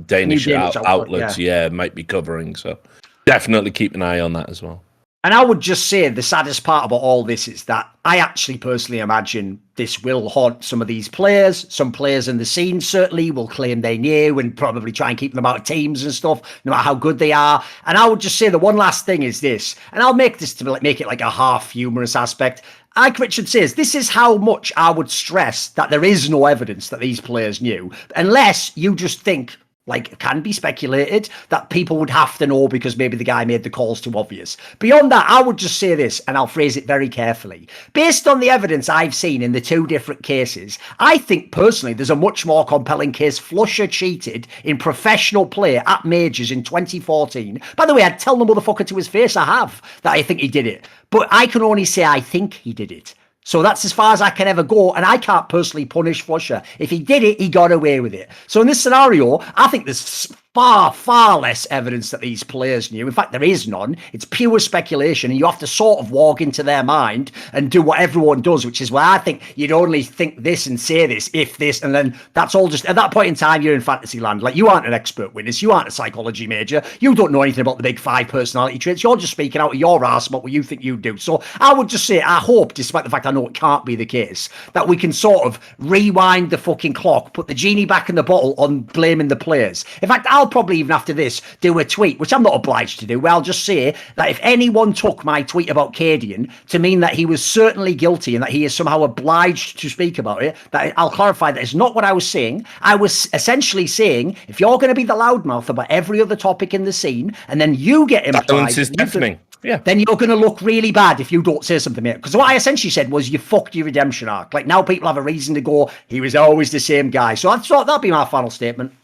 Danish outlets, yeah, might be covering. So definitely keep an eye on that as well. And I would just say the saddest part about all this is that I actually personally imagine this will haunt some of these players. Some players in the scene certainly will claim they knew and probably try and keep them out of teams and stuff, no matter how good they are. And I would just say the one last thing is this, and I'll make this to make it like a half humorous aspect. Like Richard says, this is how much I would stress that there is no evidence that these players knew, unless you just think, like, it can be speculated that people would have to know because maybe the guy made the calls too obvious. Beyond that, I would just say this, and I'll phrase it very carefully. Based on the evidence I've seen in the two different cases, I think personally there's a much more compelling case Flusher cheated in professional play at majors in 2014. By the way, I'd tell the motherfucker to his face, I have, that I think he did it. But I can only say I think he did it. So that's as far as I can ever go, and I can't personally punish Flusher. If he did it, he got away with it. So in this scenario, I think there's far, far less evidence that these players knew. In fact, there is none. It's pure speculation, and you have to sort of walk into their mind and do what everyone does, which is why I think you'd only think this and say this, if this, and then that's all just, at that point in time, you're in fantasy land. Like, you aren't an expert witness. You aren't a psychology major. You don't know anything about the big 5 personality traits. You're just speaking out of your ass about what you think you do. So I would just say, I hope, despite the fact I know it can't be the case, that we can sort of rewind the fucking clock, put the genie back in the bottle on blaming the players. In fact, I'll probably, even after this, do a tweet, which I'm not obliged to do, where I'll just say that if anyone took my tweet about Cadian to mean that he was certainly guilty and that he is somehow obliged to speak about it, that I'll clarify that is not what I was saying. I was essentially saying, if you're going to be the loudmouth about every other topic in the scene, and then you get implied, silence is deafening. Yeah. Then you're going to look really bad if you don't say something, mate. Because what I essentially said was, you fucked your redemption arc. Like, now people have a reason to go, he was always the same guy. So I thought that'd be my final statement.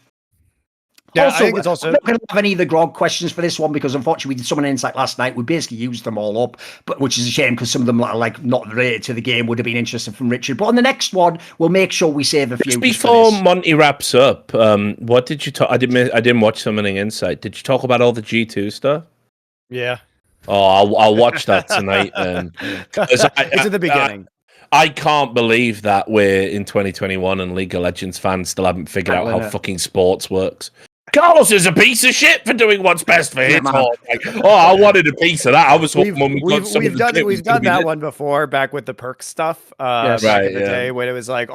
Yeah, also, I think it's also, I'm not going to have any of the grog questions for this one because unfortunately we did someone insight last night. We basically used them all up, but which is a shame because some of them are like not related to the game. Would have been interesting from Richard. But on the next one, we'll make sure we save a few. Just before Monty wraps up, what did you talk? I didn't watch Summoning Insight. Did you talk about all the G2 stuff? Yeah. Oh, I'll watch that tonight. It's at the beginning. I can't believe that we're in 2021 and League of Legends fans still haven't figured out how fucking sports works. Carlos is a piece of shit for doing what's best for him. I wanted a piece of that. I was hoping we've done that one before, back with the perks stuff. Back in the day when it was like,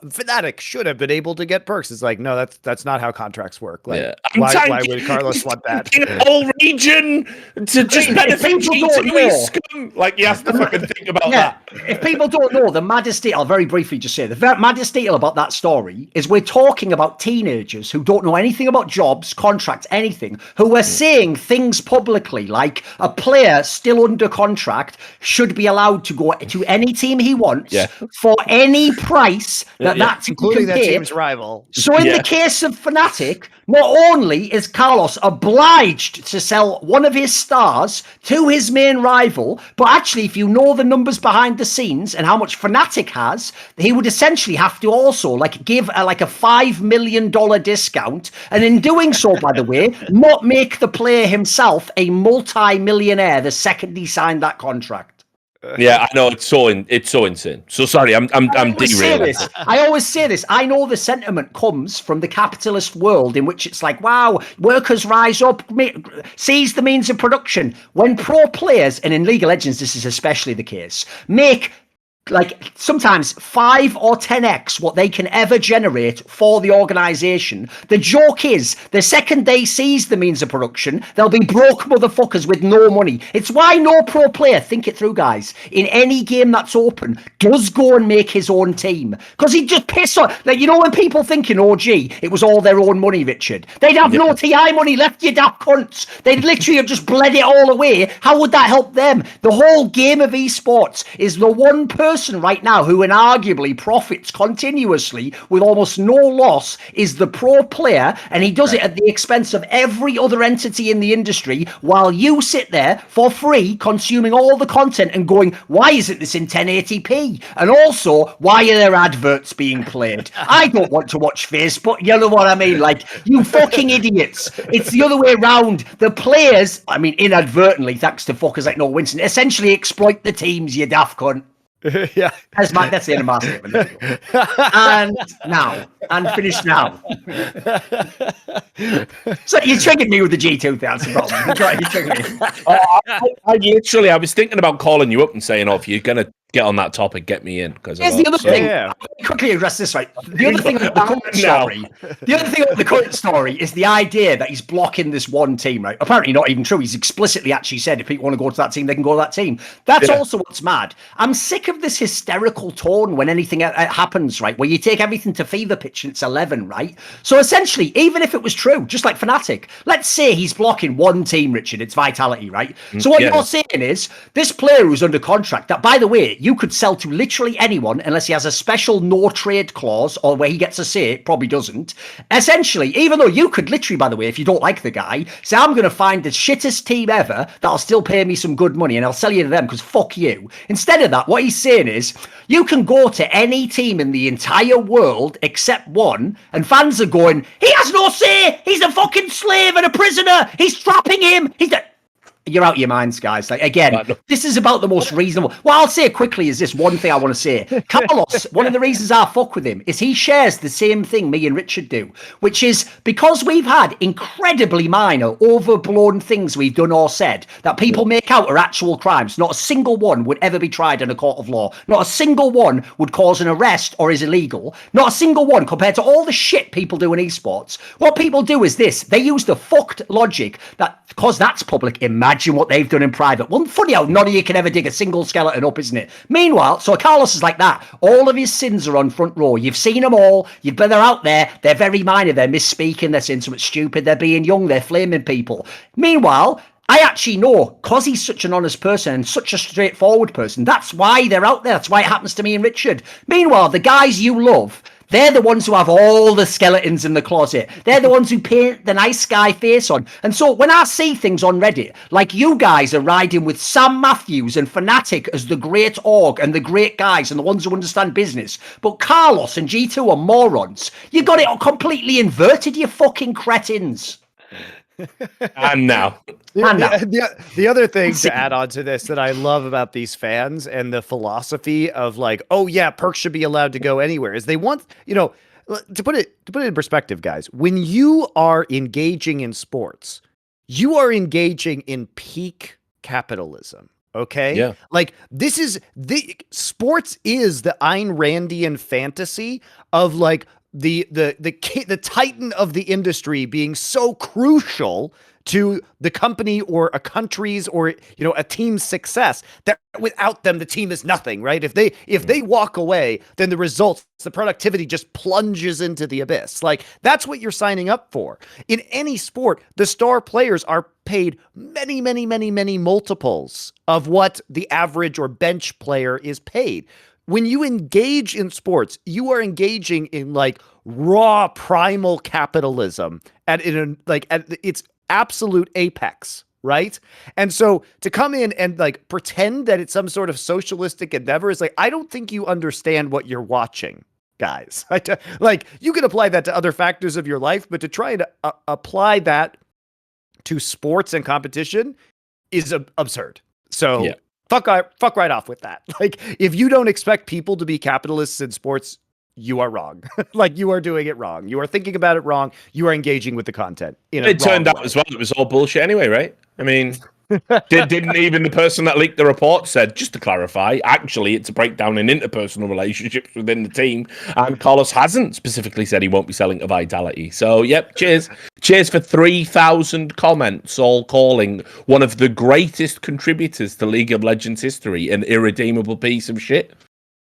Fnatic should have been able to get perks. It's like, no, that's not how contracts work. Like, why would Carlos want that? The whole region to just benefit G2 scum. Like, you have to fucking think about that. If people don't know, the maddest deal, I'll very briefly just say, the maddest deal about that story is we're talking about teenagers who don't know anything about jobs, contracts, anything, who are saying things publicly like a player still under contract should be allowed to go to any team he wants for any price That team including can that pay. team's rival. So in the case of Fnatic, not only is Carlos obliged to sell one of his stars to his main rival, but actually, if you know the numbers behind the scenes and how much Fnatic has, he would essentially have to also give a $5 million discount, and in doing so, by the way, not make the player himself a multi-millionaire the second he signed that contract. Yeah, I know, it's so insane. So sorry, I'm derailing. I always say this. I know the sentiment comes from the capitalist world in which it's like, wow, workers rise up, seize the means of production. When pro players, and in League of Legends this is especially the case, make sometimes 5 or 10x what they can ever generate for the organization. The joke is, the second they seize the means of production, they'll be broke motherfuckers with no money. It's why no pro player, think it through, guys, in any game that's open, does go and make his own team. Because he'd just piss on, when people think in OG, it was all their own money, Richard. They'd have no TI money left, you daft cunts. They'd literally have just bled it all away. How would that help them? The whole game of esports is the one person right now who inarguably profits continuously with almost no loss is the pro player, and he does it at the expense of every other entity in the industry, while you sit there for free consuming all the content and going, why isn't this in 1080p? And also, why are there adverts being played? I don't want to watch Facebook, you know what I mean? You fucking idiots. It's the other way around. The players, inadvertently, thanks to fuckers like Noel Winston, essentially exploit the teams, you daft cunt. Yeah, that's the end of my statement. And finish now. So you triggered me with the G2. That's the problem. You triggered me. I was thinking about calling you up and saying, if you're gonna get on that topic, get me in. Because here's the other thing. Let me quickly address this. Right, the other thing about the current story. The other thing about the current story is the idea that he's blocking this one team. Right, apparently not even true. He's explicitly actually said if people want to go to that team, they can go to that team. That's also what's mad. I'm sick of this hysterical tone when anything happens. Right, where you take everything to fever pitch and it's 11. Right, so essentially, even if it was true, just like Fnatic, let's say he's blocking one team, Richard. It's Vitality, right? So what you're saying is this player who's under contract that, by the way, you could sell to literally anyone unless he has a special no trade clause or where he gets a say, probably doesn't. Essentially, even though you could literally, by the way, if you don't like the guy, say, I'm going to find the shittest team ever that'll still pay me some good money and I'll sell you to them because fuck you. Instead of that, what he's saying is you can go to any team in the entire world except one, and fans are going, he has no say, he's a fucking slave and a prisoner, he's trapping him, You're out of your minds, guys. Again, this is about the most reasonable. What I'll say quickly is this one thing I want to say. Carlos, one of the reasons I fuck with him is he shares the same thing me and Richard do, which is because we've had incredibly minor, overblown things we've done or said that people make out are actual crimes. Not a single one would ever be tried in a court of law. Not a single one would cause an arrest or is illegal. Not a single one compared to all the shit people do in esports. What people do is this. They use the fucked logic that, because that's public, imagine what they've done in private. Well, funny how none of you can ever dig a single skeleton up, isn't it? Meanwhile, so Carlos is like that. All of his sins are on front row. You've seen them all. They're out there. They're very minor. They're misspeaking. They're saying something stupid. They're being young. They're flaming people. Meanwhile, I actually know, because he's such an honest person and such a straightforward person, that's why they're out there. That's why it happens to me and Richard. Meanwhile, the guys you love, they're the ones who have all the skeletons in the closet. They're the ones who paint the nice guy face on. And so when I see things on Reddit, like you guys are riding with Sam Matthews and Fnatic as the great org and the great guys and the ones who understand business, but Carlos and G2 are morons, you got it completely inverted, you fucking cretins. And now. The other thing to add on to this that I love about these fans and the philosophy of perks should be allowed to go anywhere is they want, to put it in perspective, guys, when you are engaging in sports, you are engaging in peak capitalism. Okay. Yeah. Sports is the Ayn Randian fantasy of the titan of the industry being so crucial to the company or a country's or a team's success that without them the team is nothing, right? If they walk away, then the productivity just plunges into the abyss. That's what you're signing up for. In any sport, the star players are paid many, many, many, many multiples of what the average or bench player is paid. when you engage in sports, you are engaging in like raw primal capitalism at its absolute apex, right? And so to come in and like pretend that it's some sort of socialistic endeavor is like, I don't think you understand what you're watching, guys. Like, you can apply that to other factors of your life, but to try to apply that to sports and competition is absurd. So Yeah. fuck right off with that. Like, if you don't expect people to be capitalists in sports, you are wrong. Like, you are doing it wrong. You are thinking about it wrong. You are engaging with the content. It turned out as well, it was all bullshit anyway, right? I mean, didn't even the person that leaked the report said, just to clarify, actually, it's a breakdown in interpersonal relationships within the team. And Carlos hasn't specifically said he won't be selling to Vitality. So, yep, cheers. Cheers for 3,000 comments, all calling one of the greatest contributors to League of Legends history an irredeemable piece of shit.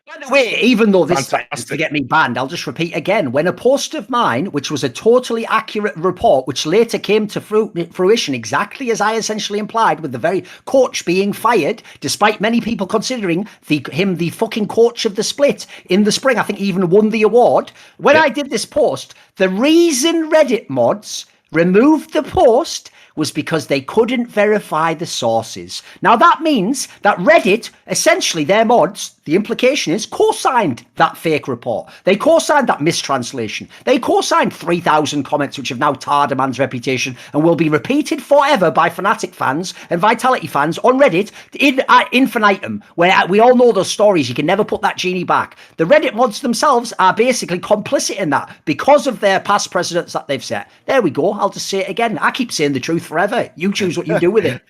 By the way, even though this Fantastic. threatens to get me banned, I'll just repeat again. When a post of mine, which was a totally accurate report, which later came to fruition exactly as I essentially implied, with the very coach being fired, despite many people considering him the fucking coach of the split in the spring. I think he even won the award. When I did this post, the reason Reddit mods removed the post was because they couldn't verify the sources. Now, that means that Reddit, essentially their mods, the implication is, co-signed that fake report. They co-signed that mistranslation. They co-signed 3,000 comments, which have now tarred a man's reputation and will be repeated forever by Fnatic fans and Vitality fans on Reddit in infinitum, where we all know those stories. You can never put that genie back. The Reddit mods themselves are basically complicit in that because of their past precedents that they've set. There we go. I'll just say it again. I keep saying the truth forever. You choose what you do with it.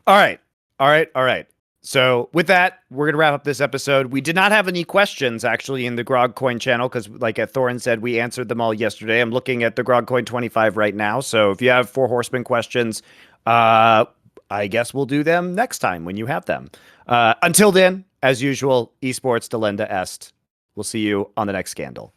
All right. So with that, we're going to wrap up this episode. We did not have any questions actually in the GrogCoin channel because, like Thorin said, we answered them all yesterday. I'm looking at the GrogCoin 25 right now. So if you have Four Horsemen questions, I guess we'll do them next time when you have them. Until then, as usual, esports delenda est. We'll see you on the next scandal.